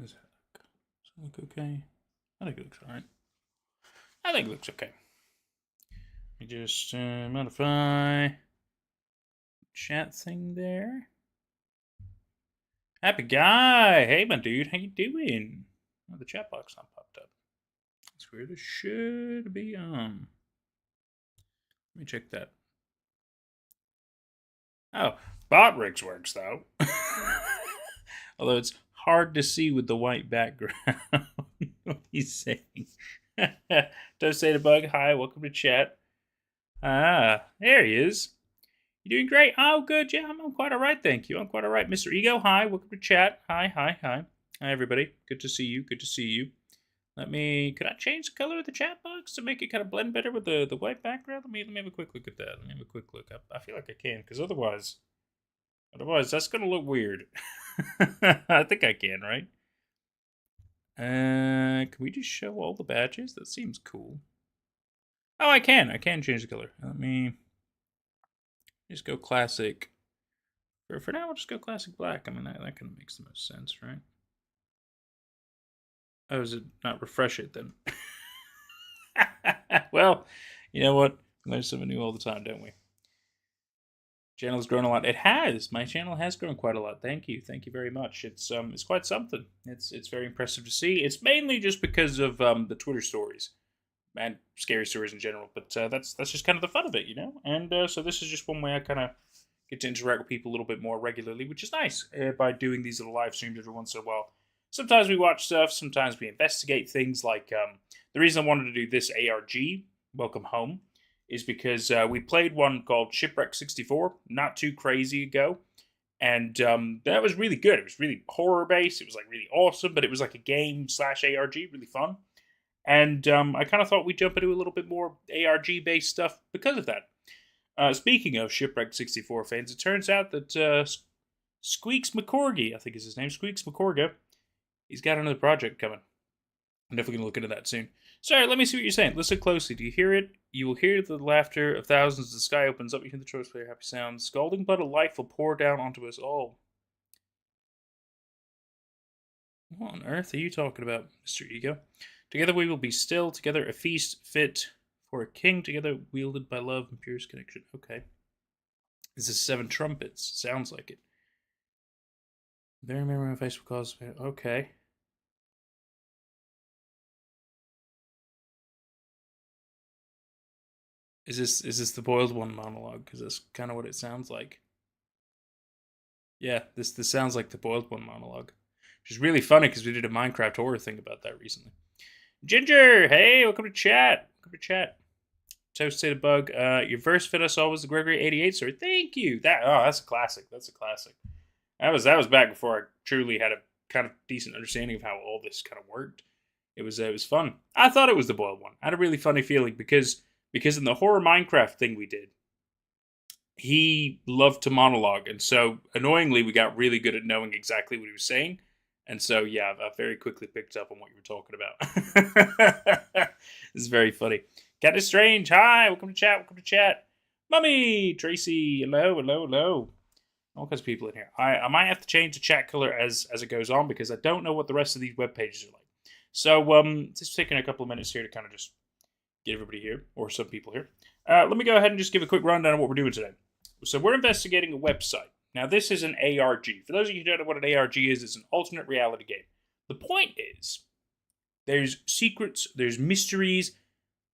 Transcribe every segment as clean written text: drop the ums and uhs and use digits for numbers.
does that look? Does it look okay? I think it looks alright. I think it looks okay. Let me just modify chat thing there. Happy guy! Hey, my dude, how you doing? Oh, the chat box not popped up. That's weird. It should be on. Let me check that. Oh, bot rigs works though. Although it's hard to see with the white background what he's saying. Don't say the bug. Hi, welcome to chat. Ah, there he is. You doing great? Oh, good. Yeah, I'm quite all right, thank you. I'm quite all right. Mr. Ego, hi. Welcome to chat. Hi. Hi, everybody. Good to see you. Good to see you. Could I change the color of the chat box to make it kind of blend better with the white background? Let me have a quick look at that. Let me have a quick look. I feel like I can, because otherwise that's going to look weird. I think I can, right? Can we just show all the badges? That seems cool. Oh, I can. I can change the color. Let me just go classic. For now, I'll just go classic black. I mean, that kind of makes the most sense, right? Oh, does it not refresh it then? Well, you know what? We learn something new all the time, don't we? Channel's grown a lot. It has. My channel has grown quite a lot. Thank you very much. It's quite something. It's very impressive to see. It's mainly just because of the Twitter stories and scary stories in general. But that's just kind of the fun of it, you know. And so this is just one way I kind of get to interact with people a little bit more regularly, which is nice by doing these little live streams every once in a while. Sometimes we watch stuff. Sometimes we investigate things. Like the reason I wanted to do this ARG, Welcome Home, is because we played one called Shipwreck 64 not too crazy ago. And that was really good. It was really horror-based. It was like really awesome, but it was like a game / ARG, really fun. And I kind of thought we'd jump into a little bit more ARG-based stuff because of that. Speaking of Shipwreck 64 fans, it turns out that Squeaks McCorgy, I think is his name, Squeaks McCorga, he's got another project coming. I'm definitely going to look into that soon. Sorry, let me see what you're saying. Listen closely. Do you hear it? You will hear the laughter of thousands. The sky opens up. You hear the choice player happy sounds. Scalding blood of life will pour down onto us all. What on earth are you talking about, Mr. Ego? Together we will be still. Together a feast fit for a king. Together wielded by love and purest connection. Okay. This is 7 trumpets. Sounds like it. Very memory of face will cause. Okay. Is this the boiled one monologue? Because that's kind of what it sounds like. Yeah, this sounds like the boiled one monologue, which is really funny because we did a Minecraft horror thing about that recently. Ginger, hey, welcome to chat. Welcome to chat. Toasted Bug, your verse fit us all was the Gregory 88 story. Thank you. That's a classic. That's a classic. That was back before I truly had a kind of decent understanding of how all this kind of worked. It was fun. I thought it was the boiled one. I had a really funny feeling because in the horror Minecraft thing we did, he loved to monologue, and so annoyingly we got really good at knowing exactly what he was saying. And so yeah, I very quickly picked up on what you were talking about. This is very funny. Cat is Strange, hi, welcome to chat, welcome to chat. Mummy, Tracy, hello. All kinds of people in here. I might have to change the chat color as it goes on because I don't know what the rest of these web pages are like. So just taking a couple of minutes here to kind of just get everybody here, or some people here. Let me go ahead and just give a quick rundown of what we're doing today. So we're investigating a website. Now this is an ARG. For those of you who don't know what an ARG is, it's an alternate reality game. The point is, there's secrets, there's mysteries,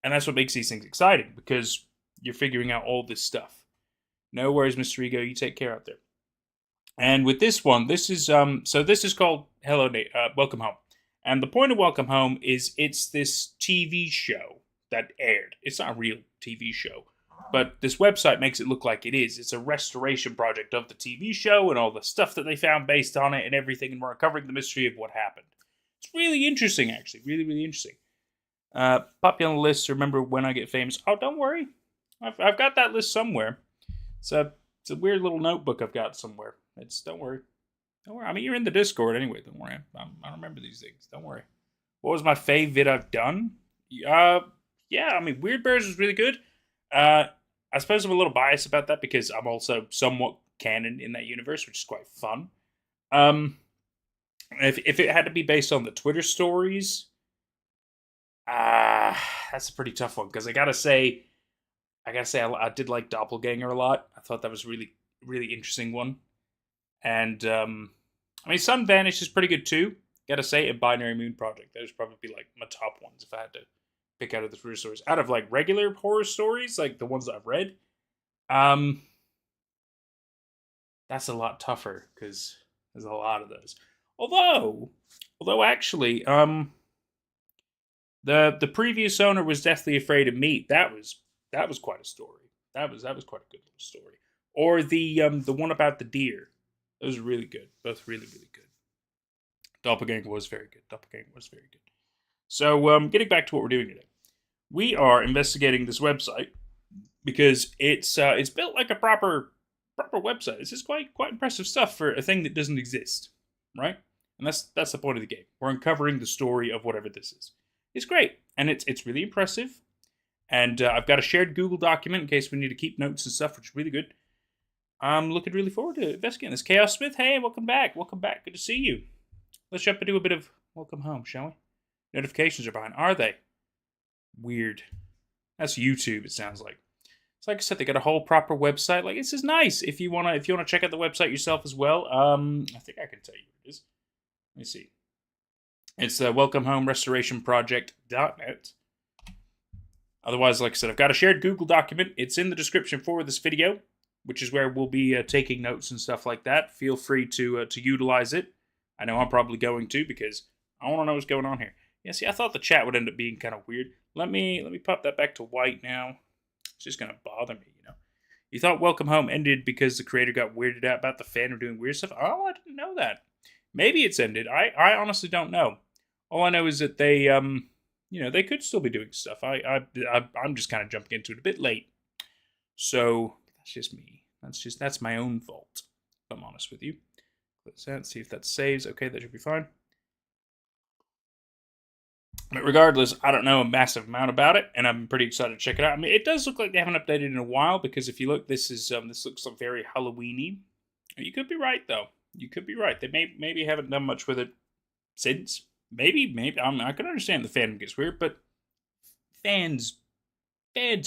and that's what makes these things exciting, because you're figuring out all this stuff. No worries, Mr. Ego, you take care out there. And with this one, this is called Welcome Home. And the point of Welcome Home is it's this TV show that aired. It's not a real TV show, but this website makes it look like it is. It's a restoration project of the TV show and all the stuff that they found based on it and everything, and we're uncovering the mystery of what happened. It's really interesting, actually. Really, really interesting. Pop you on the list to remember when I get famous. Oh, don't worry. I've got that list somewhere. It's a weird little notebook I've got somewhere. Don't worry. Don't worry. I mean, you're in the Discord anyway. Don't worry. I remember these things. Don't worry. What was my fave vid I've done? Yeah, I mean, Weird Bears was really good. I suppose I'm a little biased about that because I'm also somewhat canon in that universe, which is quite fun. If it had to be based on the Twitter stories, that's a pretty tough one because I gotta say I did like Doppelganger a lot. I thought that was really really interesting one, and I mean Sun Vanish is pretty good too. Gotta say, and Binary Moon Project. Those probably like my top ones if I had to pick out of the Twitter stories. Out of like regular horror stories, like the ones that I've read, um, that's a lot tougher because there's a lot of those. Although actually, the previous owner was deathly afraid of meat. That was quite a story. That was quite a good little story. Or the one about the deer. Those are really good. Both really really good. Doppelganger was very good. Doppelganger was very good. So getting back to what we're doing today, we are investigating this website because it's built like a proper website. This is quite impressive stuff for a thing that doesn't exist, right? And that's the point of the game. We're uncovering the story of whatever this is. It's great, and it's really impressive. And I've got a shared Google document in case we need to keep notes and stuff, which is really good. I'm looking really forward to investigating this. Chaos Smith, hey, welcome back. Welcome back. Good to see you. Let's jump into a bit of welcome home, shall we? Notifications are behind. Are they? Weird. That's YouTube, it sounds like. It's like I said, they got a whole proper website. Like, this is nice if you wanna check out the website yourself as well. I think I can tell you what it is. Let me see. It's welcomehomerestorationproject.net. Otherwise, like I said, I've got a shared Google document. It's in the description for this video, which is where we'll be taking notes and stuff like that. Feel free to utilize it. I know I'm probably going to because I want to know what's going on here. Yeah, see, I thought the chat would end up being kind of weird. Let me pop that back to white now. It's just gonna bother me, you know. You thought Welcome Home ended because the creator got weirded out about the fan doing weird stuff? Oh, I didn't know that. Maybe it's ended. I honestly don't know. All I know is that they they could still be doing stuff. I'm just kind of jumping into it a bit late. So that's just me. That's my own fault. If I'm honest with you. Let's see if that saves. Okay, that should be fine. But regardless, I don't know a massive amount about it, and I'm pretty excited to check it out. I mean, it does look like they haven't updated in a while because if you look, this looks like very Halloween-y. You could be right though. You could be right. They maybe haven't done much with it since. Maybe I can understand the fandom gets weird, but fans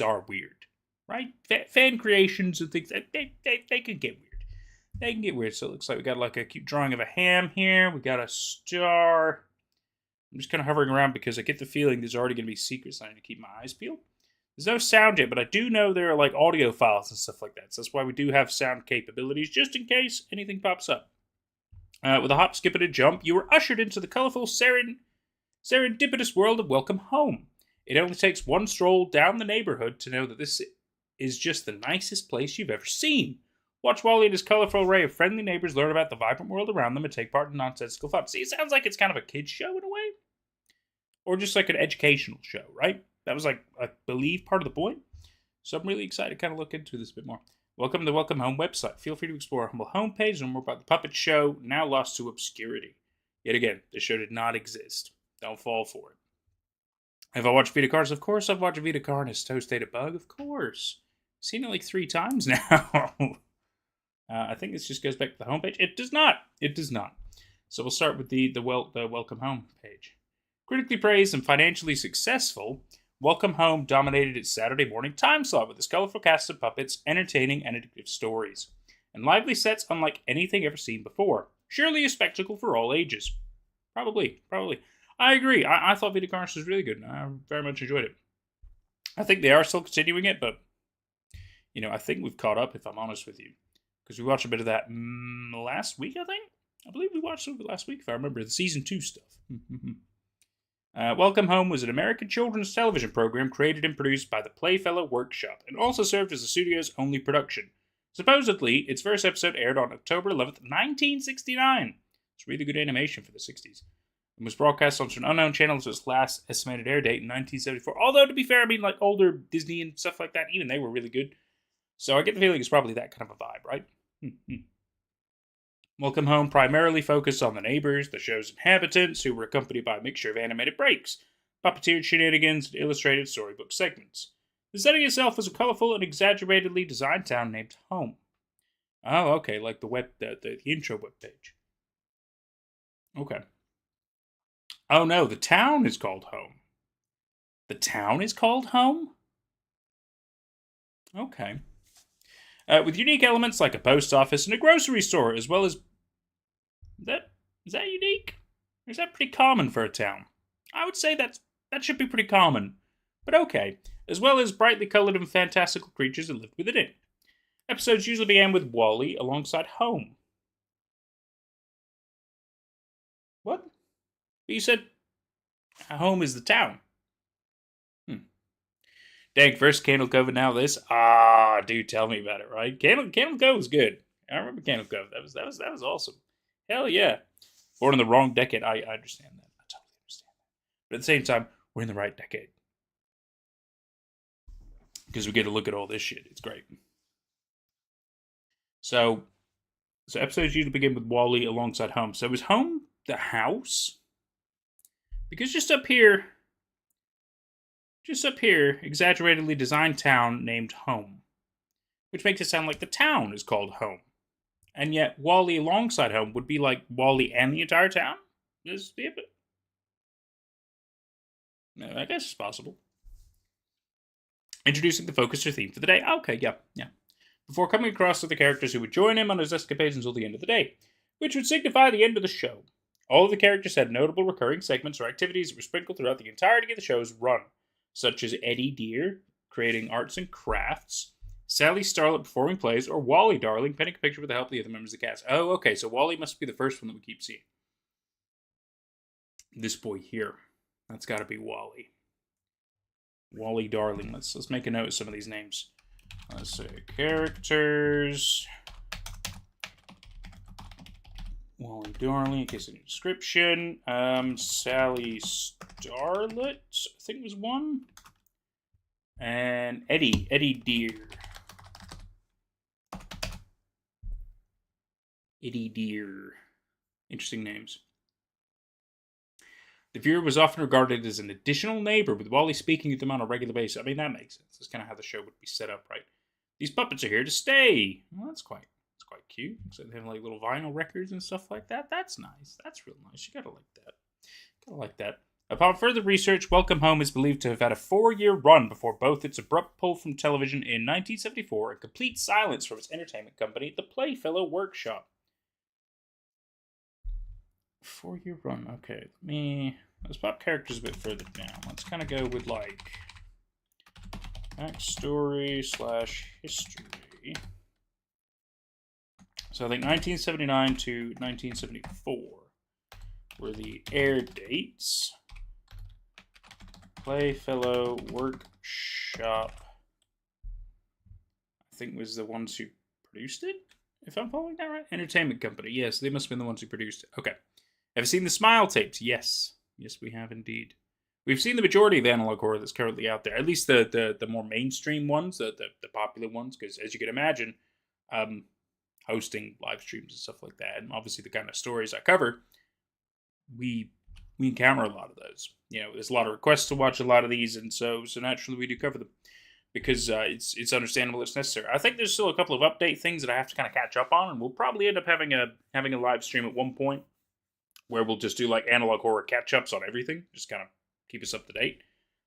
are weird, right? Fan creations and things they can get weird. They can get weird. So it looks like we got like a cute drawing of a ham here. We got a star. I'm just kind of hovering around because I get the feeling there's already going to be secrets. I need to keep my eyes peeled. There's no sound yet, but I do know there are like audio files and stuff like that. So that's why we do have sound capabilities, just in case anything pops up. With a hop, skip, and a jump, you were ushered into the colorful serendipitous world of Welcome Home. It only takes one stroll down the neighborhood to know that this is just the nicest place you've ever seen. Watch Wally and his colorful array of friendly neighbors learn about the vibrant world around them and take part in nonsensical fun. See, it sounds like it's kind of a kid's show in a way. Or just like an educational show, right? That was like, I believe, part of the point. So I'm really excited to kind of look into this a bit more. Welcome to the Welcome Home website. Feel free to explore our humble homepage and more about the puppet show, now lost to obscurity. Yet again, the show did not exist. Don't fall for it. Have I watched VITA Carnis? Of course I've watched VITA Carnis. Toast Ate a Bug? Of course. I've seen it like 3 times now. I think this just goes back to the homepage. It does not. It does not. So we'll start with the Welcome Home page. Critically praised and financially successful, Welcome Home dominated its Saturday morning time slot with its colorful cast of puppets, entertaining and addictive stories, and lively sets unlike anything ever seen before. Surely a spectacle for all ages. Probably. I agree. I thought VITA Carnis was really good, and I very much enjoyed it. I think they are still continuing it, but, I think we've caught up, if I'm honest with you. Because we watched a bit of that last week, I think? I believe we watched some of it last week, if I remember, the Season 2 stuff. Welcome Home was an American children's television program created and produced by the Playfellow Workshop, and also served as the studio's only production. Supposedly, its first episode aired on October 11th, 1969. It's really good animation for the 60s. It was broadcast on an unknown channel to its last estimated air date in 1974. Although, to be fair, I mean, like older Disney and stuff like that, even they were really good. So I get the feeling it's probably that kind of a vibe, right? Welcome Home primarily focused on the neighbors, the show's inhabitants, who were accompanied by a mixture of animated breaks, puppeteered shenanigans, and illustrated storybook segments. The setting itself was a colorful and exaggeratedly designed town named Home. Oh, okay, like the intro webpage. Okay. Oh no, the town is called Home. The town is called Home? Okay. With unique elements like a post office and a grocery store, as well as... Is that unique? Or is that pretty common for a town? I would say that should be pretty common. But okay. As well as brightly colored and fantastical creatures that lived within it. Episodes usually began with Wally alongside Home. What? But you said Home is the town. Dang, first Candle Cove and now this. Ah, dude, tell me about it, right? Candle Cove was good. I remember Candle Cove. That was awesome. Hell yeah. Born in the wrong decade. I understand that. I totally understand that. But at the same time, we're in the right decade. Because we get to look at all this shit. It's great. So episodes usually begin with Wally alongside Home. So is Home the house? Because just up here, exaggeratedly designed town named Home. Which makes it sound like the town is called Home. And yet, Wally alongside Home would be like Wally and the entire town? This be a bit... I guess it's possible. Introducing the focus or theme for the day. Okay, yeah. Before coming across with the characters who would join him on his escapades until the end of the day, which would signify the end of the show. All of the characters had notable recurring segments or activities that were sprinkled throughout the entirety of the show's run, such as Eddie Deer creating arts and crafts, Sally Starlet performing plays, or Wally Darling painting a picture with the help of the other members of the cast. Oh, okay, so Wally must be the first one that we keep seeing. This boy here. That's got to be Wally. Wally Darling. Let's make a note of some of these names. Let's say characters. Wally Darling, in case of the description. Sally Starlet, I think was one. And Eddie Deer. Eddie Deer. Interesting names. The viewer was often regarded as an additional neighbor, with Wally speaking to them on a regular basis. I mean, that makes sense. That's kind of how the show would be set up, right? These puppets are here to stay. Well, that's quite cute. So they have like little vinyl records and stuff like that. That's nice. That's real nice. You gotta like that. Upon further research, Welcome Home is believed to have had a 4-year run before both its abrupt pull from television in 1974 and complete silence from its entertainment company, the Playfellow Workshop. 4-year run. Okay, let's pop characters a bit further down. Let's kind of go with like backstory / history. So I think 1979 to 1974 were the air dates. Playfellow Workshop, I think, was the ones who produced it, if I'm following that right. Entertainment company. Yes, they must have been the ones who produced it. Okay. Have you seen the Smile tapes? Yes. Yes, we have indeed. We've seen the majority of the analog horror that's currently out there. At least the more mainstream ones, the popular ones, because as you can imagine, hosting live streams and stuff like that, and obviously the kind of stories I cover, we encounter a lot of those. You know, there's a lot of requests to watch a lot of these, and so naturally we do cover them because it's understandable, it's necessary. I think there's still a couple of update things that I have to kind of catch up on, and we'll probably end up having a live stream at one point where we'll just do like analog horror catch ups on everything, just kind of keep us up to date.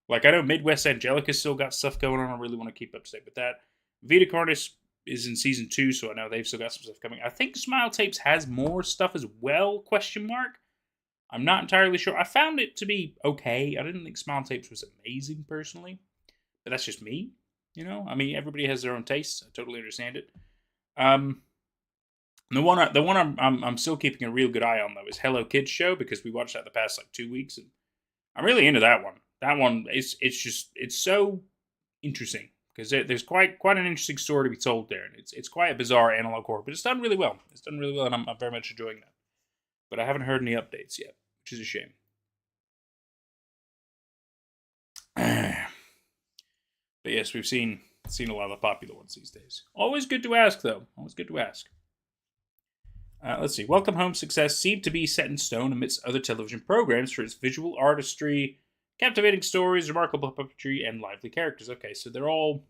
Like I know Midwest Angelica's still got stuff going on. I really want to keep up to date with that. VITA Carnis is in season 2, so I know they've still got some stuff coming. I think Smile Tapes has more stuff as well, question mark. I'm not entirely sure. I found it to be okay. I didn't think Smile Tapes was amazing, personally. But that's just me, you know? I mean, everybody has their own tastes. I totally understand it. The one I'm still keeping a real good eye on, though, is Hello Kids Show, because we watched that the past, 2 weeks, and I'm really into that one. That one, it's so interesting, because there's quite an interesting story to be told there, and it's quite a bizarre analog horror, but it's done really well. And I'm very much enjoying that. But I haven't heard any updates yet, which is a shame. But yes, we've seen a lot of the popular ones these days. Always good to ask, though. Always good to ask. Let's see. Welcome Home's success seemed to be set in stone amidst other television programs for its visual artistry, captivating stories, remarkable puppetry, and lively characters. Okay, so they're all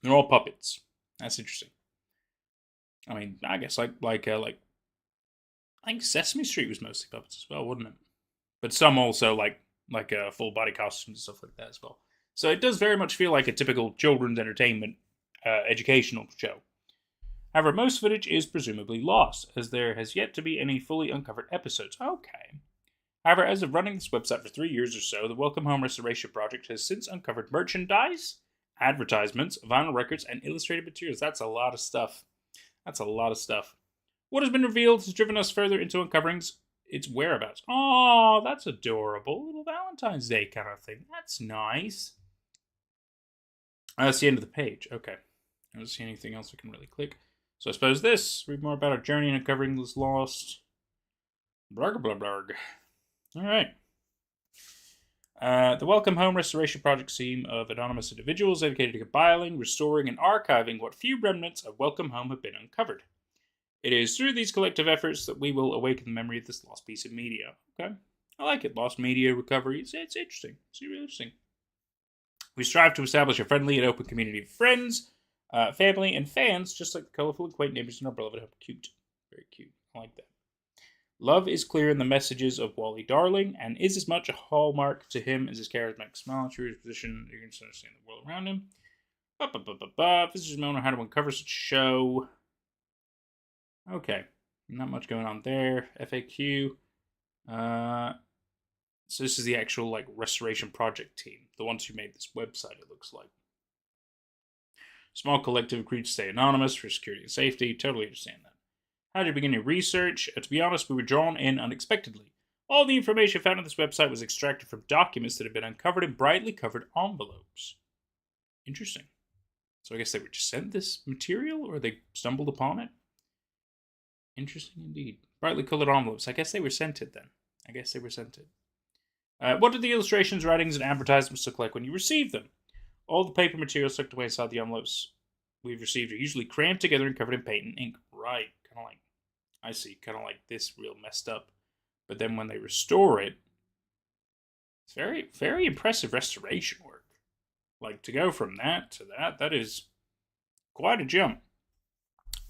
puppets. That's interesting. I mean, I guess like I think Sesame Street was mostly puppets as well, wasn't it? But some also like full body costumes and stuff like that as well. So it does very much feel like a typical children's entertainment educational show. However, most footage is presumably lost, as there has yet to be any fully uncovered episodes. Okay. However, as of running this website for 3 years or so, the Welcome Home Restoration Project has since uncovered merchandise, advertisements, vinyl records, and illustrated materials. That's a lot of stuff. That's a lot of stuff. What has been revealed has driven us further into uncovering its whereabouts. Oh, that's adorable. Little Valentine's Day kind of thing. That's nice. That's the end of the page. Okay. I don't see anything else I can really click. So I suppose this. Read more about our journey in uncovering this lost. Blarg, blarg, blarg. Alright. The Welcome Home Restoration Project team of anonymous individuals dedicated to compiling, restoring, and archiving what few remnants of Welcome Home have been uncovered. It is through these collective efforts that we will awaken the memory of this lost piece of media. Okay. I like it. Lost media recovery. It's interesting. It's really interesting. We strive to establish a friendly and open community of friends, family, and fans, just like the colorful and quaint neighbors in our beloved home. Cute. Very cute. I like that. Love is clear in the messages of Wally Darling, and is as much a hallmark to him as his charismatic smile, true to his position, you're going to understand the world around him. Visitors may know how to uncover such a show. Okay. Not much going on there. FAQ. So this is the actual, like, restoration project team. The ones who made this website, it looks like. Small collective agreed to stay anonymous for security and safety. Totally understand that. How did you begin your research? To be honest, we were drawn in unexpectedly. All the information found on this website was extracted from documents that had been uncovered in brightly covered envelopes. Interesting. So I guess they were just sent this material, or they stumbled upon it? Interesting indeed. Brightly colored envelopes. I guess they were sent it then. What did the illustrations, writings, and advertisements look like when you received them? All the paper materials tucked away inside the envelopes we've received are usually crammed together and covered in paint and ink. Right. Kind of like, I see, kind of like this, real messed up. But then when they restore it, it's very, very impressive restoration work. Like, to go from that to that is quite a jump.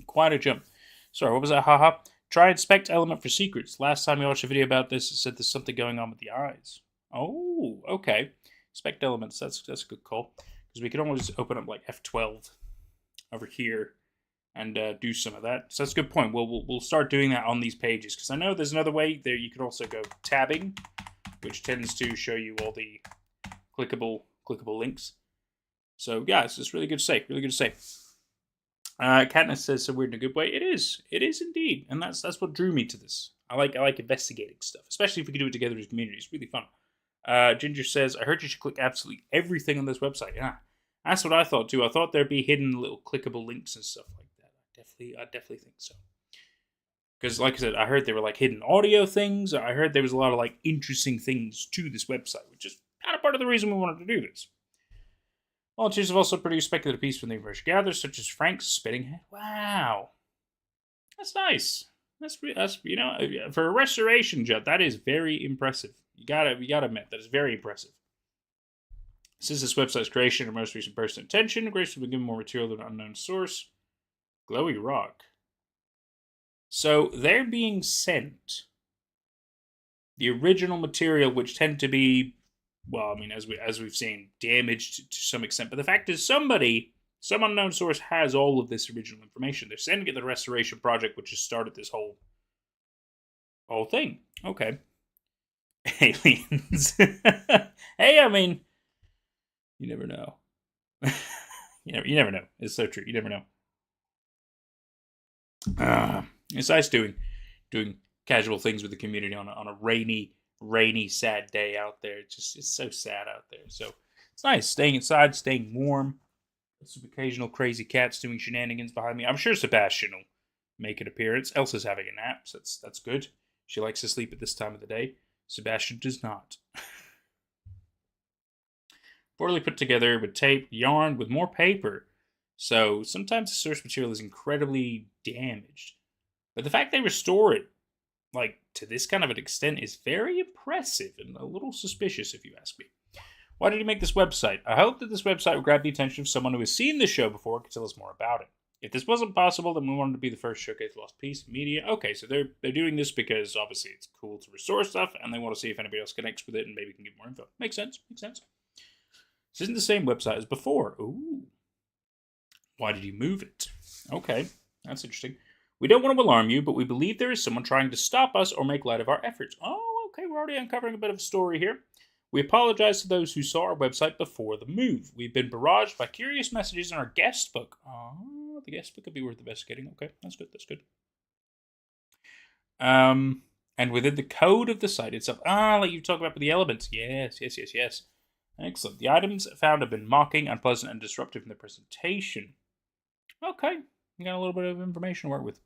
Quite a jump. Sorry, what was that? Haha. Try inspect element for secrets. Last time we watched a video about this, it said there's something going on with the eyes. Oh, okay. Inspect elements. That's a good call. Because we can always open up like F12 over here and do some of that. So that's a good point. We'll start doing that on these pages. Because I know there's another way. There you can also go tabbing, which tends to show you all the clickable links. So yeah, it's just really good to say. Really good to say. Carnis says so weird in a good way. It is indeed, and that's what drew me to this. I like investigating stuff, especially if we can do it together as a community. It's really fun. Ginger says, I heard you should click absolutely everything on this website. Yeah, that's what I thought too. I thought there'd be hidden little clickable links and stuff like that. I definitely think so. Because, like I said, I heard there were like hidden audio things. I heard there was a lot of like interesting things to this website, which is kind of part of the reason we wanted to do this. Volunteers have also produced speculative pieces from the information gathered, such as Frank's spitting head. Wow, that's nice. That's you know, for a restoration job, that is very impressive. You gotta admit that is very impressive. Since this website's creation, our most recent burst of attention, Grace has been given more material than an unknown source. Glowy rock. So they're being sent the original material, which tend to be, well, I mean, as we've seen, damaged to some extent. But the fact is, some unknown source has all of this original information. They're sending it to the restoration project, which has started this whole thing. Okay. Aliens. Hey, I mean, you never know. you never know. It's so true. You never know. It's nice doing casual things with the community on a rainy, sad day out there. It's so sad out there. So it's nice staying inside, staying warm. Some occasional crazy cats doing shenanigans behind me. I'm sure Sebastian will make an appearance. Elsa's having a nap, so that's good. She likes to sleep at this time of the day. Sebastian does not. Poorly put together with tape, yarn, with more paper. So sometimes the source material is incredibly damaged. But the fact they restore it, like, to this kind of an extent is very impressive and a little suspicious, if you ask me. Why did he make this website? I hope that this website will grab the attention of someone who has seen the show before and can tell us more about it. If this wasn't possible, then we wanted to be the first showcase lost piece media. Okay, so they're doing this because obviously it's cool to restore stuff, and they want to see if anybody else connects with it and maybe can get more info. Makes sense. Makes sense. This isn't the same website as before. Ooh. Why did you move it? Okay, that's interesting. We don't want to alarm you, but we believe there is someone trying to stop us or make light of our efforts. Oh, okay, we're already uncovering a bit of a story here. We apologize to those who saw our website before the move. We've been barraged by curious messages in our guest book. Oh, the guest book could be worth investigating. Okay, that's good, that's good. And within the code of the site itself. Like you talk about with the elements. Yes. Excellent. The items found have been mocking, unpleasant, and disruptive in the presentation. Okay, we got a little bit of information to work with.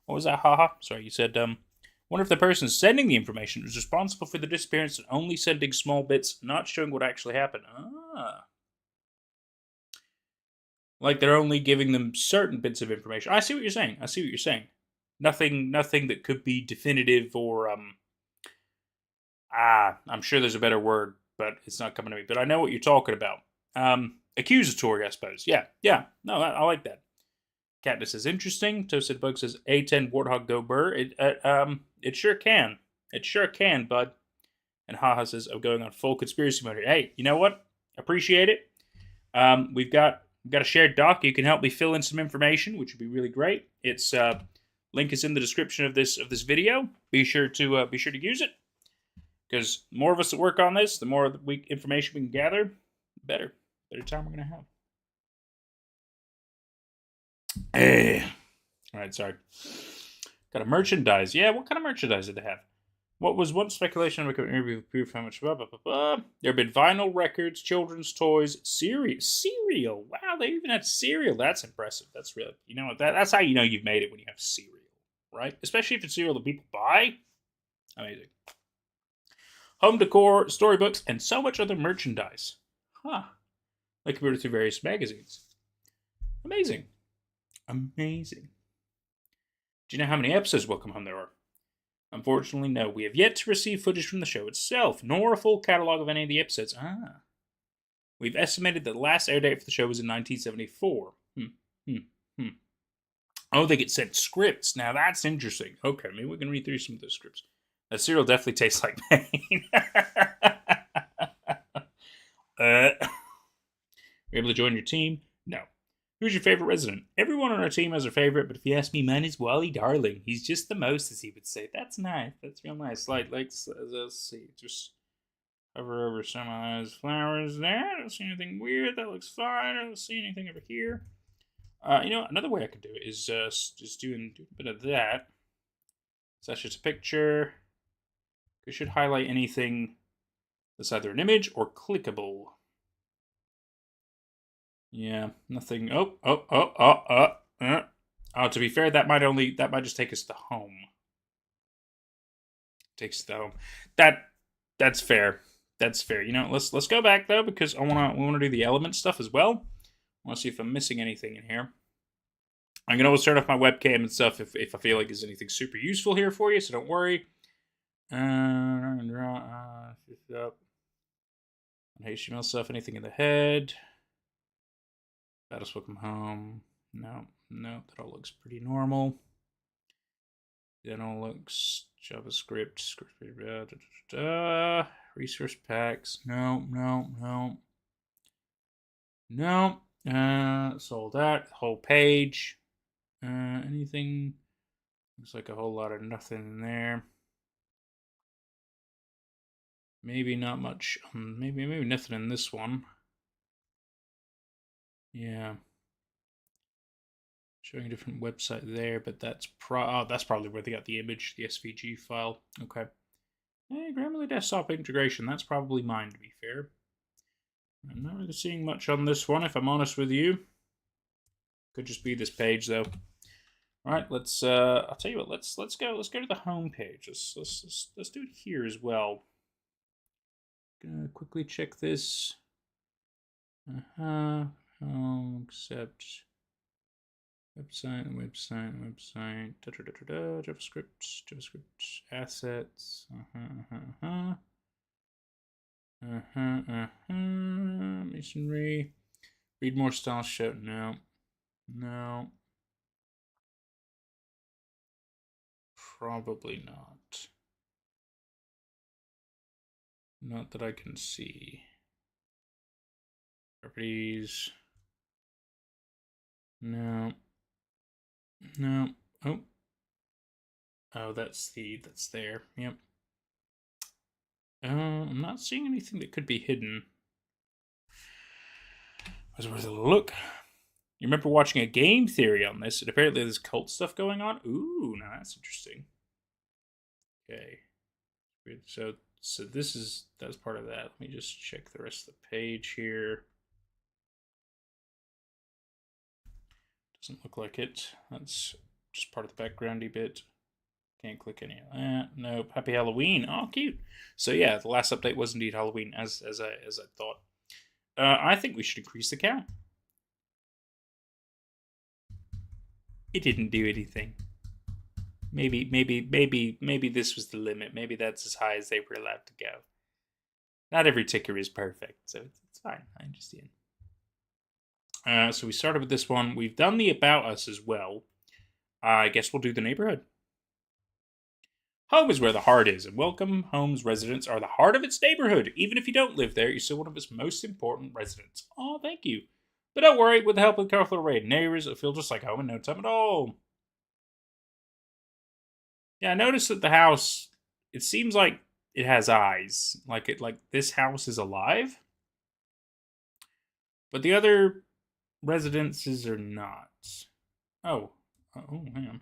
What was that? Haha. Sorry, you said, wonder if the person sending the information was responsible for the disappearance and only sending small bits, not showing what actually happened. Like they're only giving them certain bits of information. I see what you're saying. Nothing that could be definitive or, I'm sure there's a better word, but it's not coming to me. But I know what you're talking about. Accusatory, I suppose. Yeah. No, I like that. Katniss says, interesting. Toasted Bug says, A10 Warthog Go Burr. It sure can. It sure can, bud. And Haha says, I'm going on full conspiracy mode here. Hey, you know what? Appreciate it. We've got a shared doc. You can help me fill in some information, which would be really great. It's link is in the description of this video. Be sure to use it. Because the more of us that work on this, the more information we can gather, the better time we're gonna have. Alright, sorry. Got a merchandise. Yeah, what kind of merchandise did they have? What was one speculation of maybe proof how much blah. There have been vinyl records, children's toys, cereal. Wow, they even had cereal. That's impressive. That's real. You know what? That's how you know you've made it when you have cereal, right? Especially if it's cereal that people buy. Amazing. Home decor, storybooks, and so much other merchandise. Like compared to various magazines. Amazing. Do you know how many episodes Welcome Home there are? Unfortunately, no. We have yet to receive footage from the show itself, nor a full catalog of any of the episodes. We've estimated that the last air date for the show was in 1974. Oh, they get sent scripts. Now that's interesting. Okay, maybe we can read through some of those scripts. That cereal definitely tastes like pain. You're able to join your team? No. Who's your favorite resident? Everyone on our team has a favorite, but if you ask me, mine is Wally Darling. He's just the most, as he would say. That's nice. That's real nice. Let's see. Just hover over some of those flowers there. I don't see anything weird. That looks fine. I don't see anything over here. Another way I could do it is just doing a bit of that. So that's just a picture. We should highlight anything that's either an image or clickable. Yeah, nothing. Oh, to be fair, that might just take us to home. Takes us to home. That's fair. That's fair. Let's go back though, because we wanna do the element stuff as well. I wanna see if I'm missing anything in here. I can always turn off my webcam and stuff if I feel like there's anything super useful here for you, so don't worry. HTML stuff, anything in the head. Battle Welcome Home. No, that all looks pretty normal. That all looks JavaScript, resource packs. No. Sold that whole page. Anything? Looks like a whole lot of nothing in there. Maybe not much. Maybe nothing in this one. Yeah. Showing a different website there, but that's probably where they got the image, the SVG file. Okay. Hey, Grammarly desktop integration. That's probably mine, to be fair. I'm not really seeing much on this one, if I'm honest with you. Could just be this page, though. All right, let's. I'll tell you what. Let's go to the home page. Let's do it here as well. Gonna quickly check this. Accept website. JavaScript assets. Masonry. Read more style show. No. Probably not. Not that I can see. Properties. No. No. Oh. Oh, that's there. Yep. I'm not seeing anything that could be hidden. Was worth a look. You remember watching a game theory on this, and apparently there's cult stuff going on? Ooh, now that's interesting. Okay. So that's part of that. Let me just check the rest of the page here. Doesn't look like it. That's just part of the backgroundy bit. Can't click any of that. Nope. Happy Halloween. Oh, cute. So yeah, the last update was indeed Halloween, as I thought. I think we should increase the count. It didn't do anything. Maybe this was the limit. Maybe that's as high as they were allowed to go. Not every ticker is perfect, so it's fine. I understand. So we started with this one. We've done the About Us as well. I guess we'll do the neighborhood. Home is where the heart is, and Welcome Home's residents are the heart of its neighborhood. Even if you don't live there, you're still one of its most important residents. Oh, thank you. But don't worry, with the help of the colorful array of neighbors, it'll feel just like home in no time at all. Yeah, I noticed that the house, it seems like it has eyes. Like this house is alive. But the other residences are not. Oh, hang on.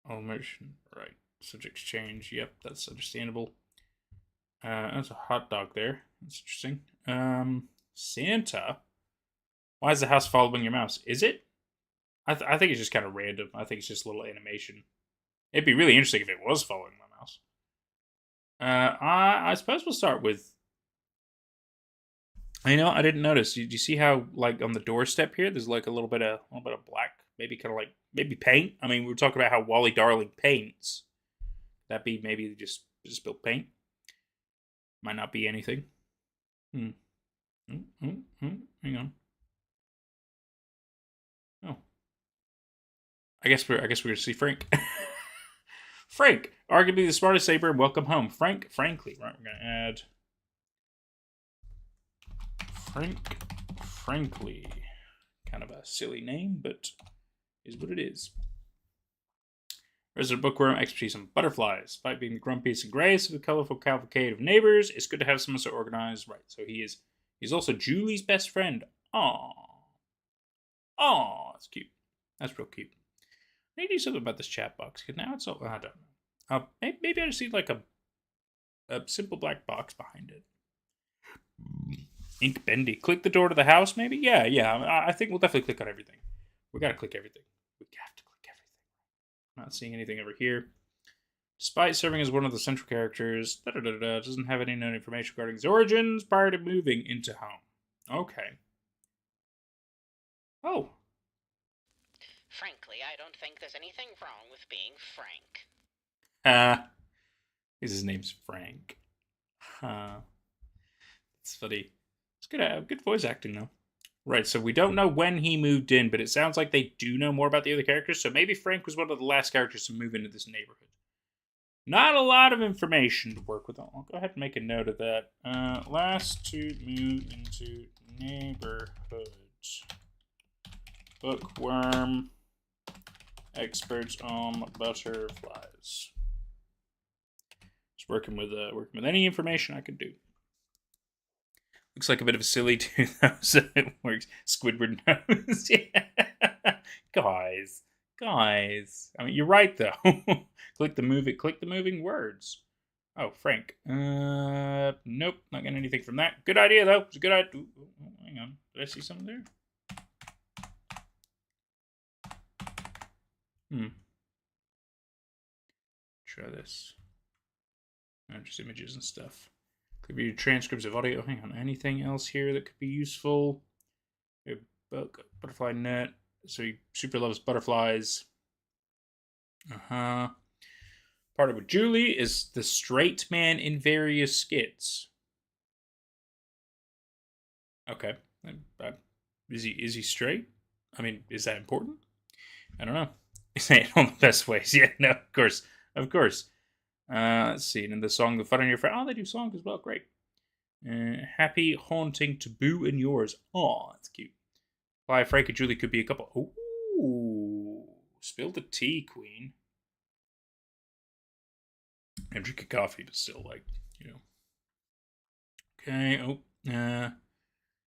Oh, merchant, right. Subjects change. Yep, that's understandable. That's a hot dog there. That's interesting. Santa? Why is the house following your mouse? Is it? I think it's just kind of random. I think it's just a little animation. It'd be really interesting if it was following my mouse. I suppose we'll start with... You know, I didn't notice. Do you see how, like, on the doorstep here, there's like a little bit of black, maybe kind of like paint. I mean, we were talking about how Wally Darling paints. That be maybe just spilled paint. Might not be anything. Hang on. Oh, I guess we're gonna see Frank. Frank, arguably the smartest saber, and welcome home. Frankly, right? We're gonna add Frankly. Kind of a silly name, but is what it is. Resident Bookworm, expertise on butterflies. Despite being the grumpiest and grayest of a colorful cavalcade of neighbors, it's good to have someone so organized. Right, so he's also Julie's best friend. Aww, that's cute. That's real cute. I need to do something about this chat box, because now it's all... I don't know. Maybe I just need like a simple black box behind it. Ink Bendy. Click the door to the house, maybe? Yeah. I think we'll definitely click on everything. We gotta click everything. We have to click everything. Not seeing anything over here. Despite serving as one of the central characters, doesn't have any known information regarding his origins prior to moving into home. Okay. Oh. Frankly, I don't think there's anything wrong with being Frank. His name's Frank. It's funny. It's good voice acting, though. Right, so we don't know when he moved in, but it sounds like they do know more about the other characters, so maybe Frank was one of the last characters to move into this neighborhood. Not a lot of information to work with. I'll go ahead and make a note of that. Last to move into neighborhood. Bookworm. Experts on butterflies. Just working with any information I could do. Looks like a bit of a silly tooth, so it works. Squidward nose. Yeah. Guys. I mean, you're right, though. Click the moving words. Oh, Frank. Nope, not getting anything from that. Good idea, though. It's a good idea. Hang on. Did I see something there? Try this. Just images and stuff. Could be transcripts of audio. Hang on. Anything else here that could be useful? Butterfly net. So he super loves butterflies. Part of it. Julie is the straight man in various skits. Okay. Is he straight? I mean, is that important? I don't know. Say it all the best ways. Yeah, no, of course. Of course. Let's see. And in the song The Fun on Your Friend. Oh, they do songs as well. Great. Happy haunting taboo in yours. Oh, that's cute. Why Frank and Julie could be a couple. Ooh. Spill the tea, Queen. I'm drinking coffee, but still, like, you know. Okay. Oh.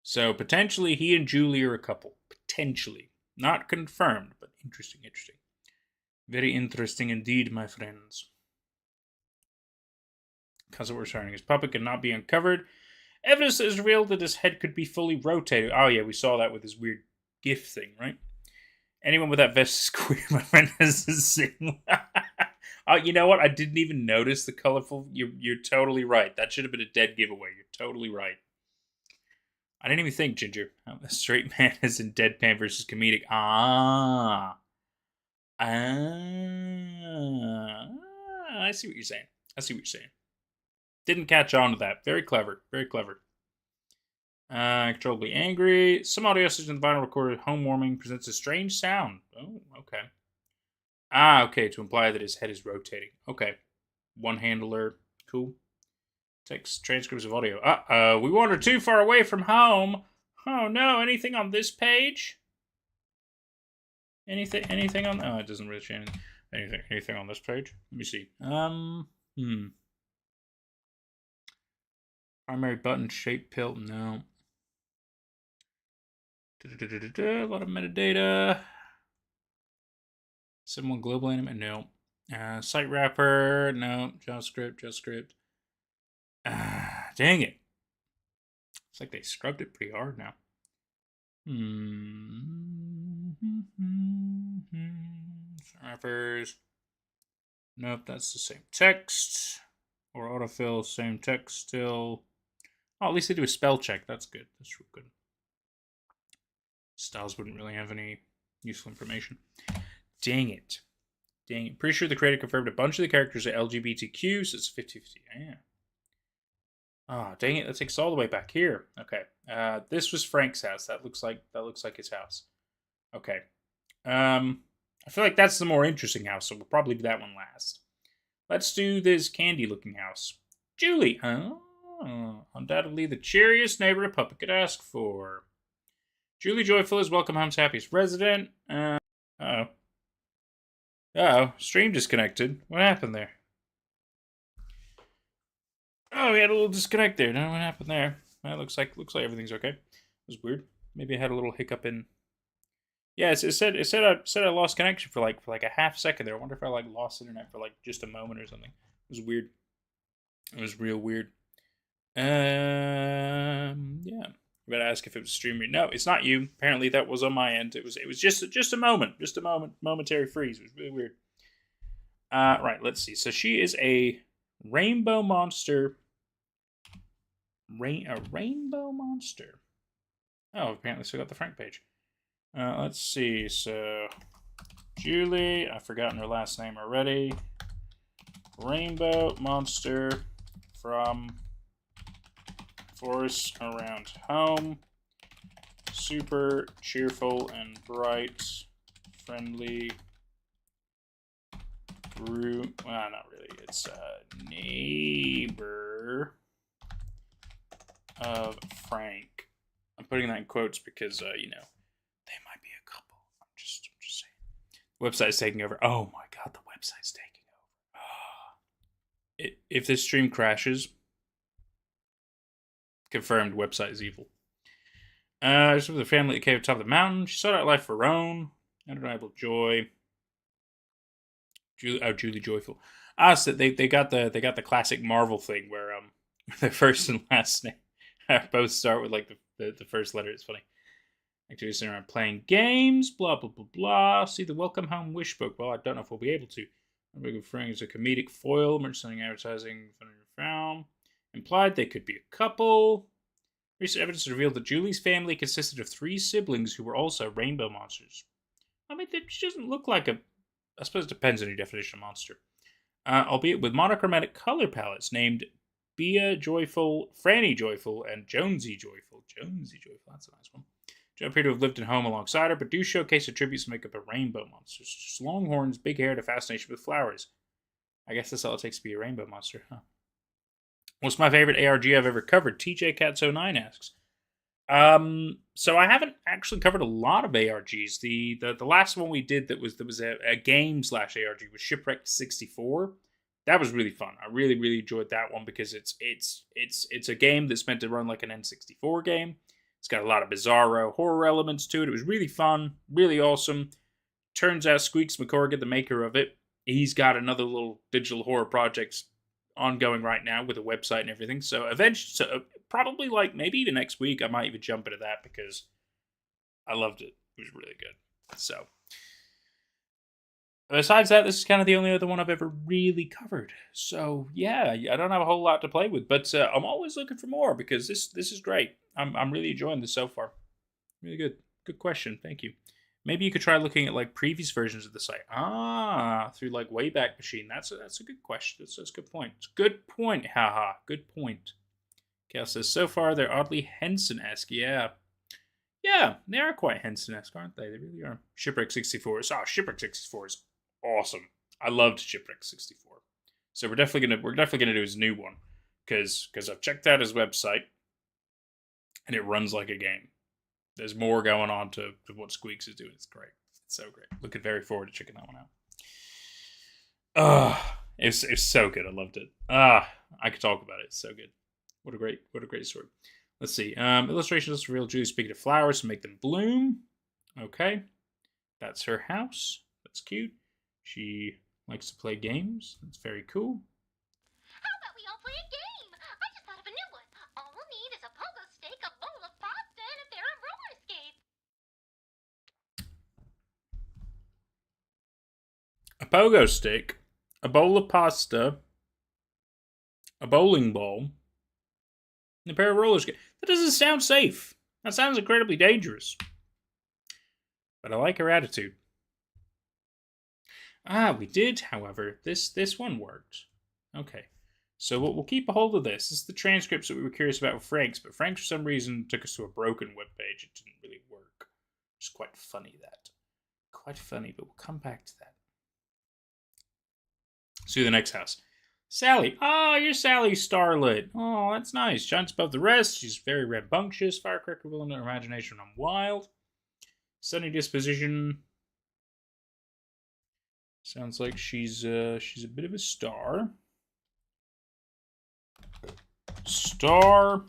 So potentially he and Julie are a couple. Potentially. Not confirmed, but interesting, interesting. Very interesting indeed, my friends. Because we're starting, his puppet could not be uncovered. Evidence is revealed that his head could be fully rotated. Oh yeah, we saw that with his weird GIF thing, right? Anyone with that vest is queer, my friend has to sing. Oh, you know what? I didn't even notice the colorful. You're totally right. That should have been a dead giveaway. You're totally right. I didn't even think, Ginger. A straight man is in deadpan versus comedic. I see what you're saying. I see what you're saying. Didn't catch on to that. Very clever. Very clever. Controllably angry. Some audio system in the vinyl recorded home warming presents a strange sound. Oh, okay. Okay, to imply that his head is rotating. Okay. One handler. Cool. Text transcripts of audio. We wandered too far away from home. Oh no, anything on this page? Anything on... Oh, it doesn't really change anything on this page. Let me see. Primary button, shape pill, no. A lot of metadata. Someone global anime, no. Site wrapper, no. JavaScript. Dang it. It's like they scrubbed it pretty hard now. Wrappers. Nope, that's the same text. Or autofill, same text still. Oh, at least they do a spell check. That's good. That's real good. Styles wouldn't really have any useful information. Dang it. Pretty sure the creator confirmed a bunch of the characters are LGBTQ, so it's 50-50. Yeah. Oh, dang it. That takes us all the way back here. Okay. This was Frank's house. That looks like his house. Okay. I feel like that's the more interesting house, so we'll probably do that one last. Let's do this candy-looking house. Julie. Undoubtedly the cheeriest neighbor a puppet could ask for. Julie Joyful is Welcome Home's happiest resident. Uh-oh. Stream disconnected. What happened there? Oh, we had a little disconnect there. What happened there? Well, looks like everything's okay. It was weird. Maybe I had a little hiccup in... Yeah, it said I lost connection for like a half second there. I wonder if I like lost internet for like just a moment or something. It was weird. It was real weird. Yeah. You better ask if it was streaming. No, it's not you. Apparently that was on my end. It was just a moment. Just a momentary freeze. It was really weird. Right, let's see. So she is a rainbow monster. A rainbow monster. Oh, apparently still got the Frank page. Let's see. So Julie, I've forgotten her last name already. Rainbow monster from Forest Around Home. Super cheerful and bright, friendly. Well, not really. It's a neighbor of Frank. I'm putting that in quotes because, they might be a couple. I'm just saying. The website's taking over. Oh my god, the website's taking over. If this stream crashes, confirmed website is evil. Just with the family at the cave at the top of the mountain. She sought out life for her own. Undeniable joy. Julie Joyful. So they got the classic Marvel thing where the first and last name both start with like the first letter. It's funny. Activities around playing games, blah blah blah blah. See the Welcome Home wish book. Well, I don't know if we'll be able to. I'm referring as a comedic foil, merchandising, advertising, found. Implied they could be a couple. Recent evidence revealed that Julie's family consisted of 3 siblings who were also rainbow monsters. I mean, she doesn't look like a... I suppose it depends on your definition of monster. Albeit with monochromatic color palettes named Bea Joyful, Franny Joyful, and Jonesy Joyful. Jonesy Joyful, that's a nice one. Don't appear to have lived at home alongside her, but do showcase attributes to make up a rainbow monster. Just long horns, big hair, and a fascination with flowers. I guess that's all it takes to be a rainbow monster, huh? What's my favorite ARG I've ever covered? TJ Cats09 asks. So I haven't actually covered a lot of ARGs. The last one we did that was a game / ARG was Shipwrecked 64. That was really fun. I really enjoyed that one because it's a game that's meant to run like an N64 game. It's got a lot of bizarro horror elements to it. It was really fun, really awesome. Turns out Squeaks McCorrigan, the maker of it, he's got another little digital horror project ongoing right now with a website and everything. So eventually, probably like maybe even next week, I might even jump into that because I loved it. It was really good. So besides that, this is kind of the only other one I've ever really covered. So yeah, I don't have a whole lot to play with, but I'm always looking for more because this is great. I'm really enjoying this so far. Really good. Good question. Thank you. Maybe you could try looking at like previous versions of the site. Through like Wayback Machine. That's a good question. That's a good point. It's a good point. Haha. Good point. Cal says, so far they're oddly Henson-esque. Yeah. Yeah, they are quite Henson-esque, aren't they? They really are. Shipwreck 64. Shipwreck 64 is awesome. I loved Shipwreck 64. So we're definitely gonna do his new one. Because I've checked out his website. And it runs like a game. There's more going on to what Squeaks is doing. It's great. It's so great. Looking very forward to checking that one out. It's so good. I loved it. I could talk about it. It's so good. What a great story. Let's see. Illustrations for real Julie speaking of flowers to make them bloom. Okay. That's her house. That's cute. She likes to play games. That's very cool. How about we all play a game? I just thought of a new one. All we'll need is a pogo stick, a bowl of pasta, and a pair of roller skates. A pogo stick, a bowl of pasta, a bowling ball, and a pair of roller skates. That doesn't sound safe. That sounds incredibly dangerous. But I like her attitude. We did, however. This one worked. Okay. So we'll keep a hold of this. This is the transcripts that we were curious about with Frank's, but Frank, for some reason, took us to a broken webpage. It didn't really work. It's quite funny, that. Quite funny, but we'll come back to that. See the next house. Sally. You're Sally Starlit. Oh, that's nice. Shines above the rest. She's very rambunctious. Firecracker will in her imagination run wild. Sunny disposition. Sounds like she's a bit of a star. Star.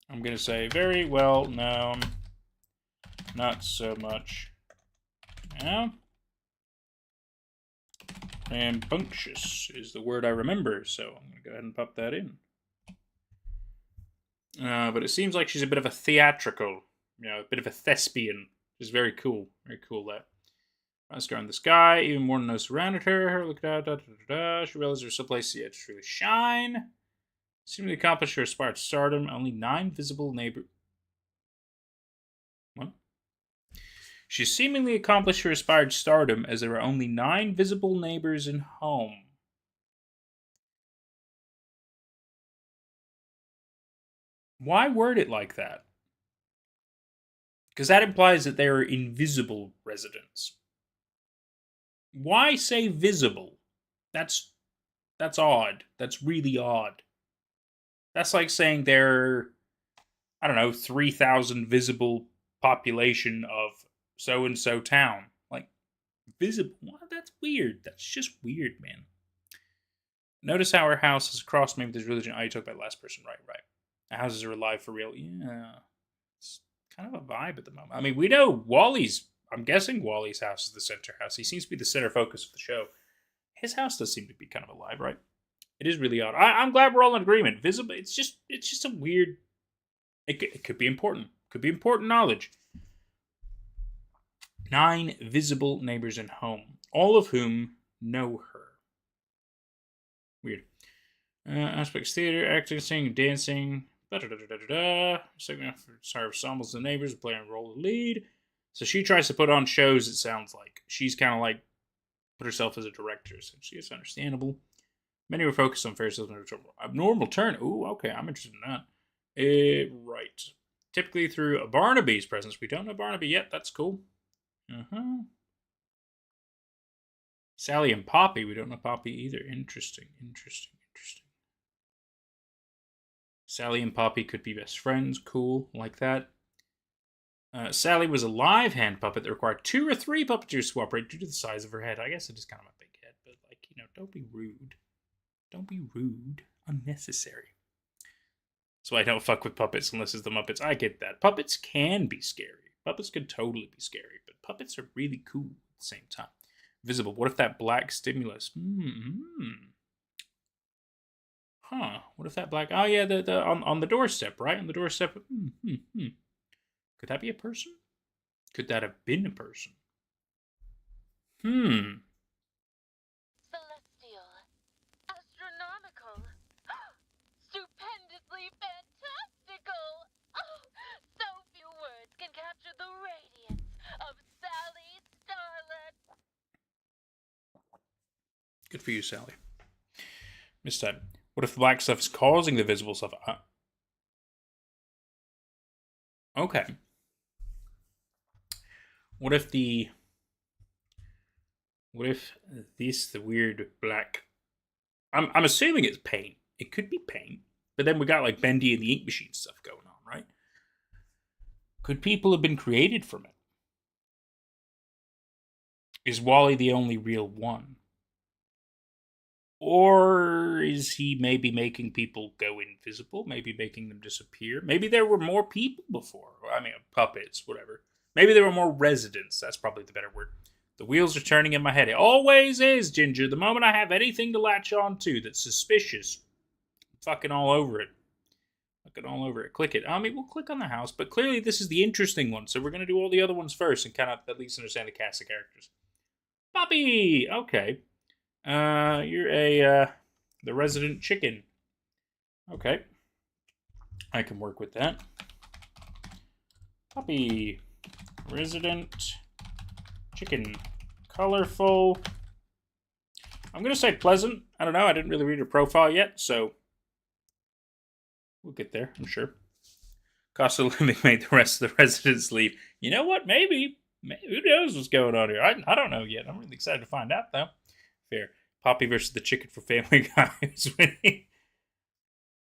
I'm gonna say very well known. Not so much. Yeah. Rambunctious is the word I remember, so I'm going to go ahead and pop that in. But it seems like she's a bit of a theatrical, a bit of a thespian, which is very cool. Very cool, that. Let's go in the sky, even more than those surrounded her. Look at that, She realizes there's someplace yet to truly shine. Seemingly accomplished her aspired stardom. Only 9 visible neighbors. What? She seemingly accomplished her aspired stardom as there are only 9 visible neighbors in home. Why word it like that? Because that implies that they are invisible residents. Why say visible? That's odd. That's really odd. That's like saying there are, 3,000 visible population of so-and-so town. Like, visible. What? That's weird. That's just weird, man. Notice how our house is crossed maybe this religion. You talk about last person. Right. The houses are alive for real. Yeah. It's kind of a vibe at the moment. I mean, we know I'm guessing Wally's house is the center house. He seems to be the center focus of the show. His house does seem to be kind of alive, right? It is really odd. I'm glad we're all in agreement. Visible. It's just a weird. It could be important. Could be important knowledge. 9 visible neighbors in home, all of whom know her. Weird. Aspects theater, acting, singing, dancing. Segment for ensembles the neighbors, playing a role of lead. So she tries to put on shows, it sounds like. She's kind of like put herself as a director, so she is understandable. Many were focused on fairy tales and abnormal turn. Ooh, okay, I'm interested in that. Right. typically through a Barnaby's presence. We don't know Barnaby yet. That's cool. Sally and Poppy. We don't know Poppy either. Interesting. Sally and Poppy could be best friends. Cool. Like that. Sally was a live hand puppet that required 2 or 3 puppeteers to cooperate due to the size of her head. I guess it is kind of a big head, but like, you know, don't be rude. Don't be rude. Unnecessary. So I don't fuck with puppets unless it's the Muppets. I get that. Puppets can be scary. Puppets could totally be scary, but puppets are really cool at the same time. Visible. What if that black stimulus? Huh. What if that black... Oh, yeah, the on the doorstep, right? On the doorstep. Could that be a person? Could that have been a person? Celestial. Astronomical. Stupendously fantastical. Oh, so few words can capture the radiance of Sally Starlet. Good for you, Sally. Missed that. What if the black stuff is causing the visible stuff? Okay. What if the weird black... I'm assuming it's paint. It could be paint. But then we got like Bendy and the Ink Machine stuff going on, right? Could people have been created from it? Is Wally the only real one? Or is he maybe making people go invisible? Maybe making them disappear? Maybe there were more people before. I mean, puppets, whatever. Maybe there were more residents. That's probably the better word. The wheels are turning in my head. It always is, Ginger. The moment I have anything to latch on to that's suspicious, I'm fucking all over it. Fucking all over it. Click it. I mean, we'll click on the house, but clearly this is the interesting one, so we're going to do all the other ones first and kind of at least understand the cast of characters. Poppy! Okay. You're the resident chicken. Okay. I can work with that. Poppy. Resident chicken. Colorful. I'm going to say pleasant. I don't know. I didn't really read her profile yet, so we'll get there, I'm sure. Cost of living made the rest of the residents leave. You know what? Maybe. Who knows what's going on here? I don't know yet. I'm really excited to find out, though. Fair. Poppy versus the chicken for Family Guy is winning.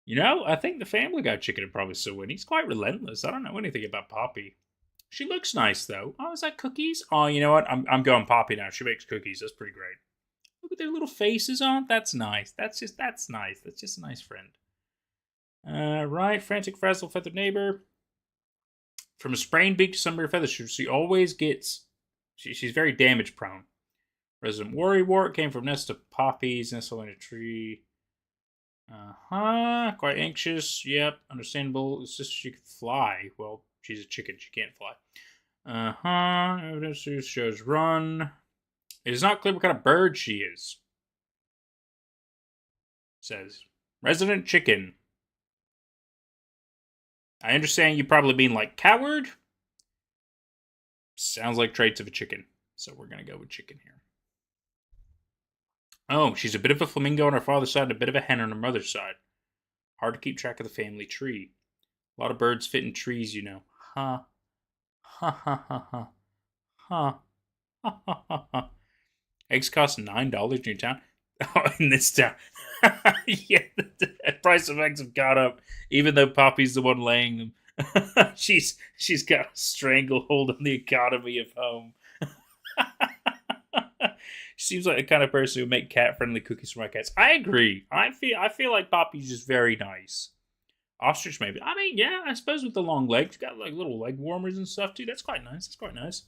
You know, I think the Family Guy chicken would probably still win. He's quite relentless. I don't know anything about Poppy. She looks nice, though. Oh, is that cookies? Oh, you know what? I'm going Poppy now. She makes cookies. That's pretty great. Look at their little faces on. That's nice. That's nice. That's just a nice friend. Right. Frantic, frazzled, feathered neighbor. From a sprained beak to sunburned feathers, she always gets... She's very damage prone. Resident Worrywart came from nest of poppies, nestled in a tree. Quite anxious. Yep, understandable. It's just she could fly. Well, she's a chicken. She can't fly. Evidence shows run. It is not clear what kind of bird she is. Says resident chicken. I understand you probably mean like coward. Sounds like traits of a chicken. So we're going to go with chicken here. Oh, she's a bit of a flamingo on her father's side and a bit of a hen on her mother's side. Hard to keep track of the family tree. A lot of birds fit in trees, you know. Ha. Ha ha ha ha. Ha. Ha ha ha ha. Eggs cost $9 in your town? Oh, in this town. Yeah, the price of eggs have gone up, even though Poppy's the one laying them. She's got a stranglehold on the economy of home. She seems like the kind of person who would make cat-friendly cookies for my cats. I agree. I feel like Poppy's just very nice. Ostrich, maybe. I mean, yeah, I suppose with the long legs. Got like little leg warmers and stuff, too. That's quite nice. That's quite nice.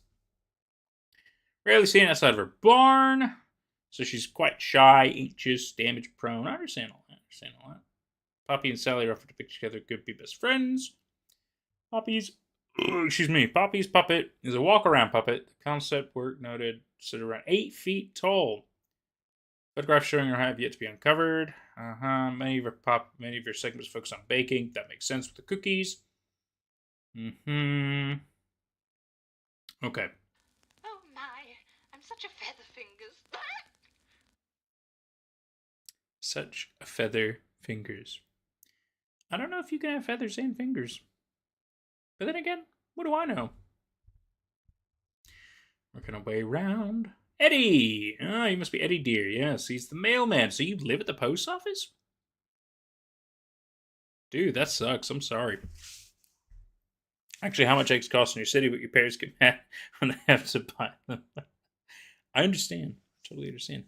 Rarely seen outside of her barn. So she's quite shy, anxious, damage prone. I understand all that. Poppy and Sally are offered to pick together, could be best friends. Poppy's puppet is a walk-around puppet. The concept work noted stood around 8 feet tall. Photographs showing her have yet to be uncovered. Many of her segments focus on baking. That makes sense with the cookies. Okay. Oh my, I'm such a featherfingers. Such a feather fingers. I don't know if you can have feathers and fingers. But then again, what do I know? Working our way around. Eddie! Ah, you must be Eddie Dear. Yes, he's the mailman. So you live at the post office? Dude, that sucks. I'm sorry. Actually, how much eggs cost in your city, but your parents get mad when they have to buy them. I understand. Totally understand.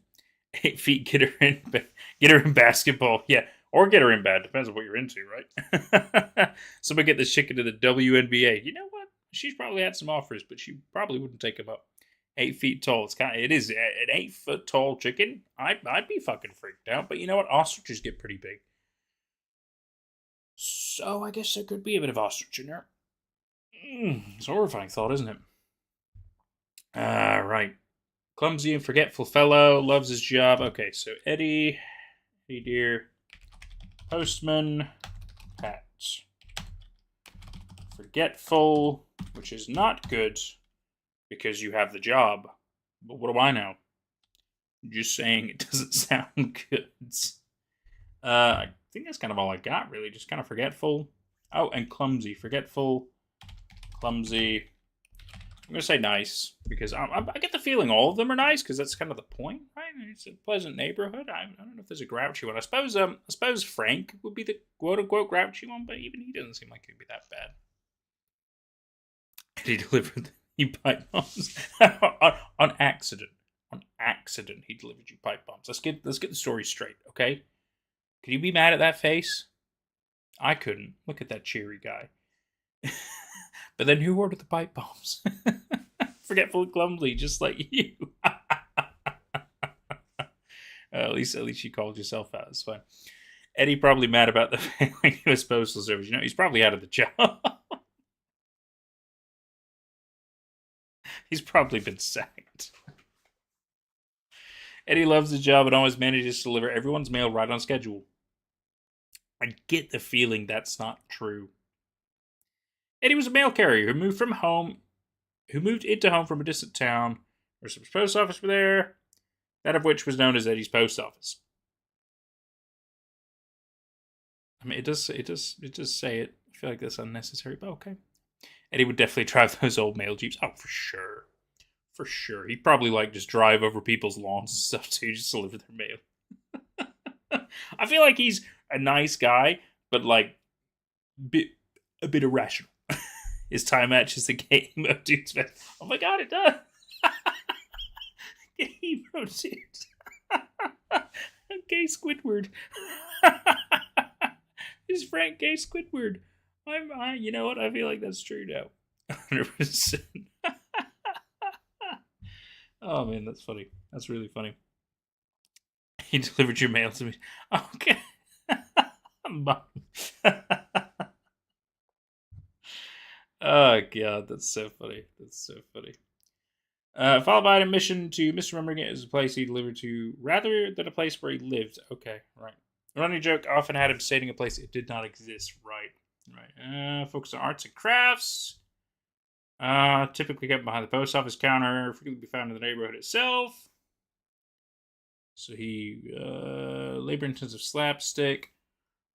8 feet, get her in basketball. Yeah, or get her in bad. Depends on what you're into, right? Somebody get this chick into the WNBA. You know what? She's probably had some offers, but she probably wouldn't take them up. 8 feet tall. It is an 8 foot tall chicken. I'd be fucking freaked out. But you know what? Ostriches get pretty big. So I guess there could be a bit of ostrich in there. It's a horrifying thought, isn't it? Right. Clumsy and forgetful fellow, loves his job. Okay, so Eddie Dear, postman, Pat. Forgetful, which is not good because you have the job. But what do I know? I'm just saying it doesn't sound good. I think that's kind of all I got, really. Just kind of forgetful. Oh, and clumsy. Forgetful, clumsy. I'm going to say nice, because I get the feeling all of them are nice, because that's kind of the point, right? It's a pleasant neighborhood. I don't know if there's a grouchy one. I suppose Frank would be the quote-unquote grouchy one, but even he doesn't seem like he'd be that bad. He delivered you pipe bombs on accident. On accident, he delivered you pipe bombs. Let's get the story straight, okay? Could you be mad at that face? I couldn't. Look at that cheery guy. But then who ordered the pipe bombs? Forgetful and clumsy, just like you. At least you called yourself out. It's fine. Eddie probably mad about the failing of his postal service. You know, he's probably out of the job. He's probably been sacked. Eddie loves his job and always manages to deliver everyone's mail right on schedule. I get the feeling that's not true. Eddie was a mail carrier who moved into home from a distant town where some post office were there, that of which was known as Eddie's post office. I mean, it does say it. I feel like that's unnecessary, but okay. Eddie would definitely drive those old mail jeeps. Oh, for sure. For sure. He'd probably just drive over people's lawns and stuff too, just to deliver their mail. I feel like he's a nice guy, but a bit irrational. His time matches the game mode dude's best. Oh my god, it does! Game mode dude. Gay Squidward. Is Frank Gay Squidward? You know what? I feel like that's true now. 100%. Oh man, that's funny. That's really funny. He delivered your mail to me. Okay. Oh god, that's so funny. That's so funny. Followed by an admission to misremembering it as a place he delivered to rather than a place where he lived. Okay, right. A running joke often had him stating a place it did not exist. Right. Focus on arts and crafts. Typically kept behind the post office counter. Frequently be found in the neighborhood itself. So he, labor-intensive slapstick.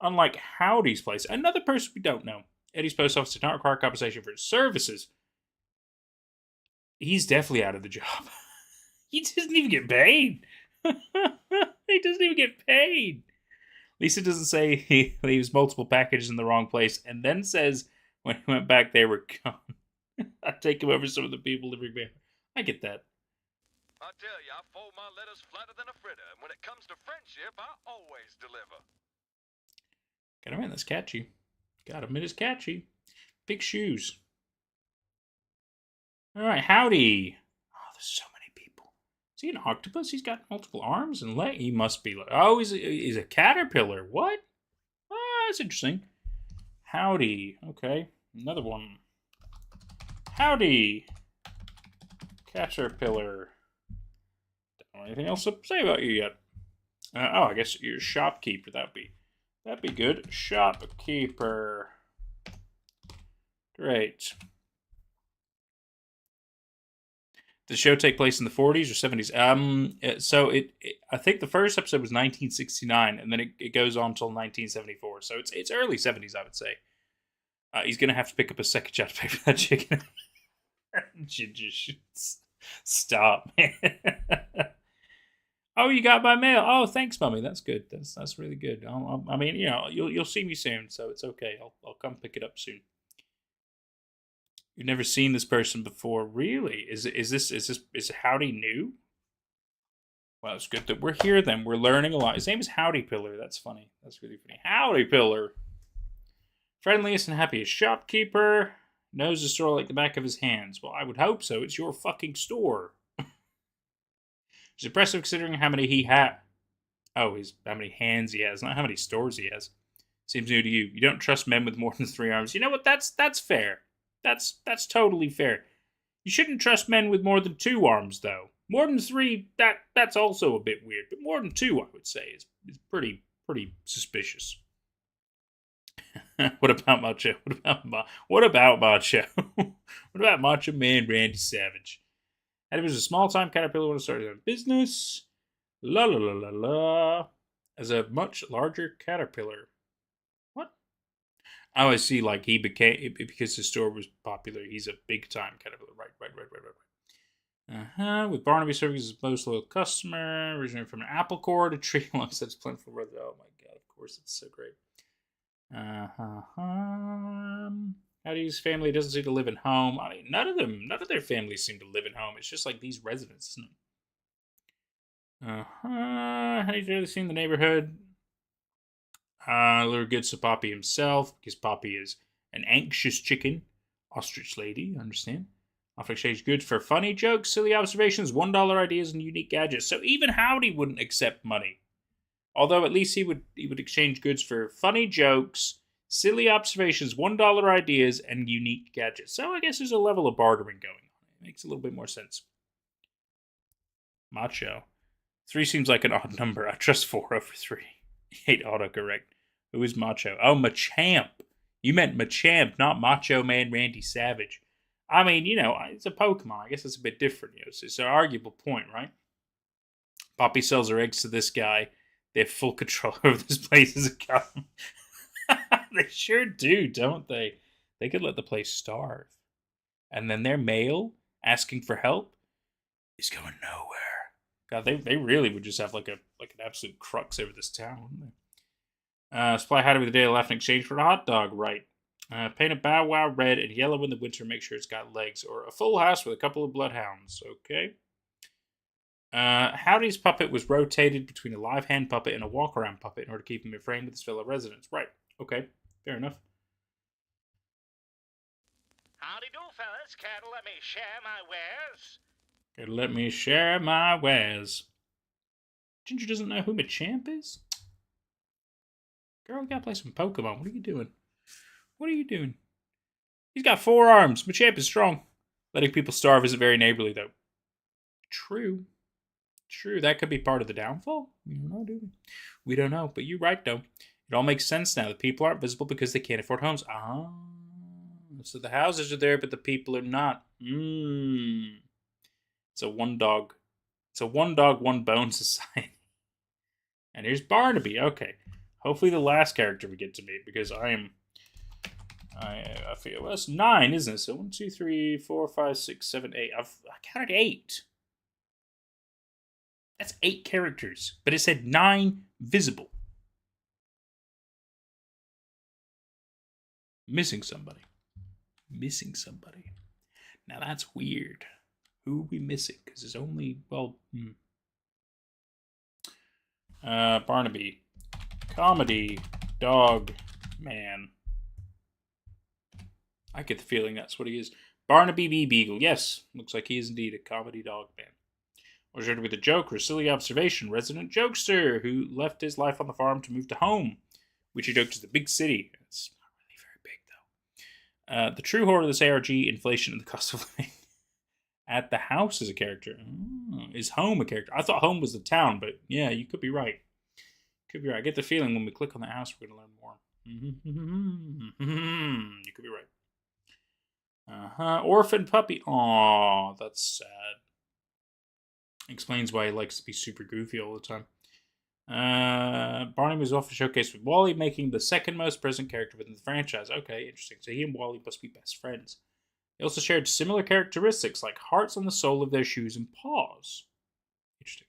Unlike Howdy's place, another person we don't know. Eddie's post office did not require compensation for his services. He's definitely out of the job. He doesn't even get paid. He doesn't even get paid. Lisa doesn't say he leaves multiple packages in the wrong place and then says when he went back they were gone. I'd take him over some of the people delivering mail. I get that. I tell you, I fold my letters flatter than a fritter, and when it comes to friendship, I always deliver. Gotta admit, that's catchy. Gotta admit, it's catchy. Big shoes. Alright, howdy. Oh, there's so many people. Is he an octopus? He's got multiple arms and legs. He must be. Oh, he's a caterpillar. What? Oh, that's interesting. Howdy. Okay, another one. Howdy. Caterpillar. Don't know anything else to say about you yet. I guess you're a shopkeeper. That'd be good. Shopkeeper. Great. Did the show take place in the 40s or 70s? So I think the first episode was 1969, and then it goes on until 1974. So it's early 70s, I would say. He's gonna have to pick up a second job to pay for that chicken. Ginger shoots. Stop, man. Oh, you got my mail. Oh, thanks, Mummy. That's good. That's really good. I mean, you know, you'll see me soon, so it's okay. I'll come pick it up soon. You've never seen this person before, really? Is Howdy new? Well, it's good that we're here. Then we're learning a lot. His name is Howdy Pillar. That's funny. That's really funny. Howdy Pillar. Friendliest and happiest shopkeeper. Knows the store like the back of his hands. Well, I would hope so. It's your fucking store. It's impressive considering how many he had. Oh, how many hands he has, not how many stores he has. Seems new to you. You don't trust men with more than 3 arms. You know what? That's fair. That's totally fair. You shouldn't trust men with more than 2 arms, though. More than 3, that's also a bit weird. But more than 2, I would say, is pretty suspicious. What about Macho? What about Macho? What about Macho Man Randy Savage? And if it was a small-time caterpillar when it started a business, la la la la la, as a much larger caterpillar. What? Oh, I see. Like he became because his store was popular. He's a big-time caterpillar. Right. With Barnaby serving as his most loyal customer, originating from an apple core to tree alongside his plentiful brother. Oh my god! Of course, it's so great. Howdy's family doesn't seem to live at home. I mean, none of their families seem to live at home. It's just like these residents, isn't it? Have you really seen the neighborhood? Little good to Poppy himself, because Poppy is an anxious chicken. Ostrich lady, understand? Often exchange goods for funny jokes, silly observations, $1 ideas, and unique gadgets. So even Howdy wouldn't accept money. Although at least he would exchange goods for funny jokes, silly observations, $1 ideas, and unique gadgets. So I guess there's a level of bartering going on. It makes a little bit more sense. Macho. 3 seems like an odd number. I trust 4 over 3. 8 autocorrect. Who is Macho? Oh, Machamp. You meant Machamp, not Macho Man Randy Savage. I mean, you know, it's a Pokemon. I guess it's a bit different. You know, it's an arguable point, right? Poppy sells her eggs to this guy. They have full control over this place as a government. They sure do, don't they? They could let the place starve. And then their mail asking for help is going nowhere. God, they really would just have like an absolute crux over this town, wouldn't they? Supply Howdy with a day of laugh in exchange for a hot dog, right? Paint a Bow Wow red and yellow in the winter, make sure it's got legs. Or a full house with a couple of bloodhounds, okay? Howdy's puppet was rotated between a live hand puppet and a walk-around puppet in order to keep him in frame with his fellow residents. Right, okay, fair enough. Howdy do, fellas. Care to let me share my wares? Care to let me share my wares? Ginger doesn't know who Machamp is? Girl, we gotta play some Pokemon. What are you doing? What are you doing? He's got 4 arms. Machamp is strong. Letting people starve isn't very neighborly, though. True. That could be part of the downfall. We don't know, do we? We don't know, but you're right, though. It all makes sense now. The people aren't visible because they can't afford homes. Ah. So the houses are there, but the people are not. It's a one dog, one bone society. And here's Barnaby. Okay. Hopefully the last character we get to meet, because I feel that's 9, isn't it? So 1, 2, 3, 4, 5, 6, 7, 8. I counted 8. That's 8 characters, but it said 9 visible. Missing somebody. Now that's weird. Who are we missing? Because there's only, Barnaby. Comedy. Dog. Man. I get the feeling that's what he is. Barnaby B. Beagle. Yes, looks like he is indeed a comedy dog man. Originated with a joke or silly observation. Resident jokester who left his life on the farm to move to home. Which he joked is the big city. It's not really very big, though. The true horror of this ARG, inflation and the cost of living. At the house is a character. Is home a character? I thought home was the town, but yeah, you could be right. I get the feeling when we click on the house, we're going to learn more. You could be right. Orphan puppy. Aw, that's sad. Explains why he likes to be super goofy all the time. Barney was often showcased with Wally, making the second most present character within the franchise. Okay, interesting. So he and Wally must be best friends. They also shared similar characteristics like hearts on the sole of their shoes and paws. Interesting.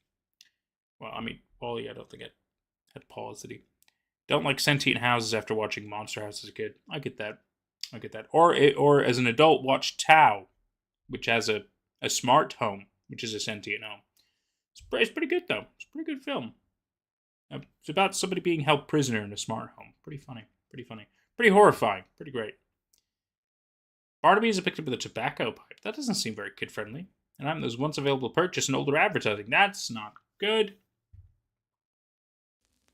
Well, I mean, Wally, I don't think it had paws, did he? Don't like sentient houses after watching Monster House as a kid. I get that. I get that. Or as an adult, watch Tao, which has a smart home, which is a sentient home. It's pretty good, though. It's a pretty good film. It's about somebody being held prisoner in a smart home. Pretty funny. Pretty funny. Pretty horrifying. Pretty great. Barnaby is depicted with a tobacco pipe. That doesn't seem very kid-friendly. And I'm those once available purchase and older advertising. That's not good.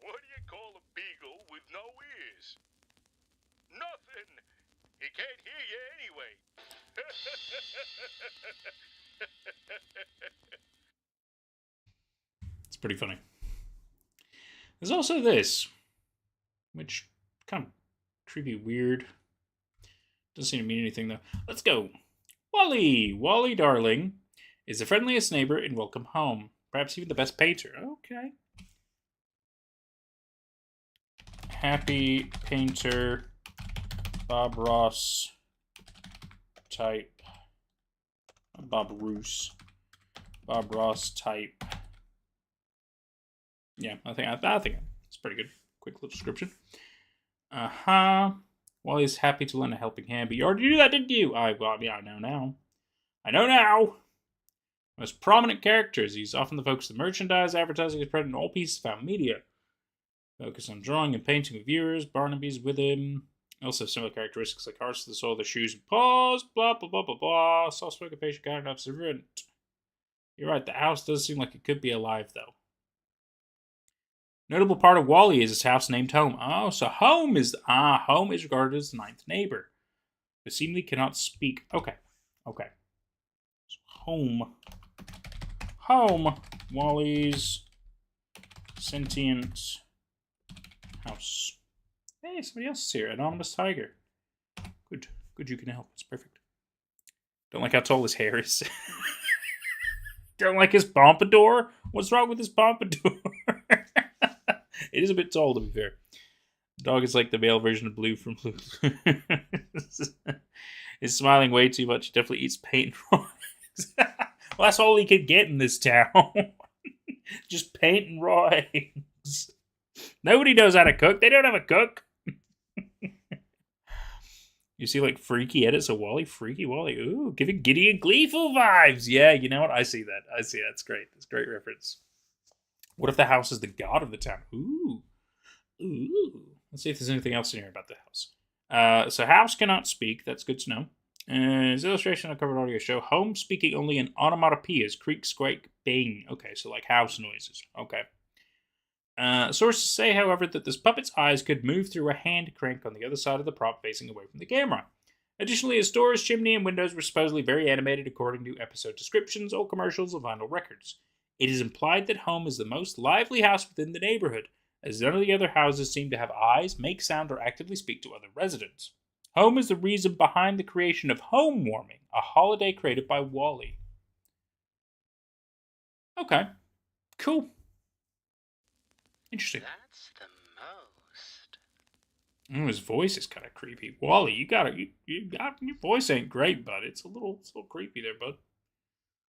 What do you call a beagle with no ears? Nothing. He can't hear you anyway. It's pretty funny. There's also this, which kind of creepy, weird. Doesn't seem to mean anything, though. Let's go. Wally! Wally, darling, is the friendliest neighbor in Welcome Home. Perhaps even the best painter. Okay. Happy painter, Bob Ross type. Bob Roos. Bob Ross type. Yeah, I think it's pretty good. Quick little description. Wally's happy to lend a helping hand, but you already knew that, didn't you? Yeah, I know now. I know now. Most prominent characters. He's often the focus of merchandise, advertising is present in all pieces of found media. Focus on drawing and painting with viewers. Barnaby's with him. Also have similar characteristics like hearts to the sole of their shoes and paws. Blah, blah, blah, blah, blah. Soft-spoken, patient, kind, observant. You're right, the house does seem like it could be alive, though. Notable part of Wally is his house named Home. Oh, so Home is regarded as the ninth neighbor, but seemingly cannot speak. Okay. So Home, Wally's sentient house. Hey, somebody else is here. Anonymous Tiger. Good, you can help. It's perfect. Don't like how tall his hair is. Don't like his pompadour? What's wrong with his pompadour? It is a bit tall, to be fair. The dog is like the male version of Blue from Blue. He's smiling way too much. He definitely eats paint and raw eggs. Well, that's all he could get in this town. Just paint and raw eggs. Nobody knows how to cook. They don't have a cook. You see, like, freaky edits of Wally? Freaky Wally. Ooh, giving giddy and gleeful vibes. Yeah, you know what? I see that. It's great. It's a great reference. What if the house is the god of the town? Ooh. Let's see if there's anything else in here about the house. So house cannot speak. That's good to know. His illustration on covered audio show home speaking only in onomatopoeias, creak, squeak, bang. Okay, so like house noises. Okay. Sources say, however, that this puppet's eyes could move through a hand crank on the other side of the prop facing away from the camera. Additionally, his doors, chimney, and windows were supposedly very animated according to episode descriptions, old commercials, and vinyl records. It is implied that Home is the most lively house within the neighborhood, as none of the other houses seem to have eyes, make sound, or actively speak to other residents. Home is the reason behind the creation of Home Warming, a holiday created by Wally. Okay. Cool. Interesting. That's the most. His voice is kind of creepy. Wally, you got your voice ain't great, bud. It's a little creepy there, bud.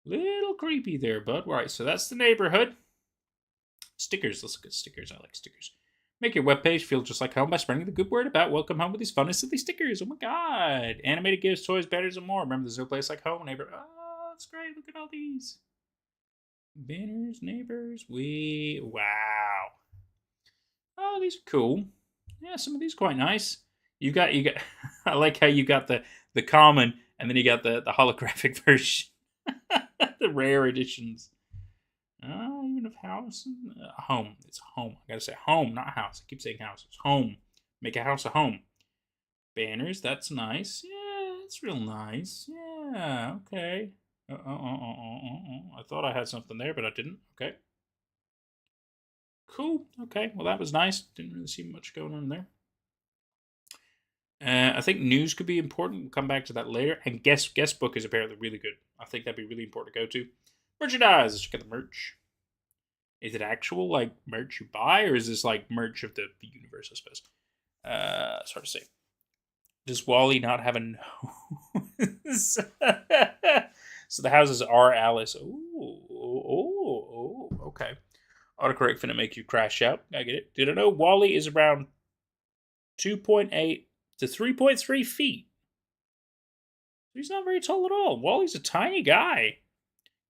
Little creepy there, bud. Right, so that's the neighborhood. Stickers. Let's look at stickers. I like stickers. Make your webpage feel just like home by spreading the good word about Welcome Home with these fun and silly stickers. Oh my god. Animated gifts, toys, banners, and more. Remember, there's no place like home, neighbor. Oh, that's great. Look at all these. Banners, neighbors. Wow. Oh, these are cool. Yeah, some of these are quite nice. You got. I like how you got the common, and then you got the holographic version. The rare editions. Even of house. Home. It's home. I gotta say home, not house. I keep saying house. It's home. Make a house a home. Banners. That's nice. Yeah, that's real nice. Yeah. Okay. I thought I had something there, but I didn't. Okay. Cool. Okay. Well, that was nice. Didn't really see much going on there. I think news could be important. We'll come back to that later. And guest book is apparently really good. I think that'd be really important to go to. Merchandise. Let's check out the merch. Is it actual like merch you buy, or is this like merch of the universe? I suppose. It's hard to say. Does Wally not have a nose? So the houses are Alice. Ooh, okay. Autocorrect finna make you crash out. I get it. Did I know Wally is around 2.8 to 3.3 feet? He's not very tall at all. Wally's a tiny guy.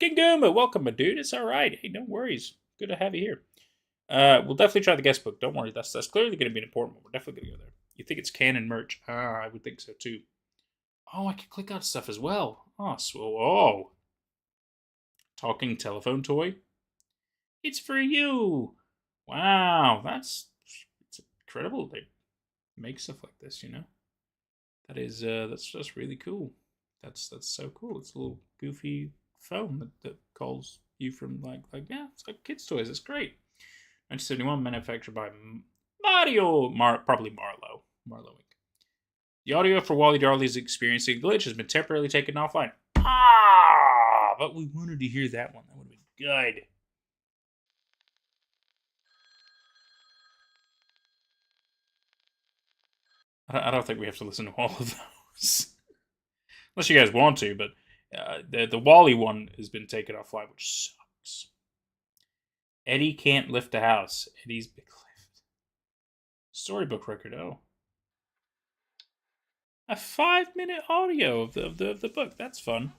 Ginguma, welcome, my dude. It's all right. Hey, no worries. Good to have you here. We'll definitely try the guest book. Don't worry. That's clearly going to be an important one. We're definitely going to go there. You think it's canon merch? I would think so too. Oh, I can click on stuff as well. Oh. Talking telephone toy. It's for you. Wow, it's incredible. They make stuff like this, you know. That's just really cool. That's so cool. It's a little goofy phone that calls you from like yeah, it's like kids' toys. It's great. 1971, manufactured by probably Marlowe Inc. The audio for Wally Darley's experiencing glitch has been temporarily taken offline. But we wanted to hear that one. That would have been good. I don't think we have to listen to all of those. Unless you guys want to, but the Wally one has been taken offline, which sucks. Eddie can't lift a house. Eddie's big lift. Storybook record, oh. A 5-minute audio of the book. That's fun.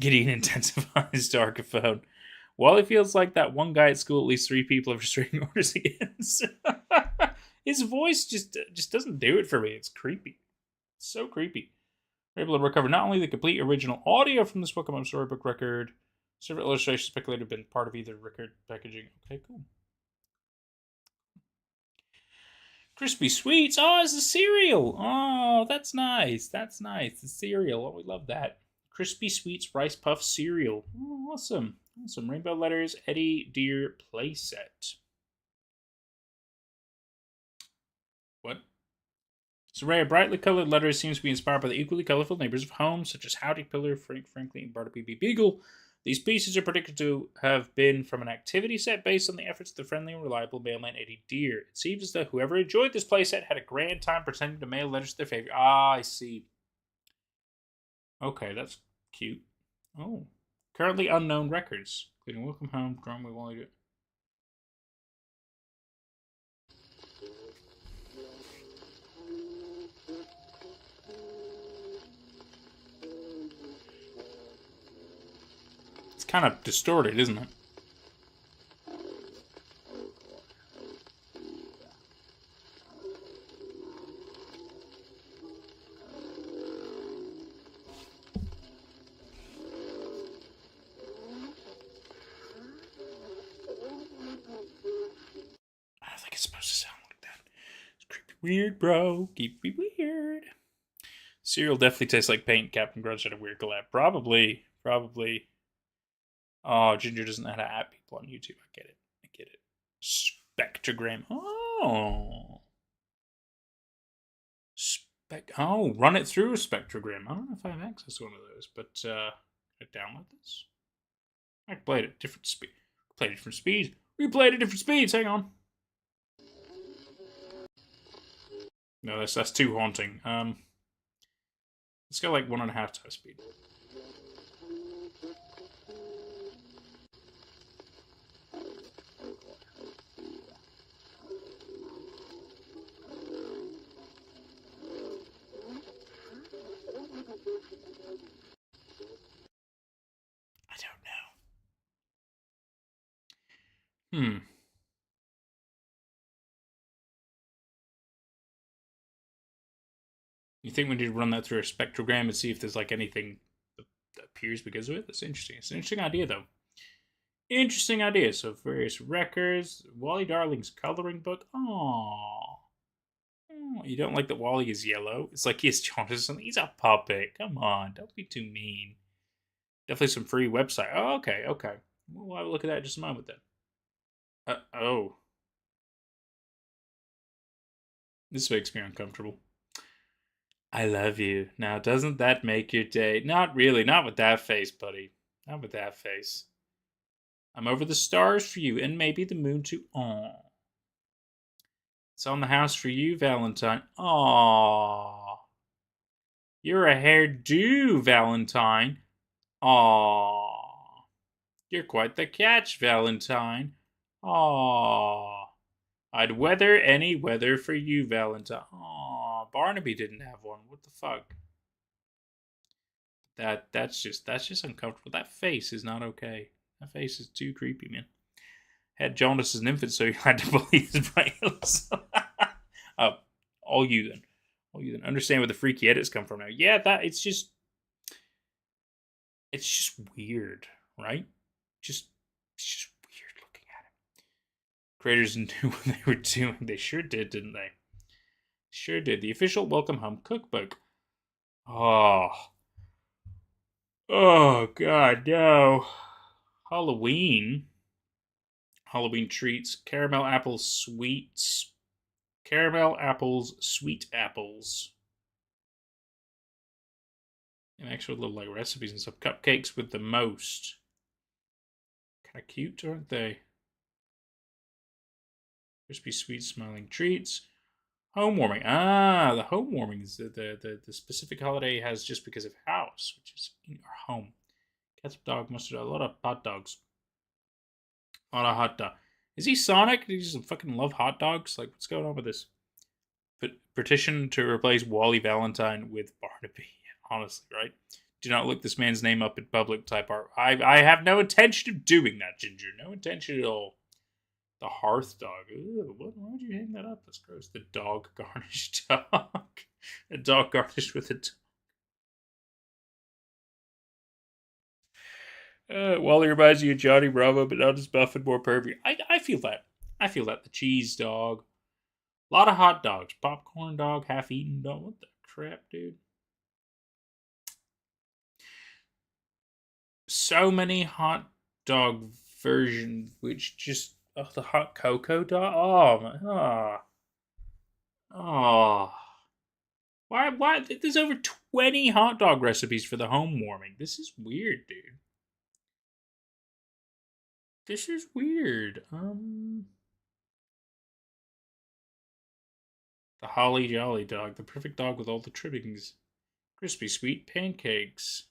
Gideon intensifies to Archiphone. Wally feels like that one guy at school at least 3 people have restraining orders against. His voice just doesn't do it for me. It's creepy. It's so creepy. We're able to recover not only the complete original audio from this Pokemon storybook record, several illustrations speculated have been part of either record packaging. Okay, cool. Crispy Sweets. Oh, it's a cereal. Oh, that's nice. That's nice. The cereal. Oh, we love that. Crispy Sweets Rice Puff cereal. Oh, awesome. Awesome. Rainbow Letters Eddie Deer playset. What? This array of brightly colored letters seems to be inspired by the equally colorful neighbors of homes, such as Howdy Pillar, Frank Frankly, and Bartleby B. Beagle. These pieces are predicted to have been from an activity set based on the efforts of the friendly and reliable mailman Eddie Deer. It seems as though whoever enjoyed this playset had a grand time pretending to mail letters to their favorite. I see. Okay, that's cute. Oh. Currently unknown records, including Welcome Home, Drum We Wally Do. It's kind of distorted, isn't it? I don't think it's supposed to sound like that. It's creepy weird, bro. Keep me weird. Cereal definitely tastes like paint. Captain Grudge had a weird collab. Probably. Oh, Ginger doesn't know how to add people on YouTube. I get it. Spectrogram. Oh. Run it through a spectrogram. I don't know if I have access to one of those, but can I download this? I can play it at different speed. Play it at different speeds. We played at different speeds. Hang on. No, that's too haunting. Let's go like 1.5 times speed. I don't know. You think we need to run that through a spectrogram and see if there's like anything that appears because of it? That's interesting. It's an interesting idea, though. Interesting idea. So various records. Wally Darling's coloring book. Aww. You don't like that Wally is yellow? It's like he has jaundice. He's a puppet. Come on. Don't be too mean. Definitely some free website. Oh, okay. We'll have a look at that in just a moment then. Oh. This makes me uncomfortable. I love you. Now, doesn't that make your day? Not really. Not with that face, buddy. Not with that face. I'm over the stars for you, and maybe the moon too. Aww. It's on the house for you, Valentine. Aww. You're a hairdo, Valentine. Aww. You're quite the catch, Valentine. Aww. I'd weather any weather for you, Valentine. Aww. Barnaby didn't have one. What the fuck? That's just uncomfortable. That face is not okay. That face is too creepy, man. Had jaundice as an infant, so you had to bully his brains. All you then. Understand where the freaky edits come from now. Yeah, it's just weird, right? It's just weird looking at it. Creators knew what they were doing. They sure did, didn't they? Sure did. The official Welcome Home cookbook. Oh God, no. Halloween treats. Caramel apples, sweet apples. And actual little like recipes and stuff. Cupcakes with the most. Kind of cute, aren't they? Crispy, sweet smelling treats. Home warming. The home warming is the specific holiday has just because of house, which is in our home. Ketchup, dog, mustard, a lot of hot dogs. A lot of hot dog. Is he Sonic? Does he just fucking love hot dogs? Like, what's going on with this? Petition to replace Wally Valentine with Barnaby. Honestly, right? Do not look this man's name up in public type art. I have no intention of doing that, Ginger. No intention at all. The hearth dog. Ew, why would you hang that up? That's gross. The dog garnished dog. A dog garnished with a dog. Wally reminds you of Johnny Bravo, but not as buff and more pervy. I feel that. The cheese dog. A lot of hot dogs. Popcorn dog, half-eaten dog. What the crap, dude? So many hot dog versions, which just... Oh, the hot cocoa dog? Oh, man. Oh. Why? There's over 20 hot dog recipes for the home warming. This is weird, dude. This is weird. The Holly Jolly dog. The perfect dog with all the trimmings. Crispy sweet pancakes.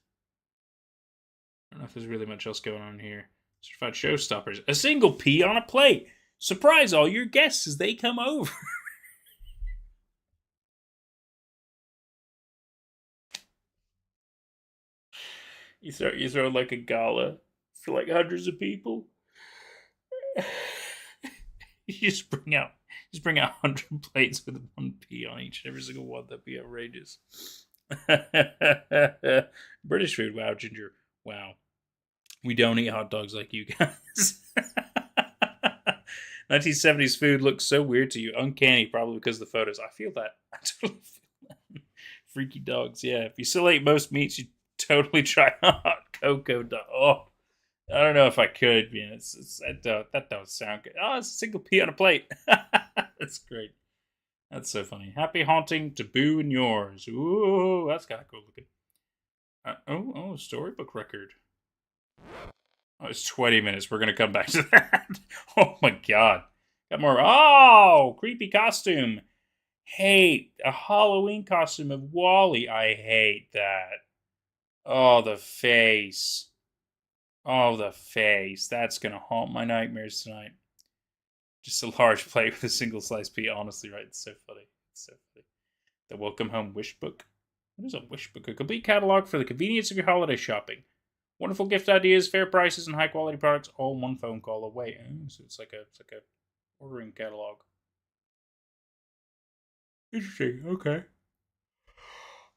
I don't know if there's really much else going on here. Certified showstoppers. A single pea on a plate. Surprise all your guests as they come over. You throw like a gala for like hundreds of people. You just bring out 100 plates with one pea on each and every single one. That'd be outrageous. British food. Wow, Ginger. Wow. We don't eat hot dogs like you guys. 1970s food looks so weird to you. Uncanny, probably because of the photos. I feel that. I totally feel that. Freaky dogs, yeah. If you still ate most meats, you'd totally try a hot cocoa dog. Oh, I don't know if I could, man. That don't sound good. Oh, it's a single pea on a plate. That's great. That's so funny. Happy haunting to Boo and yours. Ooh, that's kind of cool looking. Storybook record. Oh, it's 20 minutes. We're going to come back to that. Oh my god. Got more. Oh, creepy costume. Hate. A Halloween costume of Wally. I hate that. Oh, the face. That's going to haunt my nightmares tonight. Just a large plate with a single sliced pea. Honestly, right? It's so funny. The Welcome Home Wish Book. What is a wish book? A complete catalog for the convenience of your holiday shopping. Wonderful gift ideas, fair prices, and high quality products, all one phone call away. So it's like a ordering catalog. Interesting. Okay.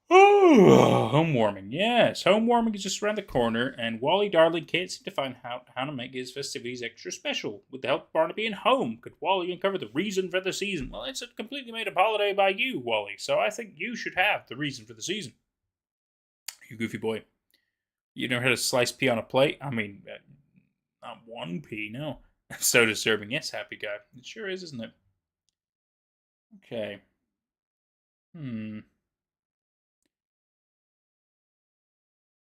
Oh, home warming. Yes, home warming is just around the corner, and Wally Darling can't seem to find how to make his festivities extra special. With the help of Barnaby and Home, could Wally uncover the reason for the season? Well, it's a completely made up holiday by you, Wally, so I think you should have the reason for the season. You goofy boy. You never had a sliced pea on a plate? I mean, not one pea, no. That's so disturbing. Yes, happy guy. It sure is, isn't it? Okay.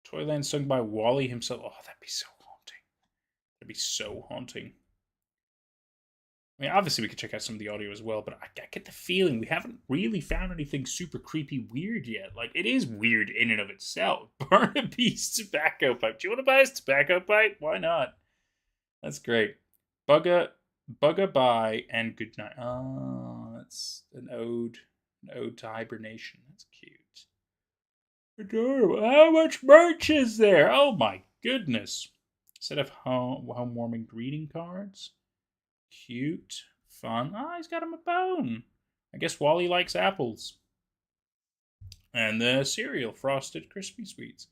Toyland sung by Wally himself. Oh, that'd be so haunting. That'd be so haunting. I mean, obviously we could check out some of the audio as well, but I get the feeling we haven't really found anything super creepy weird yet. Like, it is weird in and of itself. Barnaby's tobacco pipe. Do you want to buy his tobacco pipe? Why not? That's great. Bugga bye and good night. Oh, that's an ode to hibernation. That's cute. Adorable. How much merch is there? Oh my goodness. Set of home warming greeting cards. Cute. Fun. Ah, he's got him a bone. I guess Wally likes apples. And the cereal, Frosted Crispy Sweets.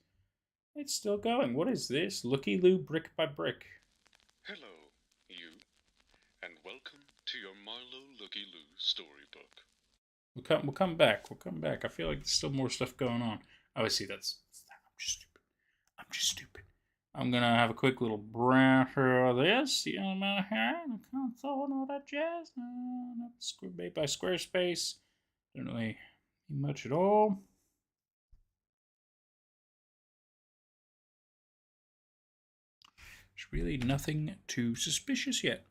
It's still going. What is this? Looky Loo Brick by Brick. Hello, you, and welcome to your Marlowe Looky Loo storybook. We'll come back. We'll come back. I feel like there's still more stuff going on. Oh, see, I'm just stupid. I'm gonna have a quick little browse through this. The amount of hair, the console, and all that jazz. Made by Squarespace. Don't really need much at all. There's really nothing too suspicious yet.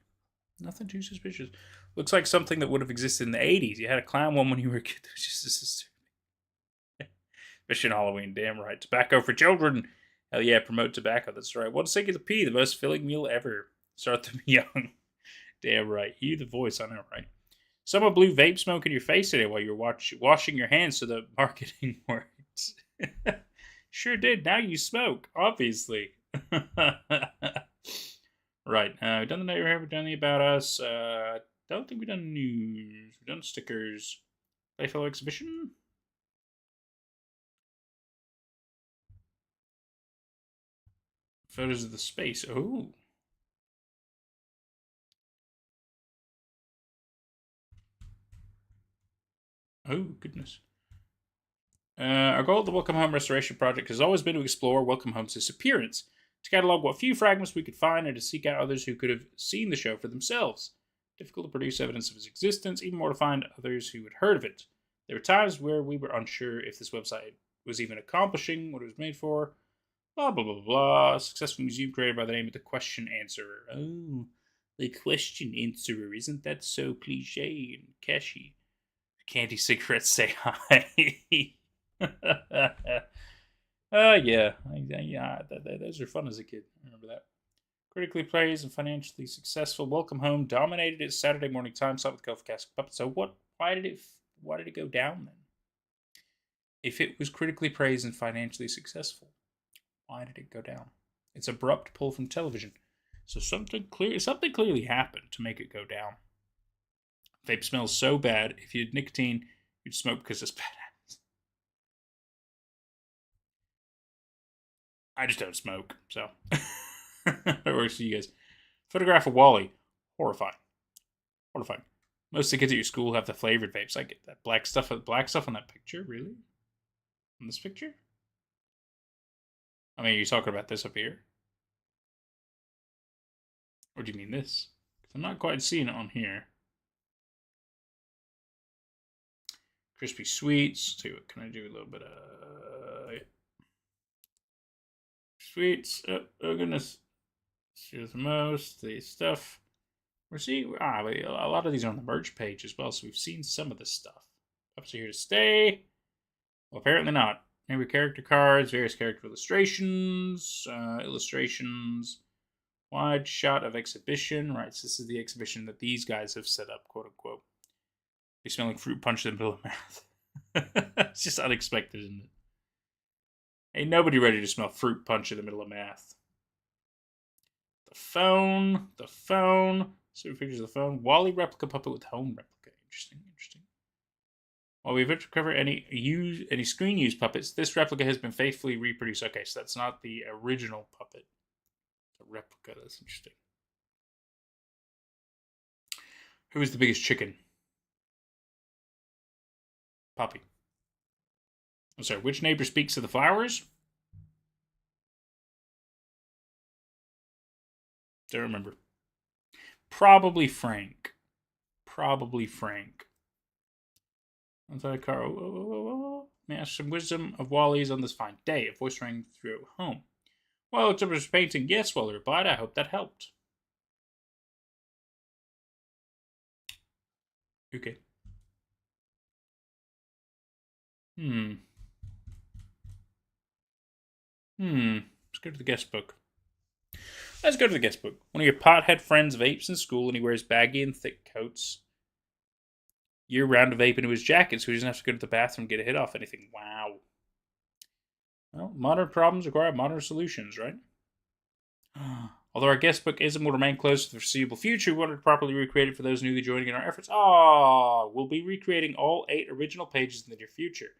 Nothing too suspicious. Looks like something that would have existed in the 80s. You had a clown one when you were a kid. That was just a sister. Especially in Halloween. Damn right. Tobacco for children. Hell yeah, promote tobacco. That's right. One singular P, the most filling meal ever. Start them young. Damn right. You the voice, I know, right? Someone blew vape smoke in your face today while you're washing your hands so the marketing works. Sure did. Now you smoke, obviously. Right. We've done the night we've done the about us. Don't think we've done news. We've done stickers. Playfellow exhibition. Photos of the space. Oh. Oh, goodness. Our goal of the Welcome Home Restoration Project has always been to explore Welcome Home's disappearance, to catalog what few fragments we could find, and to seek out others who could have seen the show for themselves. Difficult to produce evidence of its existence, even more to find others who had heard of it. There were times where we were unsure if this website was even accomplishing what it was made for. Blah, blah, blah, blah. A successful museum created by the name of the Question Answerer. Oh, the Question Answerer. Isn't that so cliche and catchy? Candy cigarettes say hi. Yeah. Those are fun as a kid. I remember that. Critically praised and financially successful. Welcome Home dominated its Saturday morning time slot with Gulf Cast Puppet. So why did it go down then? If it was critically praised and financially successful, why did it go down? It's abrupt pull from television. So something clearly happened to make it go down. Vape smells so bad, if you had nicotine, you'd smoke because it's badass. I just don't smoke, so that works for you guys. Photograph of Wally. Horrifying. Most of the kids at your school have the flavored vapes. I get that. Black stuff on that picture? Really? On this picture? I mean, are you talking about this up here? Or do you mean this? I'm not quite seeing it on here. Crispy Sweets. Let's see, what can I do? A little bit of... Yeah. Sweets. Oh goodness. Here's the most. The stuff. We're seeing... a lot of these are on the merch page as well, so we've seen some of this stuff. Pups are here to stay. Well, apparently not. Maybe character cards, various character illustrations, wide shot of exhibition. Right, so this is the exhibition that these guys have set up, quote unquote. They smell like fruit punch in the middle of math. It's just unexpected, isn't it? Ain't nobody ready to smell fruit punch in the middle of math. The phone. So pictures of the phone. Wally replica puppet with home replica. Interesting. While we've yet to cover any screen use puppets, this replica has been faithfully reproduced. Okay, so that's not the original puppet. The replica, that's interesting. Who is the biggest chicken? Poppy. I'm sorry, which neighbor speaks to the flowers? Don't remember. Probably Frank. May I ask some wisdom of Wally's on this fine day? A voice rang through home. Well, it's a painting. Yes, Wally replied. I hope that helped. Okay. Let's go to the guest book. Let's go to the guest book. One of your pothead friends vapes in school and he wears baggy and thick coats. Year round to vape into his jacket so he doesn't have to go to the bathroom and get a hit off anything. Wow. Well, modern problems require modern solutions, right? Although our guest book isn't will remain closed for the foreseeable future, we wanted to properly recreate it for those newly joining in our efforts. We'll be recreating all 8 original pages in the near future.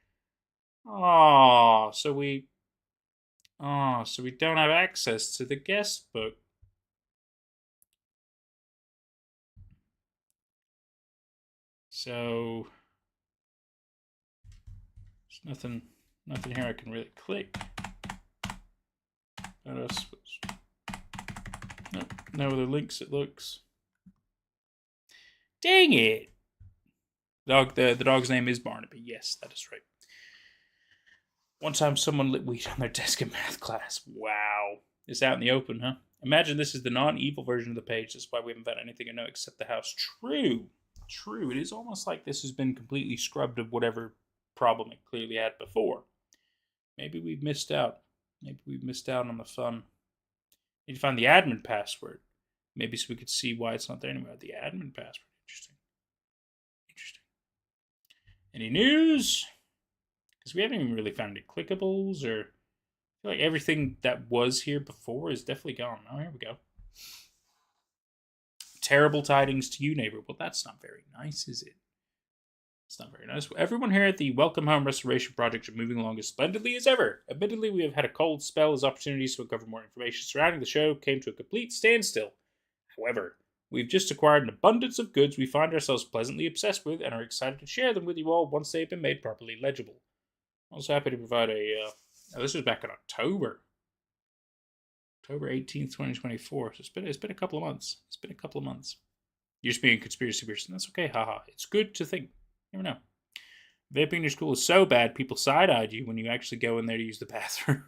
So we don't have access to the guest book. So there's nothing here I can really click. Nope, no other links, it looks. Dang it! The dog's name is Barnaby. Yes, that is right. One time someone lit weed on their desk in math class. Wow. It's out in the open, huh? Imagine this is the non-evil version of the page. That's why we haven't found anything to know except the house. True. It is almost like this has been completely scrubbed of whatever problem it clearly had before. Maybe we've missed out. Maybe we've missed out on the fun. Need to find the admin password. Maybe so we could see why it's not there anymore. The admin password. Interesting. Any news? Because we haven't even really found any clickables, or I feel like everything that was here before is definitely gone. Oh, here we go. Terrible tidings to you, neighbor. Well, that's not very nice, is it? It's not very nice. Everyone here at the Welcome Home Restoration Project are moving along as splendidly as ever. Admittedly, we have had a cold spell as opportunities to uncover more information surrounding the show came to a complete standstill. However, we've just acquired an abundance of goods we find ourselves pleasantly obsessed with and are excited to share them with you all once they've been made properly legible. I'm also happy to provide a... this was back in October. October 18th, 2024. So it's been a couple of months. You're just being a conspiracy person. That's okay, haha. It's good to think. You never know. Vaping in your school is so bad, people side-eyed you when you actually go in there to use the bathroom.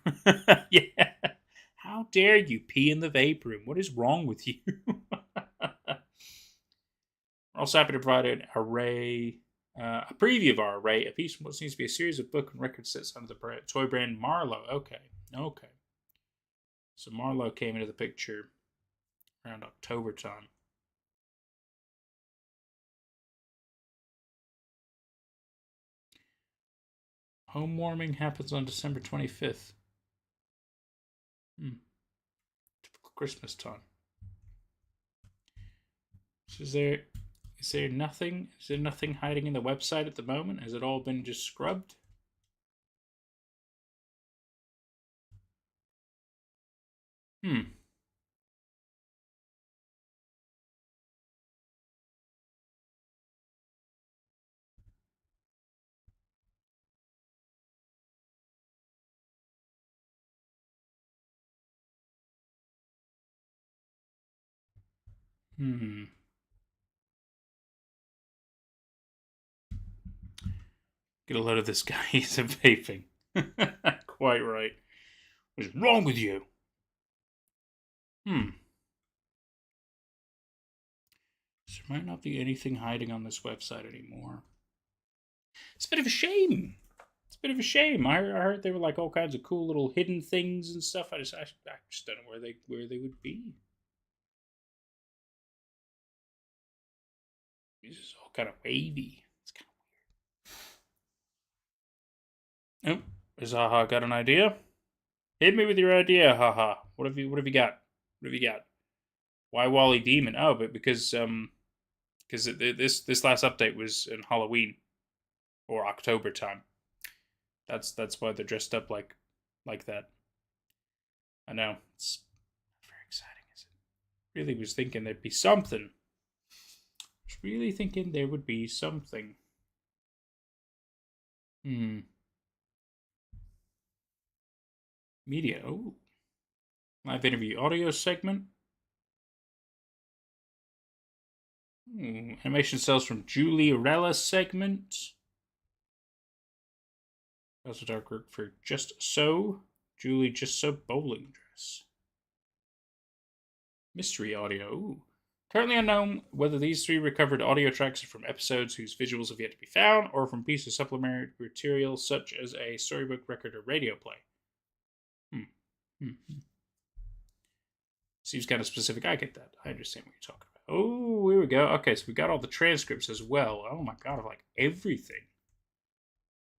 Yeah. How dare you pee in the vape room? What is wrong with you? We're also happy to provide an array... a preview of our array, a piece from what seems to be a series of book and record sets under the toy brand Marlowe. Okay. So Marlowe came into the picture around October time. Home warming happens on December 25th. Typical Christmas time. So is there nothing hiding in the website at the moment? Has it all been just scrubbed? Get a load of this guy. He's a vaping. Quite right. What's wrong with you? So there might not be anything hiding on this website anymore. It's a bit of a shame. I heard there were like all kinds of cool little hidden things and stuff. I just don't know where they would be. This is all kind of wavy. It's kind of weird. Oh, has Haha got an idea? Hit me with your idea, Haha. What have you got? Why Wally Demon? Oh, but because this last update was in Halloween or October time. That's why they're dressed up like that. I know. It's not very exciting, is it? Really was thinking there'd be something. Media. Oh. Live interview audio segment. Animation cells from Julie Rella segment. Also dark work for Just So. Julie Just So bowling dress. Mystery audio. Ooh. Currently unknown whether these 3 recovered audio tracks are from episodes whose visuals have yet to be found, or from pieces of supplementary material such as a storybook, record, or radio play. Seems kind of specific. I get that. I understand what you're talking about. Oh, here we go. Okay, so we got all the transcripts as well. Oh my god, of like everything.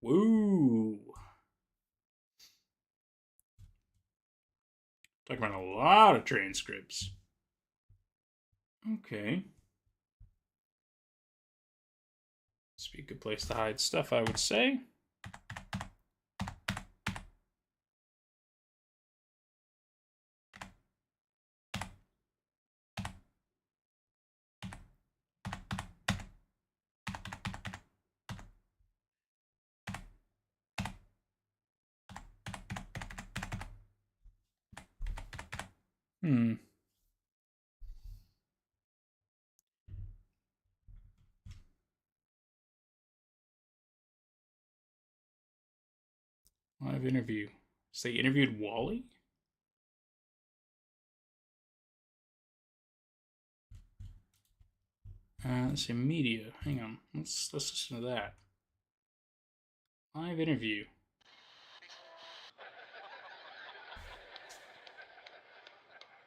Woo! Talking about a lot of transcripts. Okay. This would be a good place to hide stuff, I would say. Live interview. So they interviewed Wally? Let's see, media. Hang on. Let's listen to that. Live interview.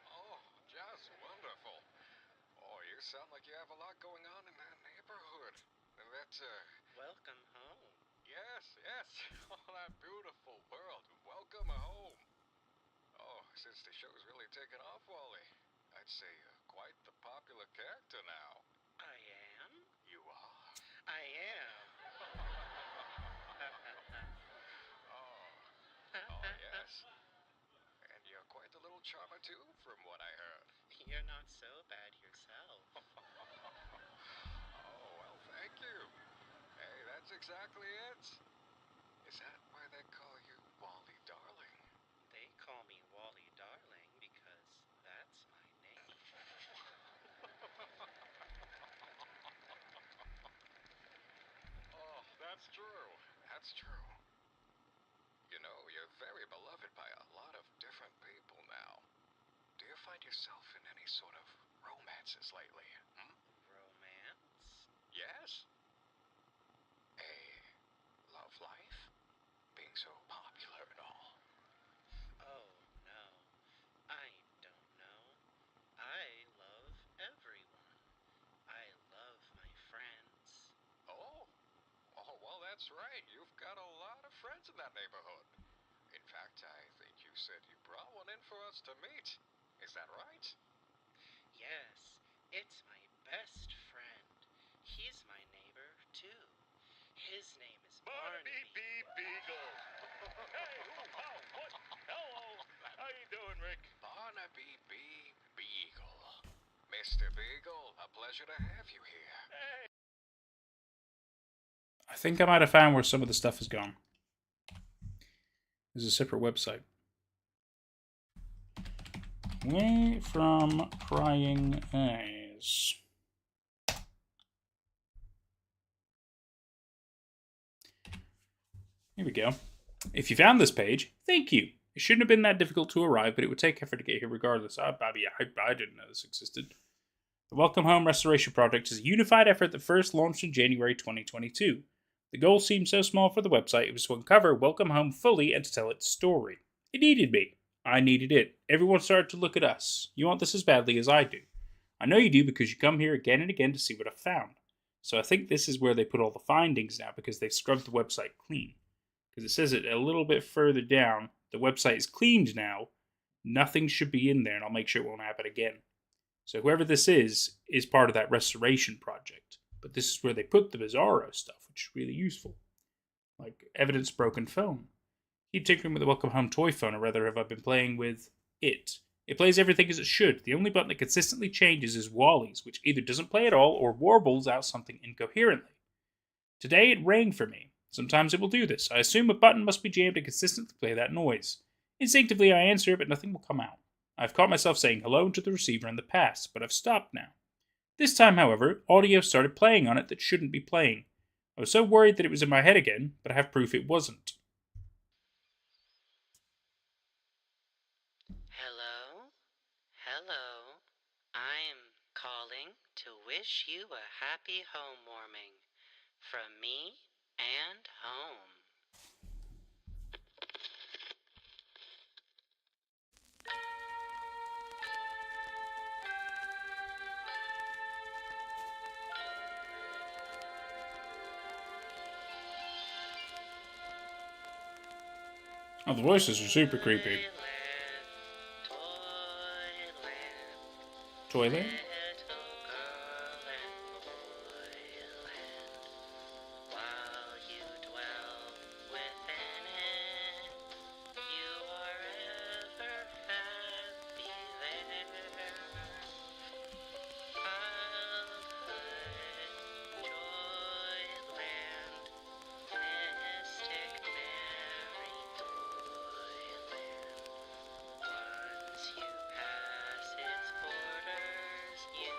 Oh, just wonderful. Oh, you sound like you have a lot going on in that neighborhood. Welcome home. Yes. Oh, that beautiful world. Welcome home. Oh, since the show's really taken off, Wally, I'd say quite the popular character now. I am? You are. I am. Oh, yes. And you're quite the little charmer, too, from what I heard. You're not so bad yourself. Oh, well, thank you. Hey, that's exactly it. Is that why they call you Wally Darling? They call me Wally Darling because that's my name. Oh, that's true. That's true. You know, you're very beloved by a lot of different people now. Do you find yourself in any sort of romances lately? Romance? Yes? A love life? Being so popular and all. Oh, no. I don't know. I love everyone. I love my friends. Oh? Oh, well, that's right. You've got a lot of friends in that neighborhood. In fact, I think you said you brought one in for us to meet. Is that right? Yes, it's my best friend. He's my neighbor, too. His name is Barnaby Barnaby. B. Beagle. Hey, what? Hello. How you doing, Rick? Barnaby B. Beagle. Mr. Beagle, a pleasure to have you here. Hey. I think I might have found where some of the stuff is gone. There's a separate website. Away from prying eyes. Here we go. If you found this page, thank you. It shouldn't have been that difficult to arrive, but it would take effort to get here regardless. I didn't know this existed. The Welcome Home Restoration Project is a unified effort that first launched in January 2022. The goal seemed so small for the website, it was to uncover Welcome Home fully and to tell its story. It needed me. I needed it. Everyone started to look at us. You want this as badly as I do. I know you do because you come here again and again to see what I've found. So I think this is where they put all the findings now because they've scrubbed the website clean. Because it says it a little bit further down. The website is cleaned now. Nothing should be in there, and I'll make sure it won't happen again. So whoever this is part of that restoration project. But this is where they put the Bizarro stuff, which is really useful. Like evidence broken phone. Keep tinkering with the Welcome Home toy phone, or rather have I been playing with it. It plays everything as it should. The only button that consistently changes is Wally's, which either doesn't play at all or warbles out something incoherently. Today it rang for me. Sometimes it will do this. I assume a button must be jammed to consistently play that noise. Instinctively I answer, but nothing will come out. I've caught myself saying hello to the receiver in the past, but I've stopped now. This time, however, audio started playing on it that shouldn't be playing. I was so worried that it was in my head again, but I have proof it wasn't. Hello? Hello? I'm calling wish you a happy homewarming. From me and home. Oh, the voices are super creepy. Toilet? While you dwell within it, you are ever happy there. Childhood, joyland, mystic merry toyland. Once you pass its borders, you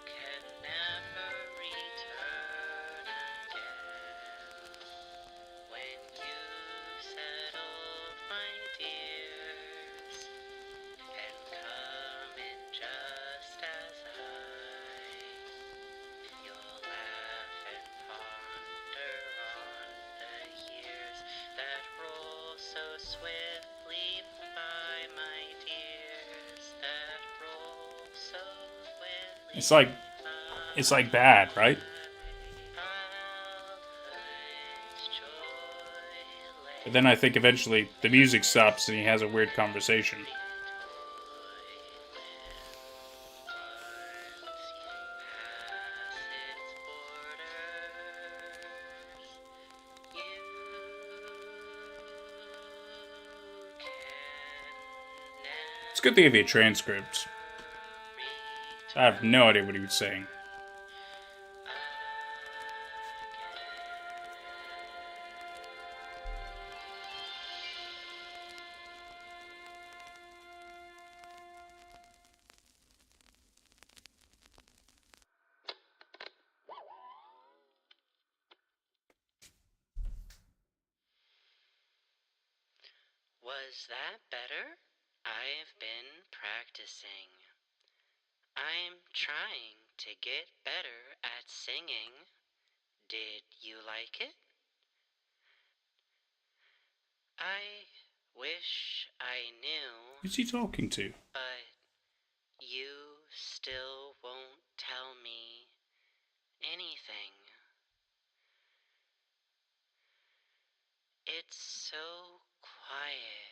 can never return again. When you've settled, my dears, and come in just as you'll laugh and ponder on the years that roll so swiftly by, my dears, that roll so swiftly. It's like bad, right? But then I think eventually the music stops and he has a weird conversation. It's good they give you a transcript. I have no idea what he was saying. Was that better? I've been practicing. I'm trying to get better at singing. Did you like it? I wish I knew. Who's he talking to? But you still won't tell me anything. It's so quiet.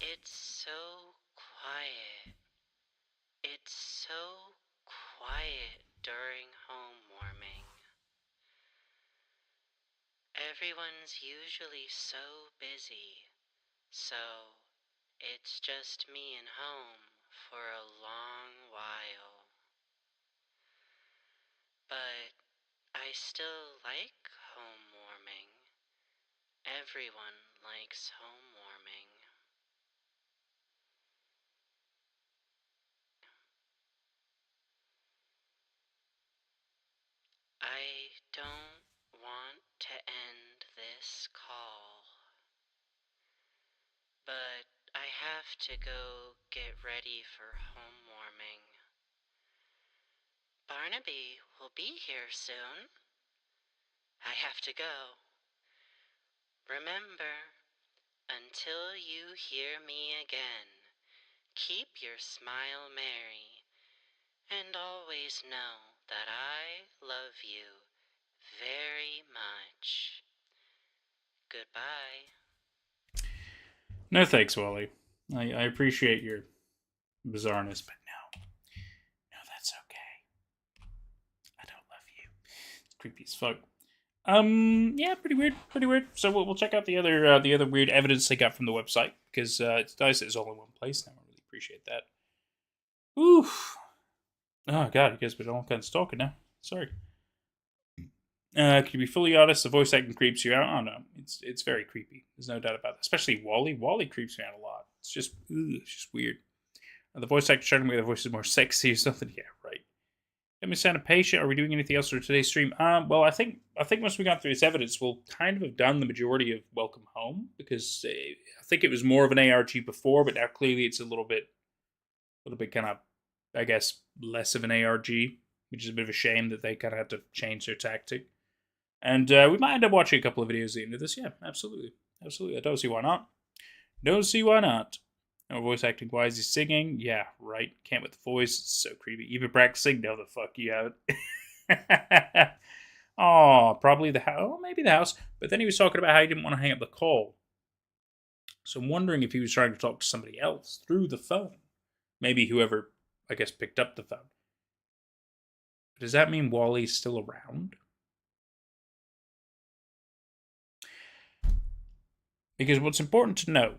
It's so quiet. It's so quiet during homewarming. Everyone's usually so busy, so it's just me and home for a long while. But I still like homewarming. Everyone likes homewarming. I don't want to end this call, but I have to go get ready for homewarming. Barnaby will be here soon. I have to go. Remember, until you hear me again, keep your smile merry, and always know that I love you very much. Goodbye. No thanks, Wally. I appreciate your bizarreness, but no. No, that's okay. I don't love you. It's creepy as fuck. Yeah, pretty weird. So we'll check out the other weird evidence they got from the website, because it's nice that it's all in one place now. I really appreciate that. Oof. Oh god, you guys been all kinds of talking now. Sorry. Can you be fully honest? The voice acting creeps you out. I don't know. It's very creepy. There's no doubt about that. Especially Wally. Wally creeps me out a lot. It's just weird. The voice actor trying to make the voices more sexy or something. Yeah, right. Let me sound patient. Are we doing anything else for today's stream? Well, I think once we got through this evidence, we'll kind of have done the majority of Welcome Home, because I think it was more of an ARG before, but now clearly it's a little bit kind of I guess, less of an ARG, which is a bit of a shame that they kind of had to change their tactic. And we might end up watching a couple of videos at the end of this. Yeah, absolutely. Absolutely. I don't see why not. Don't see why not. No voice acting. Why is he singing? Yeah, right. Can't with the voice. It's so creepy. You've been practicing? No, the fuck you haven't. Oh, probably the house. Oh, maybe the house. But then he was talking about how he didn't want to hang up the call. So I'm wondering if he was trying to talk to somebody else through the phone. Maybe whoever, I guess, picked up the phone. Does that mean Wally's still around? Because what's important to know,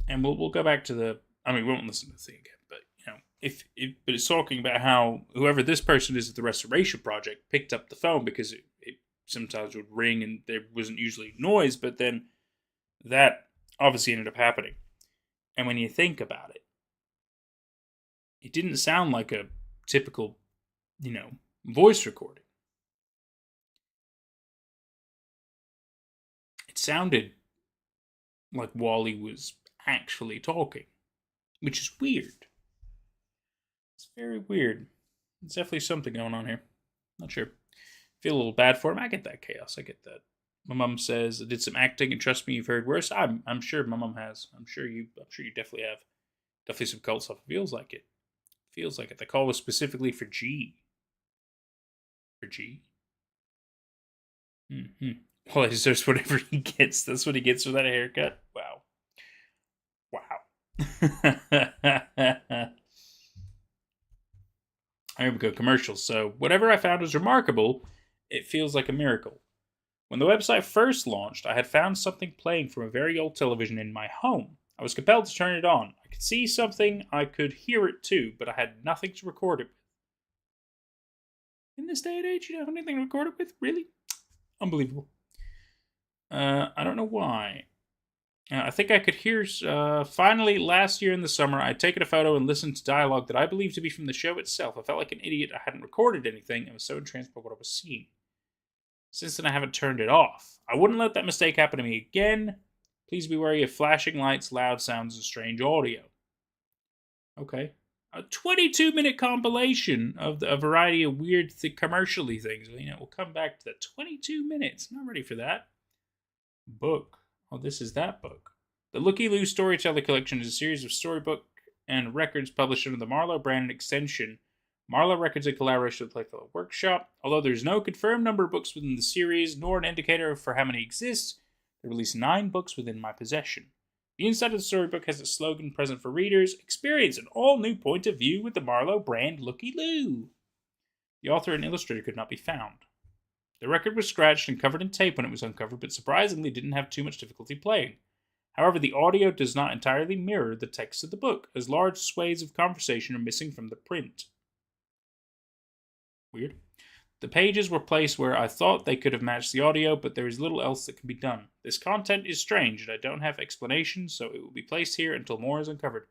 and we'll go back to the, I mean, we won't listen to the thing again, but, you know, but it's talking about how whoever this person is at the Restoration Project picked up the phone because it sometimes would ring and there wasn't usually noise, but then that obviously ended up happening. And when you think about it, it didn't sound like a typical, you know, voice recording. It sounded like Wally was actually talking, which is weird. It's very weird. There's definitely something going on here. Not sure. Feel a little bad for him. I get that chaos. I get that. My mom says I did some acting, and trust me, you've heard worse. I'm sure my mom has. I'm sure you definitely have. Definitely some cult stuff. It feels like it. Feels like it. The call was specifically for G. For G. Well, he deserves whatever he gets. That's what he gets for that haircut. Wow. Here we go. Commercials. So, whatever I found was remarkable, it feels like a miracle. When the website first launched, I had found something playing from a very old television in my home. I was compelled to turn it on. I could see something, I could hear it too, but I had nothing to record it with. In this day and age, you don't have anything to record it with? Really? Unbelievable. I don't know why. I think I could hear, finally, last year in the summer, I'd taken a photo and listened to dialogue that I believed to be from the show itself. I felt like an idiot. I hadn't recorded anything and was so entranced by what I was seeing. Since then, I haven't turned it off. I wouldn't let that mistake happen to me again. Please be wary of flashing lights, loud sounds, and strange audio. Okay. A 22-minute compilation of a variety of weird commercially things. You know, we'll come back to that. 22 minutes. Not ready for that. Book. Oh, this is that book. The Looky Loo Storyteller Collection is a series of storybook and records published under the Marlowe brand and extension. Marlowe Records in collaboration with Playfellow Workshop. Although there's no confirmed number of books within the series, nor an indicator for how many exist, they released 9 books within my possession. The inside of the storybook has a slogan present for readers: experience an all-new point of view with the Marlowe brand Looky Loo. The author and illustrator could not be found. The record was scratched and covered in tape when it was uncovered, but surprisingly didn't have too much difficulty playing. However, the audio does not entirely mirror the text of the book, as large swathes of conversation are missing from the print. Weird. The pages were placed where I thought they could have matched the audio, but there is little else that can be done. This content is strange, and I don't have explanations, so it will be placed here until more is uncovered.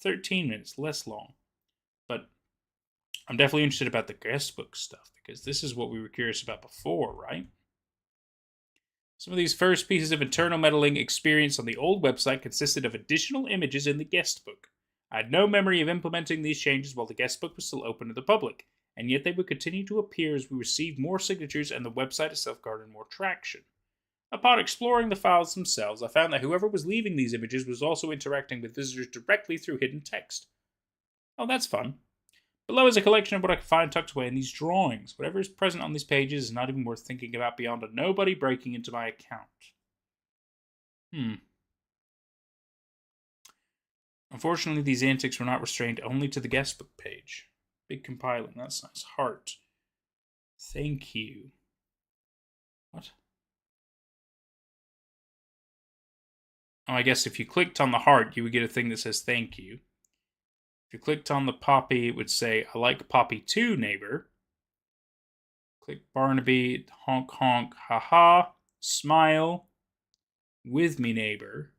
13 minutes, less long. But I'm definitely interested about the guest book stuff, because this is what we were curious about before, right? Some of these first pieces of internal meddling experienced on the old website consisted of additional images in the guest book. I had no memory of implementing these changes while the guest book was still open to the public, and yet they would continue to appear as we received more signatures and the website itself garnered more traction. Upon exploring the files themselves, I found that whoever was leaving these images was also interacting with visitors directly through hidden text. Oh, that's fun. Below is a collection of what I could find tucked away in these drawings. Whatever is present on these pages is not even worth thinking about beyond a nobody breaking into my account. Unfortunately, these antics were not restrained only to the guestbook page. Big compiling, that's nice. Heart. Thank you. What? Oh, I guess if you clicked on the heart, you would get a thing that says thank you. If you clicked on the Poppy, it would say, I like Poppy too, neighbor. Click Barnaby, honk honk, haha, smile, with me, neighbor.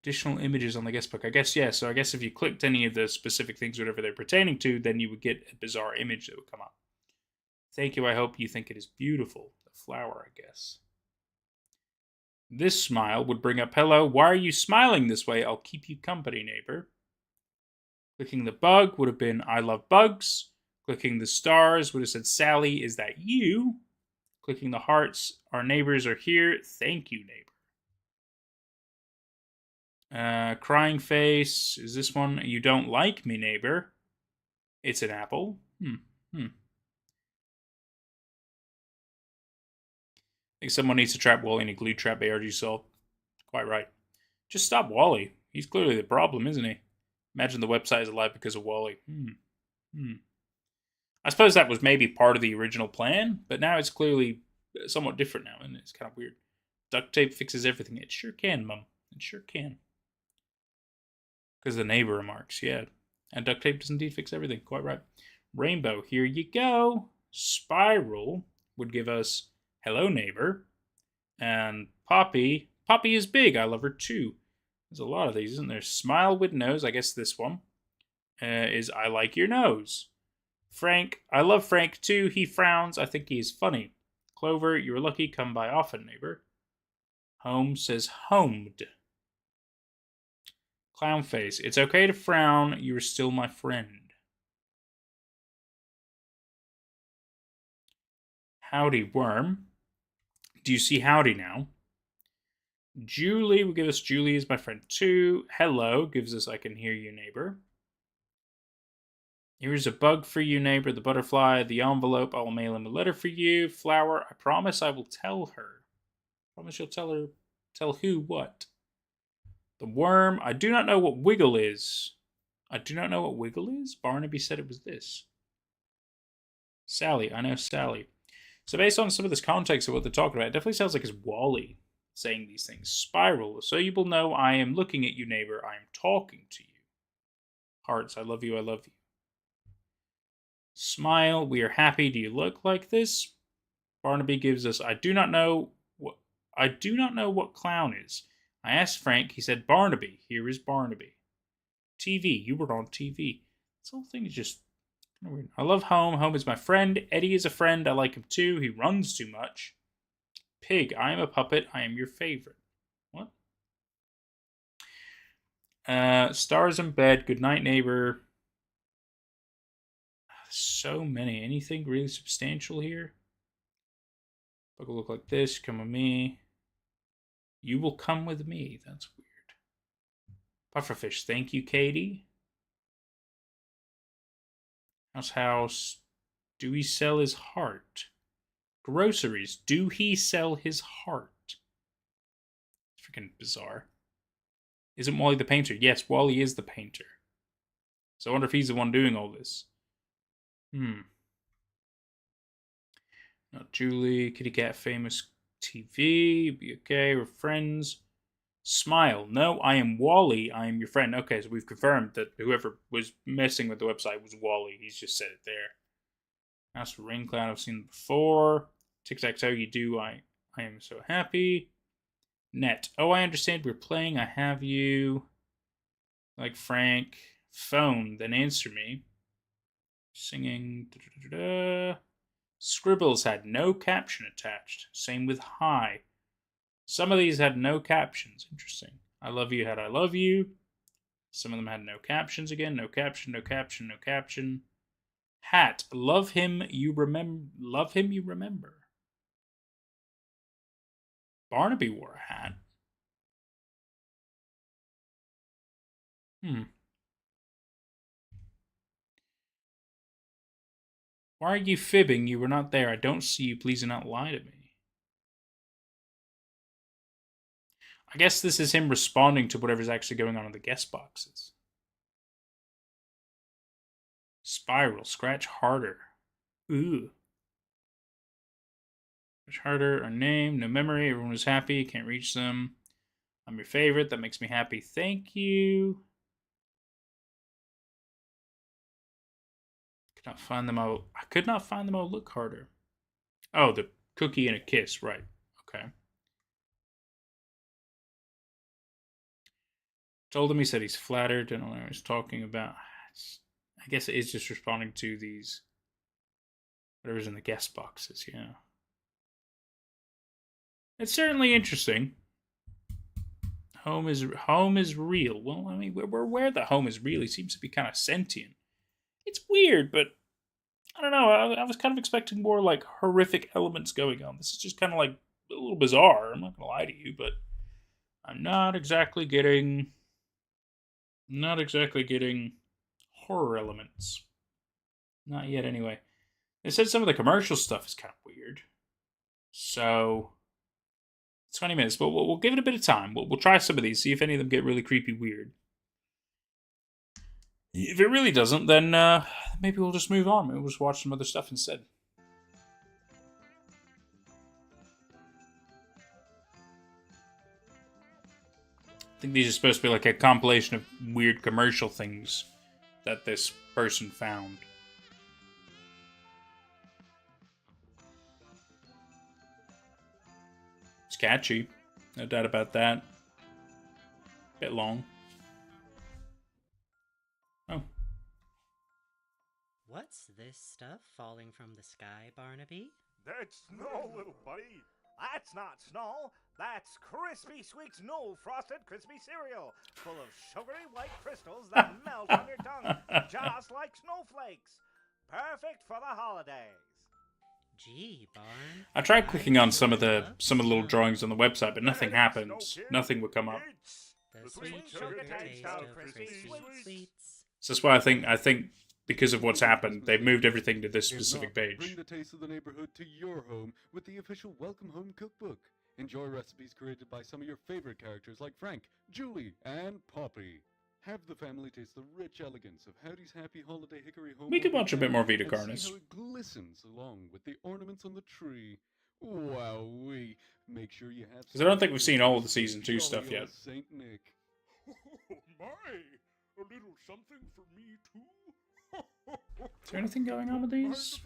Additional images on the guest book. I guess, yeah, so I guess if you clicked any of the specific things, whatever they're pertaining to, then you would get a bizarre image that would come up. Thank you, I hope you think it is beautiful. The flower, I guess. This smile would bring up, hello, why are you smiling this way? I'll keep you company, neighbor. Clicking the bug would have been I love bugs. Clicking the stars would have said Sally, is that you? Clicking the hearts, our neighbors are here. Thank you, neighbor. Crying face, is this one? You don't like me, neighbor. It's an apple. I think someone needs to trap Wally in a glue trap ARG solved. Quite right. Just stop Wally. He's clearly the problem, isn't he? Imagine the website is alive because of Wally. I suppose that was maybe part of the original plan, but now it's clearly somewhat different now, and it's kind of weird. Duct tape fixes everything. It sure can, Mum. It sure can. Because the neighbor remarks, yeah. And duct tape does indeed fix everything. Quite right. Rainbow, here you go. Spiral would give us hello, neighbor. And Poppy. Poppy is big. I love her too. There's a lot of these, isn't there? Smile with nose. I guess this one is I like your nose. Frank. I love Frank too. He frowns. I think he is funny. Clover, you're lucky. Come by often, neighbor. Home says homed. Clownface. It's okay to frown. You're still my friend. Howdy, worm. Do you see Howdy now? Julie will give us Julie is my friend too. Hello gives us I can hear you, neighbor. Here's a bug for you, neighbor. The butterfly, the envelope. I will mail him a letter for you. Flower, I promise I will tell her. Promise you'll tell her. Tell who what? The worm. I do not know what wiggle is. I do not know what wiggle is. Barnaby said it was this. Sally. I know Sally. So based on some of this context of what they're talking about, it definitely sounds like it's Wally saying these things. Spiral. So you will know I am looking at you, neighbor. I am talking to you. Hearts. I love you. I love you. Smile. We are happy. Do you look like this? Barnaby gives us I do not know what clown is. I asked Frank. He said Barnaby. Here is Barnaby. TV. You were on TV. This whole thing is just kind of weird. I love home. Home is my friend. Eddie is a friend. I like him too. He runs too much. Pig. I am a puppet. I am your favorite. What? Stars in bed. Good night, neighbor. So many. Anything really substantial here? Book will look like this. Come with me. You will come with me. That's weird. Pufferfish. Thank you, Katie. House. Do we sell his heart? Groceries. Do he sell his heart? It's freaking bizarre. Isn't Wally the painter? Yes, Wally is the painter. So I wonder if he's the one doing all this. Not Julie. Kitty Cat famous TV. Be okay. We're friends. Smile. No, I am Wally. I am your friend. Okay, so we've confirmed that whoever was messing with the website was Wally. He's just said it there. House for Rain Cloud. I've seen before. Tic-tac-toe. You do. I am so happy. Net. Oh, I understand. We're playing. I have you. Like Frank. Phone. Then answer me. Singing. Scribbles had no caption attached. Same with hi. Some of these had no captions. Interesting. I love you had I love you. Some of them had no captions again. No caption, no caption, no caption. Hat. Love him, you remember. Love him, you remember. Barnaby wore a hat. Why are you fibbing? You were not there. I don't see you. Please do not lie to me. I guess this is him responding to whatever's actually going on in the guest boxes. Spiral. Scratch harder. Ooh. Scratch harder. Our name. No memory. Everyone was happy. Can't reach them. I'm your favorite. That makes me happy. Thank you. Could not find them all. I could not find them all. Look harder. Oh, the cookie and a kiss. Right. Okay. Told him, he said he's flattered. Don't know what he's talking about. I guess it is just responding to these, whatever's in the guest boxes, yeah. It's certainly interesting. Home is real. Well, I mean, we're aware that home is real. He seems to be kind of sentient. It's weird, but I don't know. I was kind of expecting more like horrific elements going on. This is just kind of like a little bizarre. I'm not gonna lie to you, but I'm not exactly getting horror elements. Not yet, anyway. They said some of the commercial stuff is kind of weird. So, 20 minutes, but we'll give it a bit of time. We'll try some of these, see if any of them get really creepy weird. If it really doesn't, then maybe we'll just move on. Maybe we'll just watch some other stuff instead. I think these are supposed to be like a compilation of weird commercial things that this person found. It's catchy. No doubt about that. Bit long. Oh. What's this stuff falling from the sky, Barnaby? That's snow, little buddy. That's not snow. That's crispy sweet snow frosted crispy cereal, full of sugary white crystals that melt on your tongue, just like snowflakes. Perfect for the holidays. Gee, Barn. I tried clicking on some of the little drawings on the website, but nothing happened. Nothing would come up. The sweet sweet sugar sugar taste taste of of crispy crispy sweets. sweets. So that's why I think because of what's happened, they've moved everything to this If specific not, page. Bring the taste of the neighborhood to your home with the official Welcome Home Cookbook. Enjoy recipes created by some of your favorite characters like Frank, Julie, and Poppy. Have the family taste the rich elegance of Howdy's Happy Holiday Hickory Home. We could watch a bit more VITA and Carnis. see how it glistens along with the ornaments on the tree. Wowee! Make sure you have. Because I don't think we've seen all of the season 2 stuff Jolly yet. old Saint Nick. Oh my, a little something for me too. Is there anything going on with these?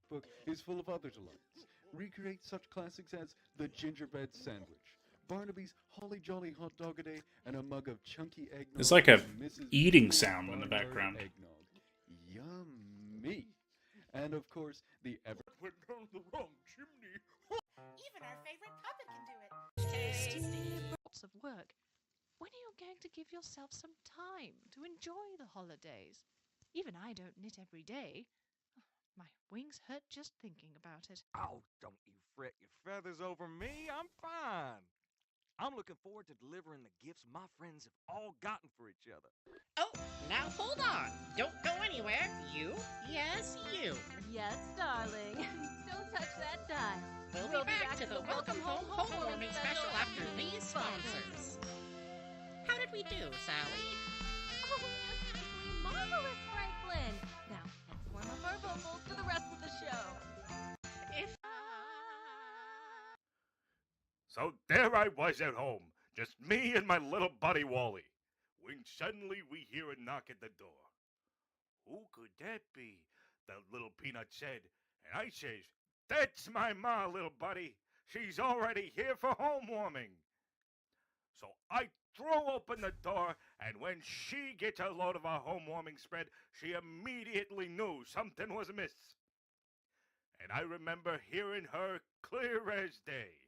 Book is full of other delights. Recreate such classics as the gingerbread sandwich, Barnaby's Holly Jolly Hot Dog a Day, and a mug of chunky eggnog. There's like a from Mrs. eating Barnard's sound in the background. Eggnog. Yummy. And of course, the ever Went down the wrong chimney. Even our favorite puppet can do it. Lots of work. When are you going to give yourself some time to enjoy the holidays? Even I don't knit every day. My wings hurt just thinking about it. Oh, don't you fret your feathers over me. I'm fine. I'm looking forward to delivering the gifts my friends have all gotten for each other. Oh, now hold on. Don't go anywhere. You? Yes, you. Yes, darling. Don't touch that dial. We'll be back to the Welcome Home Homewarming Special after these sponsors. How did we do, Sally? Oh, just simply marvelous, Franklin. Now, let's warm up our vocals for the rest of the show. If So there I was at home, just me and my little buddy Wally, when suddenly we hear a knock at the door. Who could that be? The little peanut said, and I says, that's my ma, little buddy. She's already here for home warming. So I throw open the door, and when she gets a load of our home warming spread, she immediately knew something was amiss. And I remember hearing her clear as day.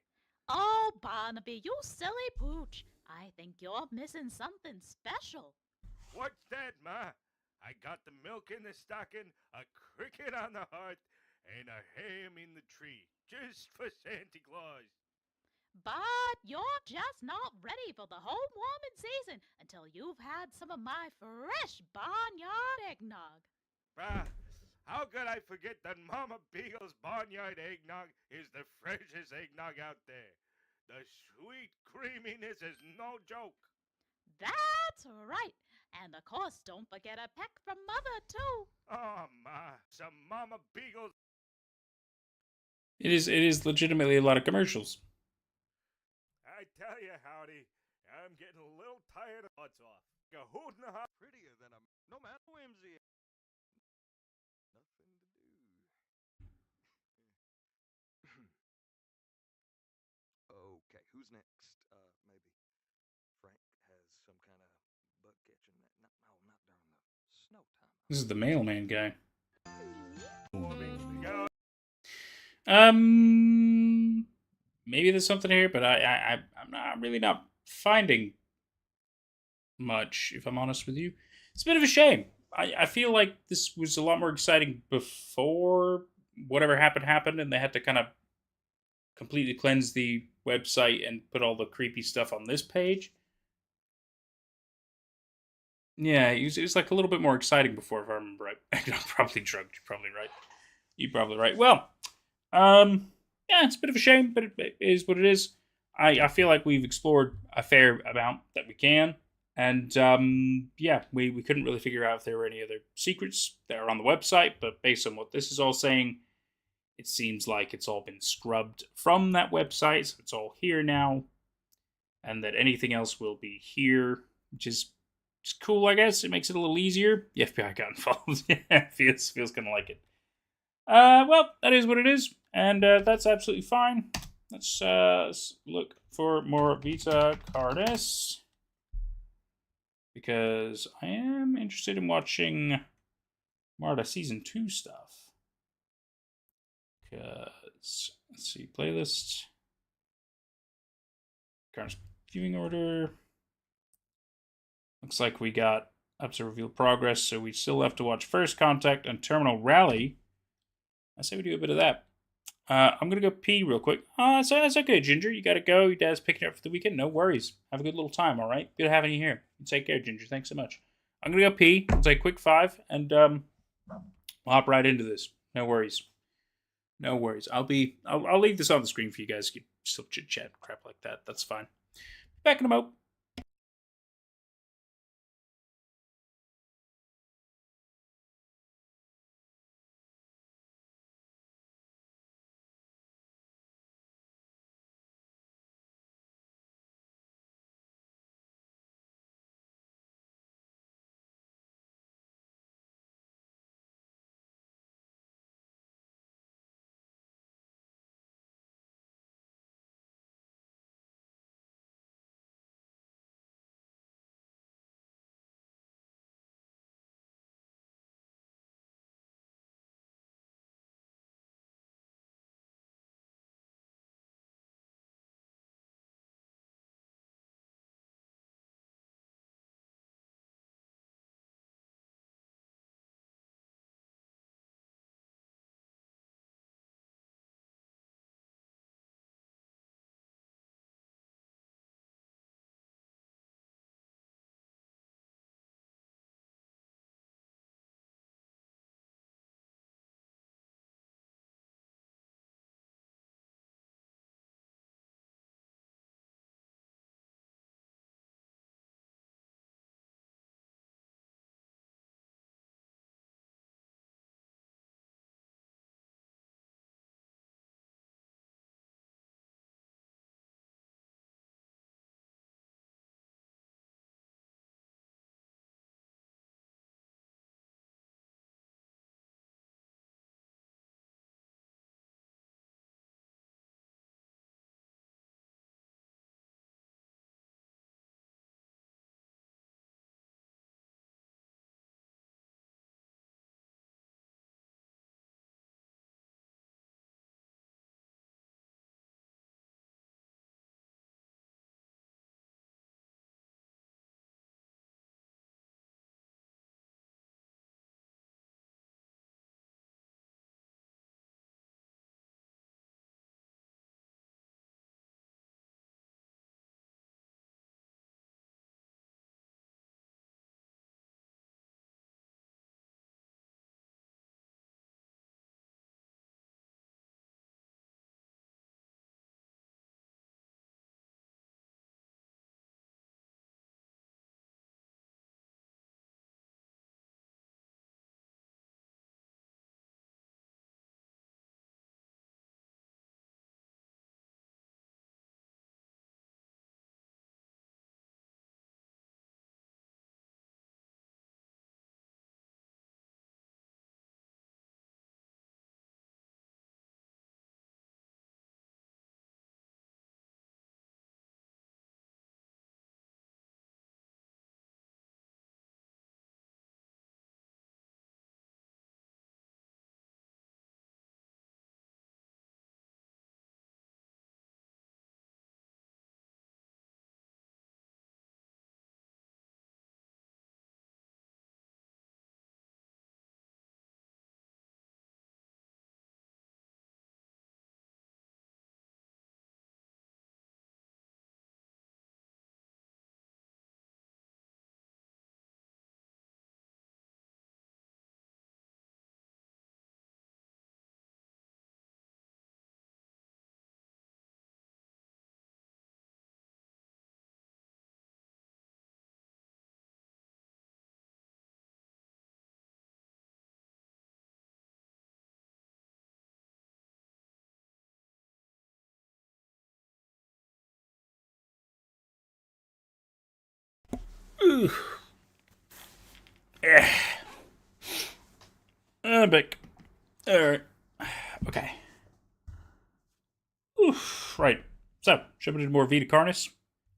Oh, Barnaby, you silly pooch. I think you're missing something special. What's that, Ma? I got the milk in the stocking, a cricket on the hearth, and a ham in the tree, just for Santa Claus. But you're just not ready for the home warming season until you've had some of my fresh barnyard eggnog. Bah, how could I forget that Mama Beagle's barnyard eggnog is the freshest eggnog out there? The sweet creaminess is no joke. That's right. And of course, don't forget a peck from Mother, too. Oh, Ma, some Mama Beagles. It is legitimately a lot of commercials. I tell you, Howdy, I'm getting a little tired of butts off. A hoot and a hop. prettier than a no matter whimsy. Nothing to do. Okay, who's next? Maybe Frank has some kind of bug catching. No, not during the snow time. This is the mailman guy. Go. Maybe there's something here, but I'm really not finding much, if I'm honest with you. It's a bit of a shame. I feel like this was a lot more exciting before whatever happened, and they had to kind of completely cleanse the website and put all the creepy stuff on this page. Yeah, it was like a little bit more exciting before, if I remember right. I'm probably drugged. You're probably right. You're probably right. Well, yeah, it's a bit of a shame, but it is what it is. I feel like we've explored a fair amount that we can. And yeah, we couldn't really figure out if there were any other secrets that are on the website, but based on what this is all saying, it seems like it's all been scrubbed from that website, so it's all here now, and that anything else will be here, which is just cool, I guess. It makes it a little easier. The FBI got involved. Yeah, feels kind of like it. Well, that is what it is, and that's absolutely fine. Let's look for more VITA Carnis, because I am interested in watching more of the season 2 stuff. Because, let's see, playlist, Carnis viewing order. Looks like we got up to reveal progress, so we still have to watch First Contact and Terminal Rally. I say we do a bit of that. I'm going to go pee real quick. So that's okay, Ginger. You got to go. Your dad's picking you up for the weekend. No worries. Have a good little time, all right? Good having you here. Take care, Ginger. Thanks so much. I'm going to go pee. I'll take a quick 5, and we'll hop right into this. No worries. No worries. I'll leave this on the screen for you guys. You can still chit-chat crap like that. That's fine. Back in a mo. Whew. Back. Alright. Okay. Oof. Right. So, should we do more VITA Carnis?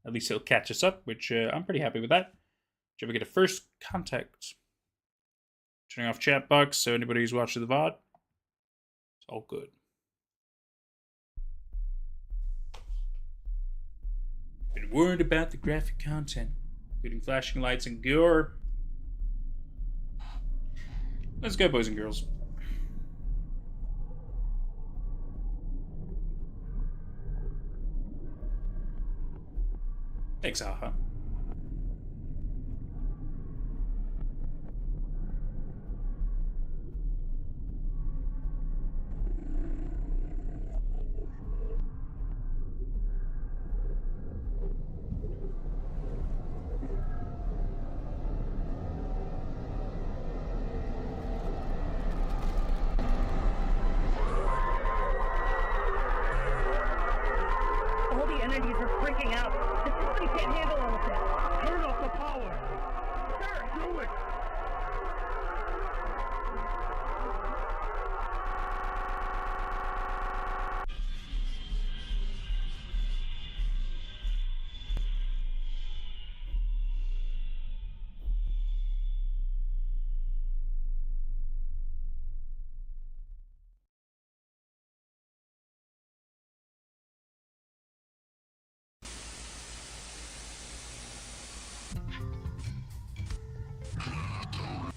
At least he'll catch us up, which I'm pretty happy with that. Should we get a first contact? Turning off chat box, so anybody who's watching the VOD, it's all good. Been worried about the graphic content, including flashing lights and gore. Let's go, boys and girls. Thanks, Alpha. All the entities are freaking out. The system can't handle all of this. Turn off the power. Sir, do it.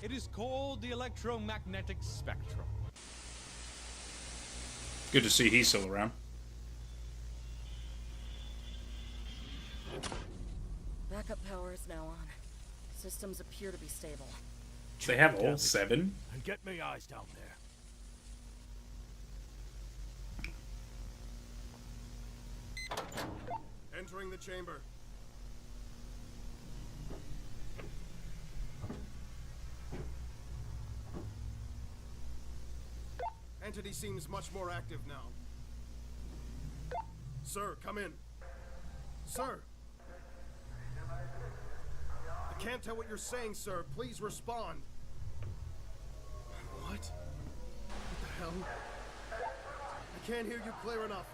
It is called the electromagnetic spectrum. Good to see he's still around. Backup power is now on. Systems appear to be stable. They have all 7. And get me eyes down there. Entering the chamber. Entity seems much more active now. Sir, come in. Sir! I can't tell what you're saying, sir. Please respond. What? What the hell? I can't hear you clear enough.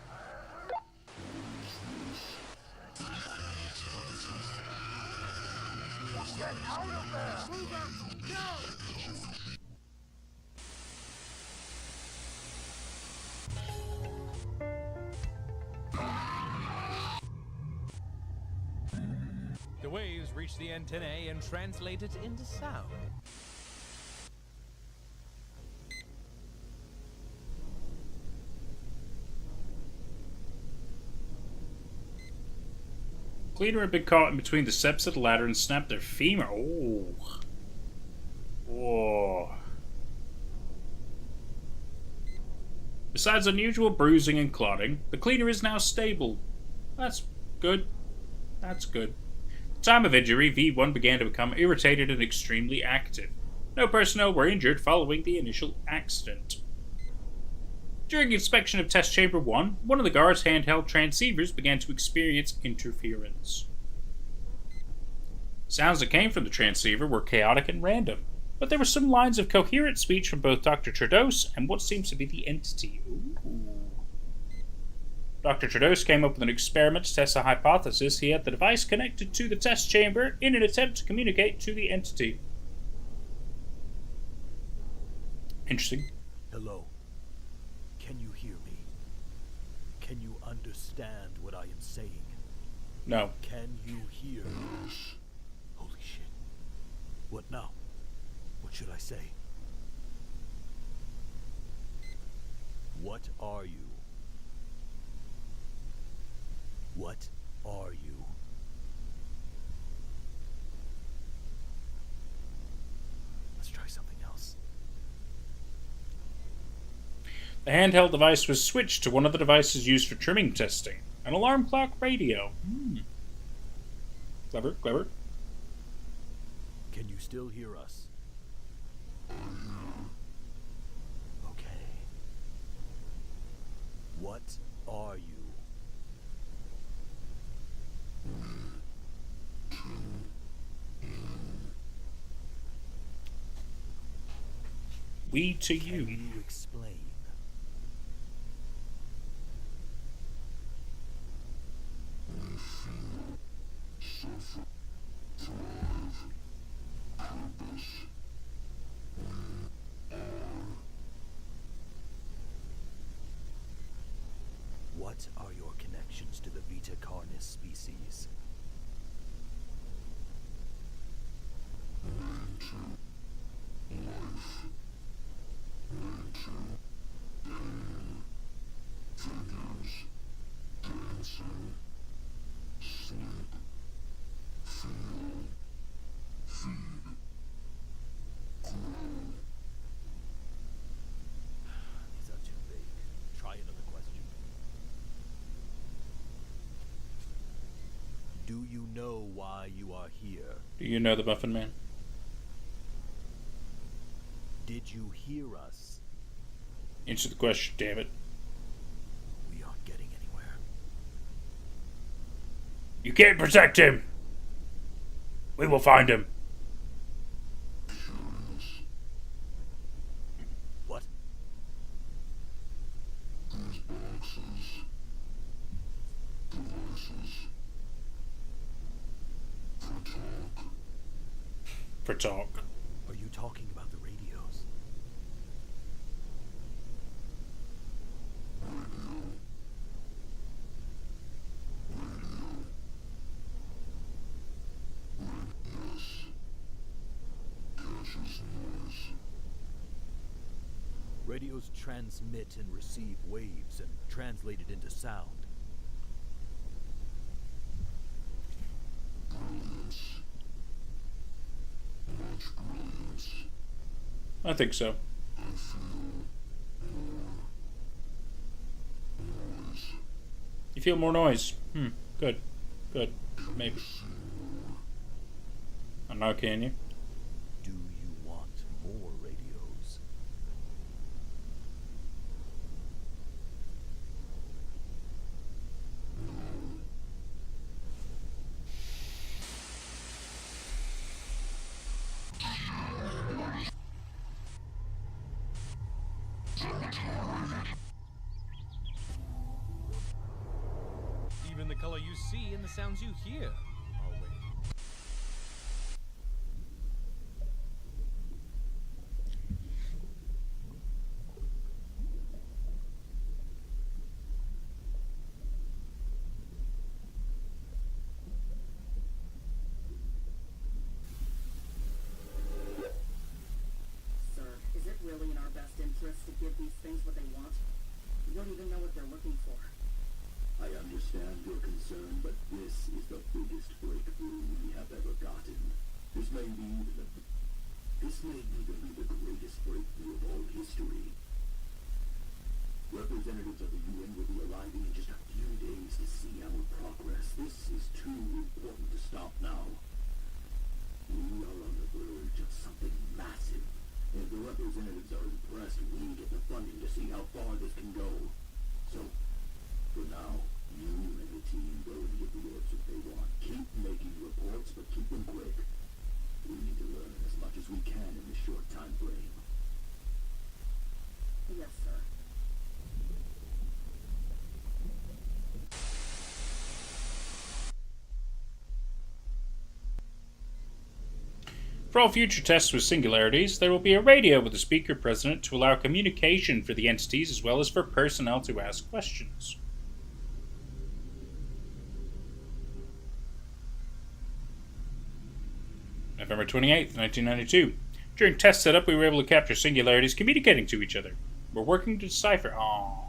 Get out of there! Move out! Now! The waves reach the antennae and translate it into sound. Cleaner had been caught in between the steps of the ladder and snapped their femur. Oh. Whoa. Besides unusual bruising and clotting, the cleaner is now stable. That's good. That's good. At the time of injury, V1 began to become irritated and extremely active. No personnel were injured following the initial accident. During inspection of Test Chamber 1, one of the guard's handheld transceivers began to experience interference. Sounds that came from the transceiver were chaotic and random, but there were some lines of coherent speech from both Dr. Trados and what seems to be the entity. Ooh. Dr. Trados came up with an experiment to test a hypothesis. He had the device connected to the test chamber in an attempt to communicate to the entity. Interesting. Hello. Can you hear me? Can you understand what I am saying? No. Can you hear? Holy shit. What now? What should I say? What are you? What are you? Let's try something else. The handheld device was switched to one of the devices used for trimming testing, an alarm clock radio. Clever, clever. Can you still hear us? Okay. What are you? We to you. Can you explain? What are your connections to the VITA Carnis species? These are too vague. Try another question. Do you know why you are here? Do you know the Muffin Man? Did you hear us? Answer the question, damn it. We aren't getting anywhere. You can't protect him! We will find him. What? For talk. Are you talking about the radios? Radios transmit and receive waves and translate it into sound. I think so. You feel more noise. Good. Good. Maybe. I know, can you? Do you want more radios? Even the color you see and the sounds you hear are wavy. Sir, is it really in our best interest to give these things what they want? We don't even know what they're looking for. I understand your concern, but this is the biggest breakthrough we have ever gotten. This may even be the greatest breakthrough of all history. Representatives of the UN will be arriving in just a few days to see our progress. This is too important to stop now. We are on the verge of something massive. And if the representatives are impressed, we get the funding to see how far this can go. So, for now, you and the team go and get the orders if they want. Keep making reports, but keep them quick. We need to learn as much as we can in this short time frame. Yes, sir. For all future tests with singularities, there will be a radio with a speaker present to allow communication for the entities as well as for personnel to ask questions. November 28th, 1992. During test setup, we were able to capture singularities communicating to each other. We're working to decipher. Aww.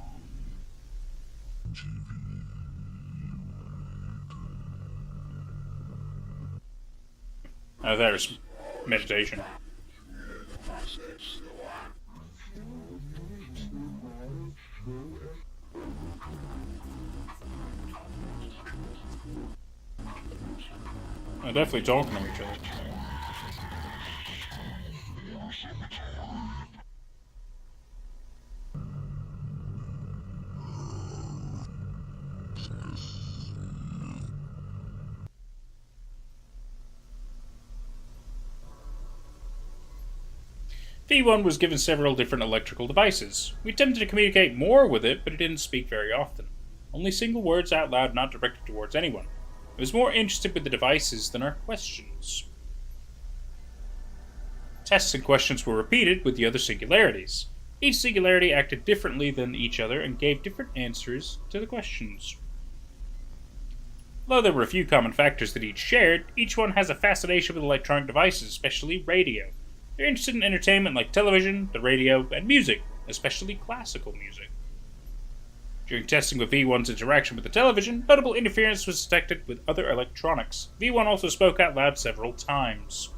Oh, there's meditation. They're definitely talking to each other. V1 was given several different electrical devices. We attempted to communicate more with it, but it didn't speak very often. Only single words out loud, not directed towards anyone. It was more interested with the devices than our questions. Tests and questions were repeated with the other singularities. Each singularity acted differently than each other and gave different answers to the questions. Although there were a few common factors that each shared, each one has a fascination with electronic devices, especially radio. They're interested in entertainment like television, the radio, and music, especially classical music. During testing with V1's interaction with the television, notable interference was detected with other electronics. V1 also spoke out loud several times.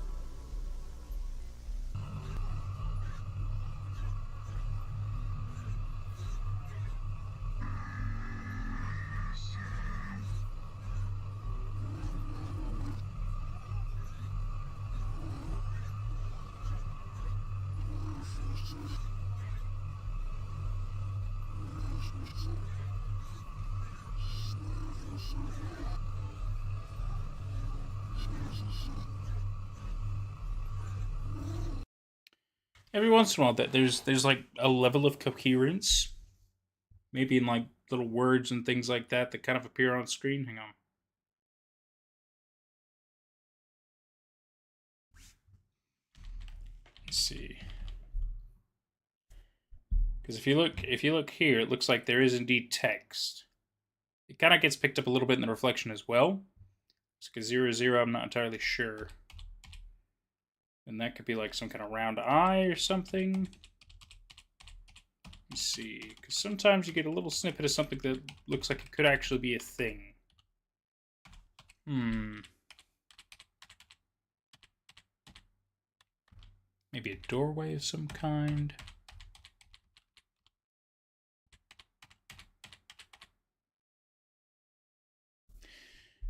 Every once in a while, that there's like a level of coherence, maybe in like little words and things like that that kind of appear on screen. Hang on. Let's see. Because if you look here, it looks like there is indeed text. It kind of gets picked up a little bit in the reflection as well. It's like a 0, 0. I'm not entirely sure. And that could be like some kind of round eye or something. Let's see, because sometimes you get a little snippet of something that looks like it could actually be a thing. Maybe a doorway of some kind.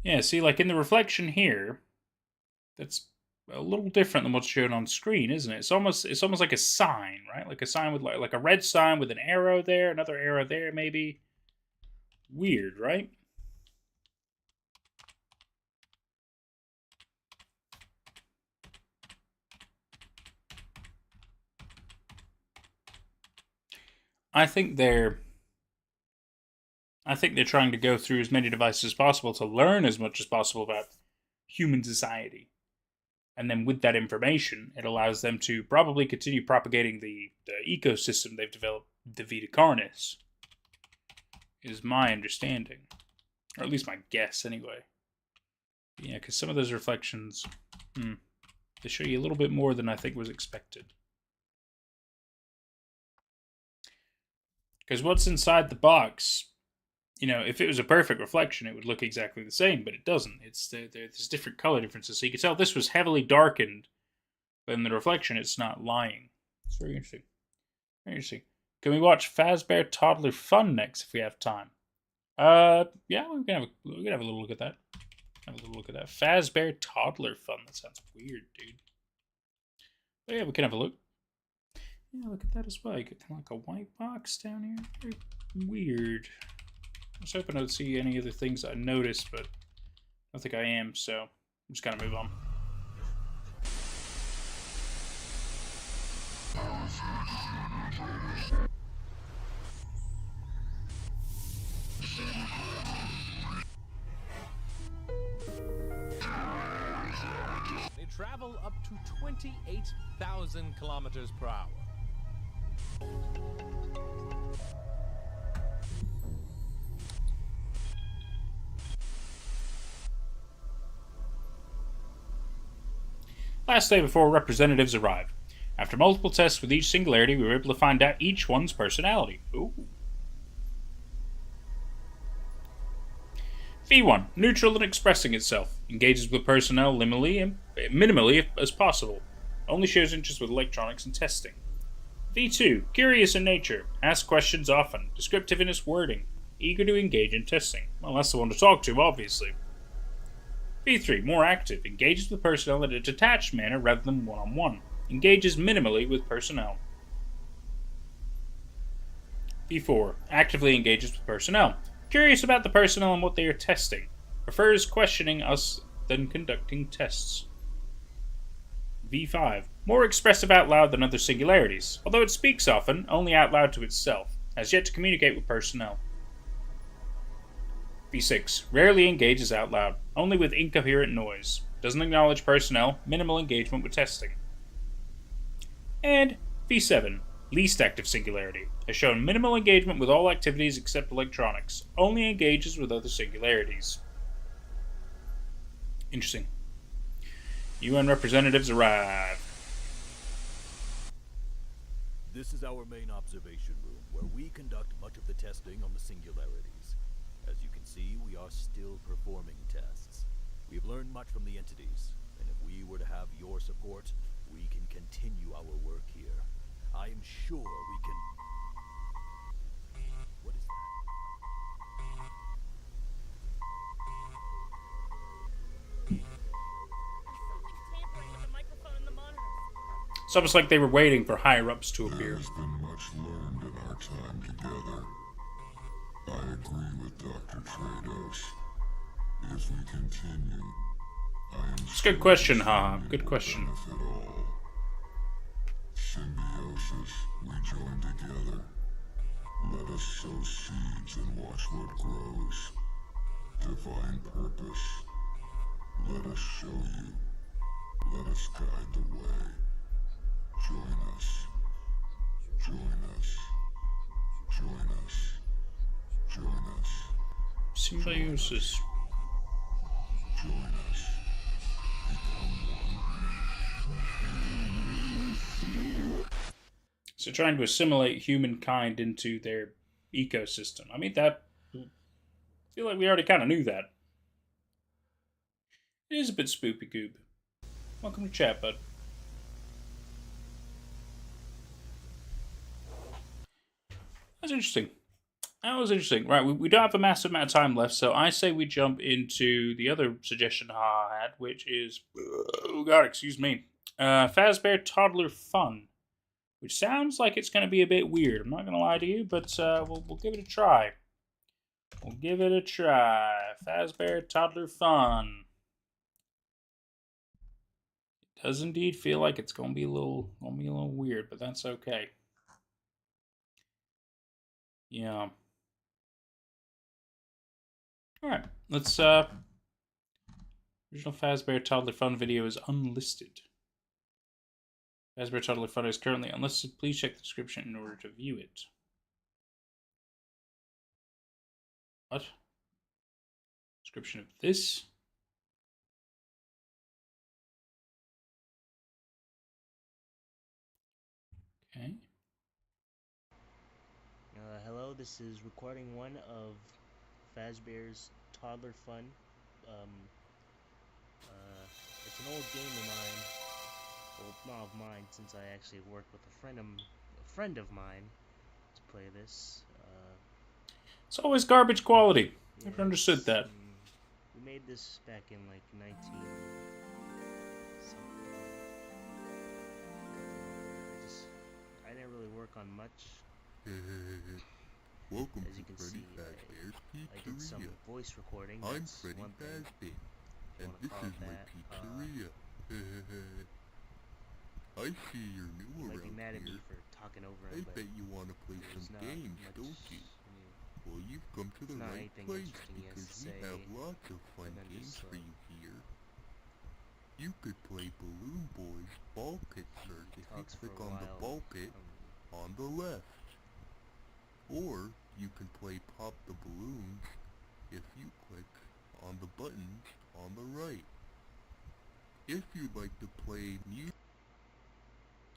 Yeah, see, like in the reflection here, that's a little different than what's shown on screen, isn't it? It's almost like a sign, right? Like a sign with like a red sign with an arrow there, another arrow there, maybe. Weird, right? I think they're trying to go through as many devices as possible to learn as much as possible about human society. And then with that information, it allows them to probably continue propagating the ecosystem they've developed, the VITA Carnis, is my understanding. Or at least my guess, anyway. Yeah, because some of those reflections, they show you a little bit more than I think was expected. Because what's inside the box, you know, if it was a perfect reflection, it would look exactly the same, but it doesn't. There's different color differences. So you can tell this was heavily darkened, but in the reflection, it's not lying. It's very interesting. Very interesting. Can we watch Fazbear Toddler Fun next if we have time? Yeah, we can have a little look at that. Have a little look at that. Fazbear Toddler Fun. That sounds weird, dude. But yeah, we can have a look. Yeah, look at that as well. You get kind of like a white box down here. Very weird. I was hoping I would see any other things I noticed, but I don't think I am, so I'm just gonna move on. They travel up to 28,000 kilometers per hour. Last day before representatives arrived. After multiple tests with each singularity, we were able to find out each one's personality. Ooh. V1, neutral and expressing itself. Engages with personnel minimally as possible. Only shows interest with electronics and testing. V2, curious in nature. Asks questions often. Descriptive in its wording. Eager to engage in testing. Well, that's the one to talk to, obviously. V3, more active. Engages with personnel in a detached manner rather than one-on-one. Engages minimally with personnel. V4, actively engages with personnel. Curious about the personnel and what they are testing. Prefers questioning us than conducting tests. V5. More expressive out loud than other singularities. Although it speaks often, only out loud to itself. Has yet to communicate with personnel. V6. Rarely engages out loud. Only with incoherent noise. Doesn't acknowledge personnel. Minimal engagement with testing. And V7. Least active singularity. Has shown minimal engagement with all activities except electronics. Only engages with other singularities. Interesting. UN representatives arrive. This is our main observation room, where we conduct much of the testing on the singularities. As you can see, we are still performing tests. We've learned much from the entities, and if we were to have your support, we can continue our work here. I am sure we can... What is that? It's almost like they were waiting for higher-ups to appear. There has been much learned in our time together. I agree with Dr. Trados. If we continue, I am... It's a good question, Ha. Good question. Symbiosis, we join together. Let us sow seeds and watch what grows. Divine purpose. Let us show you. Let us guide the way. Join us. Join us. Join us. Join us. Symbiosis. Join us. So trying to assimilate humankind into their ecosystem. I mean, that... I feel like we already kind of knew that. It is a bit spoopy goob. Welcome to chat, bud. That's interesting. That was interesting. Right, we don't have a massive amount of time left, so I say we jump into the other suggestion I had, which is... Oh god, excuse me. Fazbear Toddler Fun. Which sounds like it's going to be a bit weird. I'm not going to lie to you, but we'll give it a try. We'll give it a try. Fazbear Toddler Fun. It does indeed feel like it's going to be a little weird, but that's okay. Yeah. Alright, let's, original Fazbear Toddler Fun video is unlisted. Fazbear Toddler Fun is currently unlisted. Please check the description in order to view it. What? Description of this? Okay. Hello, this is recording one of Fazbear's Toddler Fun. It's an old game of mine. Well, not of mine, since I actually worked with a friend of mine to play this. It's always garbage quality. Yeah, Never understood that. We made this back in like 19 something. I didn't really work on much. Welcome As you to can Freddy see, Fazbear's I did some Pizzeria. voice recording. I'm That's Freddy one thing. Fazbear, If you and wanna this call is it my that. pizzeria. I see you're new You might be around mad at me here. for talking over I him, but bet you want to play some there's not games, much, don't you? I mean, Well, you've come to the not right anything place interesting he has because to we say, have lots of fun other than games just, for you here. You could play Balloon Boy's Ball Pit Search if you talks for click a on the while. ball pit on the left. Or you can play Pop the Balloons if you click on the buttons on the right. If you'd like to play music,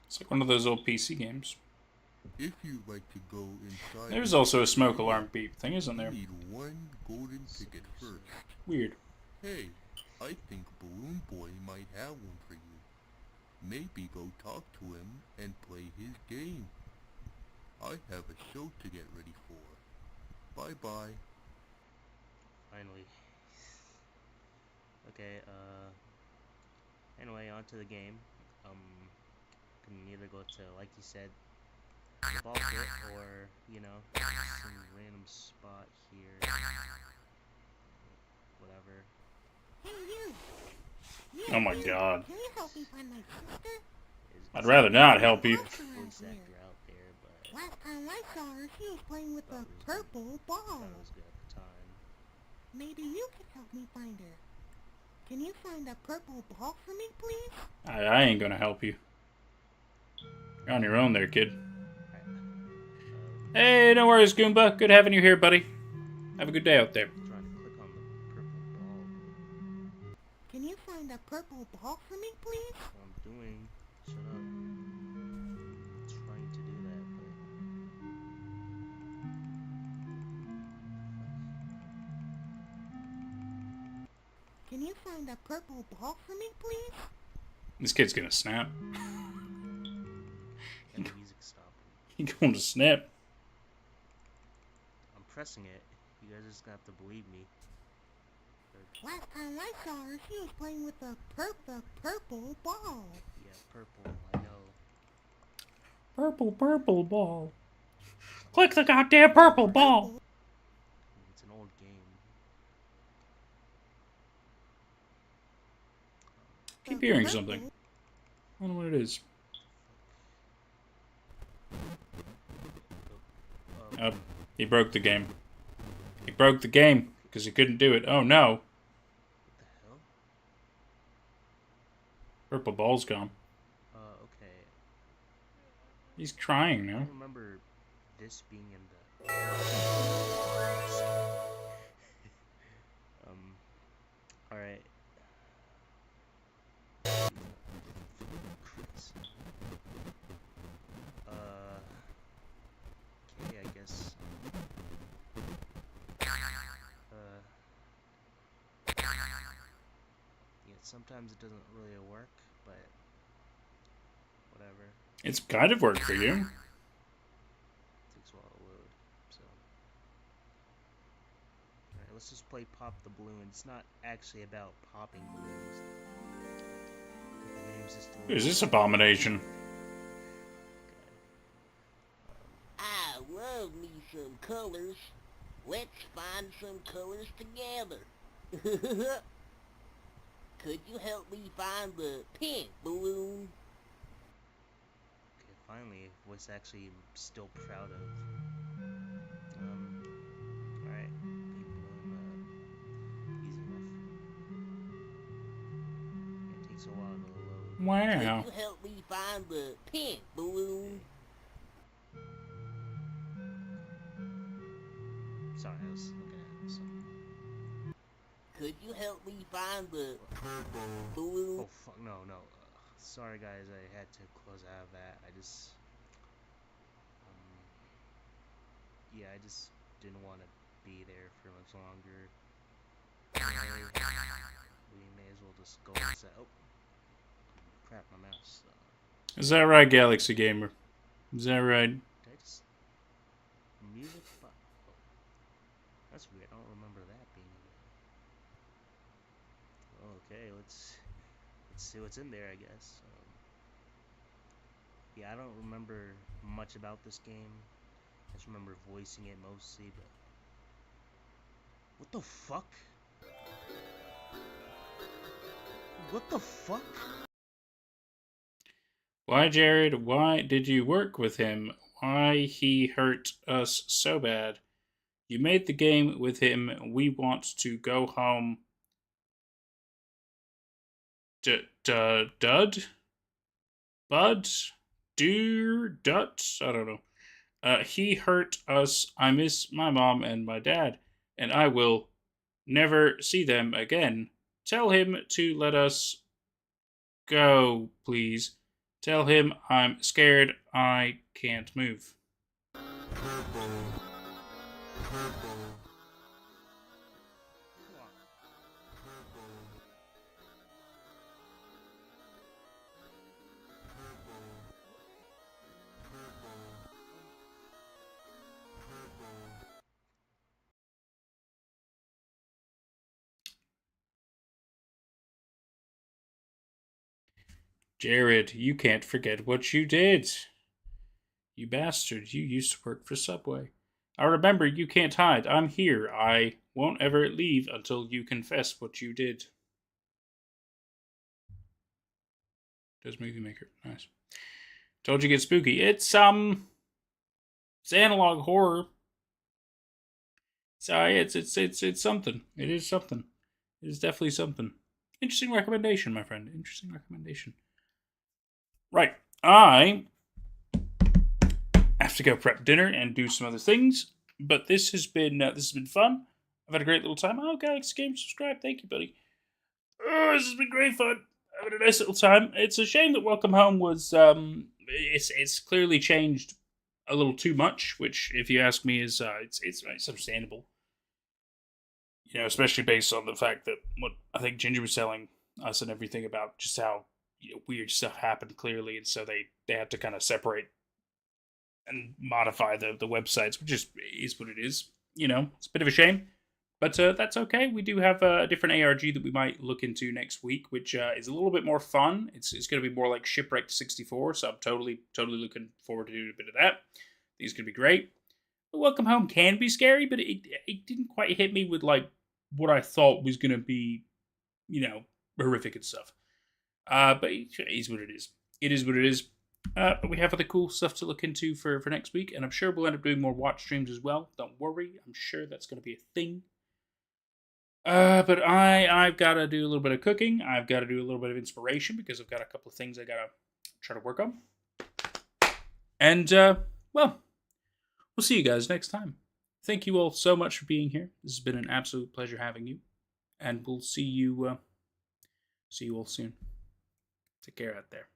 It's like one of those old PC games. if you'd like to go inside, There's also a smoke alarm beep thing, isn't there? you need one golden ticket first. Weird. Hey, I think Balloon Boy might have one for you. Maybe go talk to him and play his game. I have a show to get ready for. Bye-bye. Finally. Okay, anyway, on to the game. Can either go to, like you said, the ball pit, or, you know, some random spot here. Whatever. Hey, you! Oh my god. Can you help me find my sister? I'd rather not help you. Voice actor out there, but Last time I saw her, she was playing with a purple ball. thought it was good at the time. Maybe you can help me find her. Can you find a purple ball for me, please? I ain't gonna help you. You're on your own there, kid. Hey, no worries, Goomba. Good having you here, buddy. Have a good day out there. Trying to click on the purple ball. Can you find a purple ball for me, please? That's what I'm doing. Shut up. I'm trying to do that, but... Can you find a purple ball for me, please? This kid's gonna snap. And the music stopped. He going to snap. I'm pressing it. You guys just gonna have to believe me. Last time I saw her, she was playing with a purple ball. Yeah, purple, I know. Purple ball. Click the goddamn purple ball. It's an old game. Keep hearing something. I don't know what it is. He broke the game. He broke the game because he couldn't do it. Oh no. What the hell? Purple ball's gone. Okay. He's crying I now. don't remember this being in the... Alright. Okay, I guess. Yeah, sometimes it doesn't really work, but whatever. It's kind of worked for you. It takes a while to load, so. Alright, let's just play Pop the Balloon. It's not actually about popping balloons. The game's just a Who is this abomination? I love me some colors. Let's find some colors together. Could you help me find the pink balloon? Okay, finally, a voice actually I'm still proud of. Alright, pink balloon, easy enough. It takes a while to load. Wow. Could you help me find the pink balloon? Sorry, I was looking at something. Could you help me find the balloon? Oh, fuck, no. Sorry, guys, I had to close out of that. I just... yeah, I just didn't want to be there for much longer. We may as well just go inside. Oh. Crap, my mouse. Is that right, Galaxy Gamer? Is that right? Did I just... Music? Oh. That's weird. I don't remember that being in there. Okay, let's see what's in there, I guess. Yeah, I don't remember much about this game. I just remember voicing it mostly, but... What the fuck? What the fuck? Why, Jared? Why did you work with him? Why he hurt us so bad? You made the game with him. We want to go home. Dud? Bud? Dear Dut? I don't know. He hurt us. I miss my mom and my dad, and I will never see them again. Tell him to let us go, please. Tell him I'm scared. I can't move. Jared, you can't forget what you did. You bastard, you used to work for Subway. I remember, you can't hide. I'm here. I won't ever leave until you confess what you did. Does Movie Maker. Nice. Told you get spooky. It's analog horror. So it's something. It is something. It is definitely something. Interesting recommendation, my friend. Interesting recommendation. Right. I have to go prep dinner and do some other things, but this has been fun. I've had a great little time. Oh, Galaxy Game, subscribe. Thank you, buddy. Oh, this has been great fun. I've had a nice little time. It's a shame that Welcome Home was it's clearly changed a little too much, which, if you ask me, is it's understandable. You know, especially based on the fact that what I think Ginger was telling us and everything about just how weird stuff happened clearly, and so they had to kind of separate and modify the websites, which is what it is. You know, it's a bit of a shame, but that's okay. We do have a different ARG that we might look into next week, which is a little bit more fun. It's going to be more like Shipwrecked 64, so I'm totally looking forward to doing a bit of that. These could be great. But Welcome Home can be scary, but it didn't quite hit me with like what I thought was going to be, you know, horrific and stuff. But it is what it is. It is what it is. But we have other cool stuff to look into for next week, and I'm sure we'll end up doing more watch streams as well. Don't worry, I'm sure that's going to be a thing. But I've got to do a little bit of cooking. I've got to do a little bit of inspiration because I've got a couple of things I got to try to work on. And, well, we'll see you guys next time. Thank you all so much for being here. This has been an absolute pleasure having you. And we'll see you all soon. Take care out there.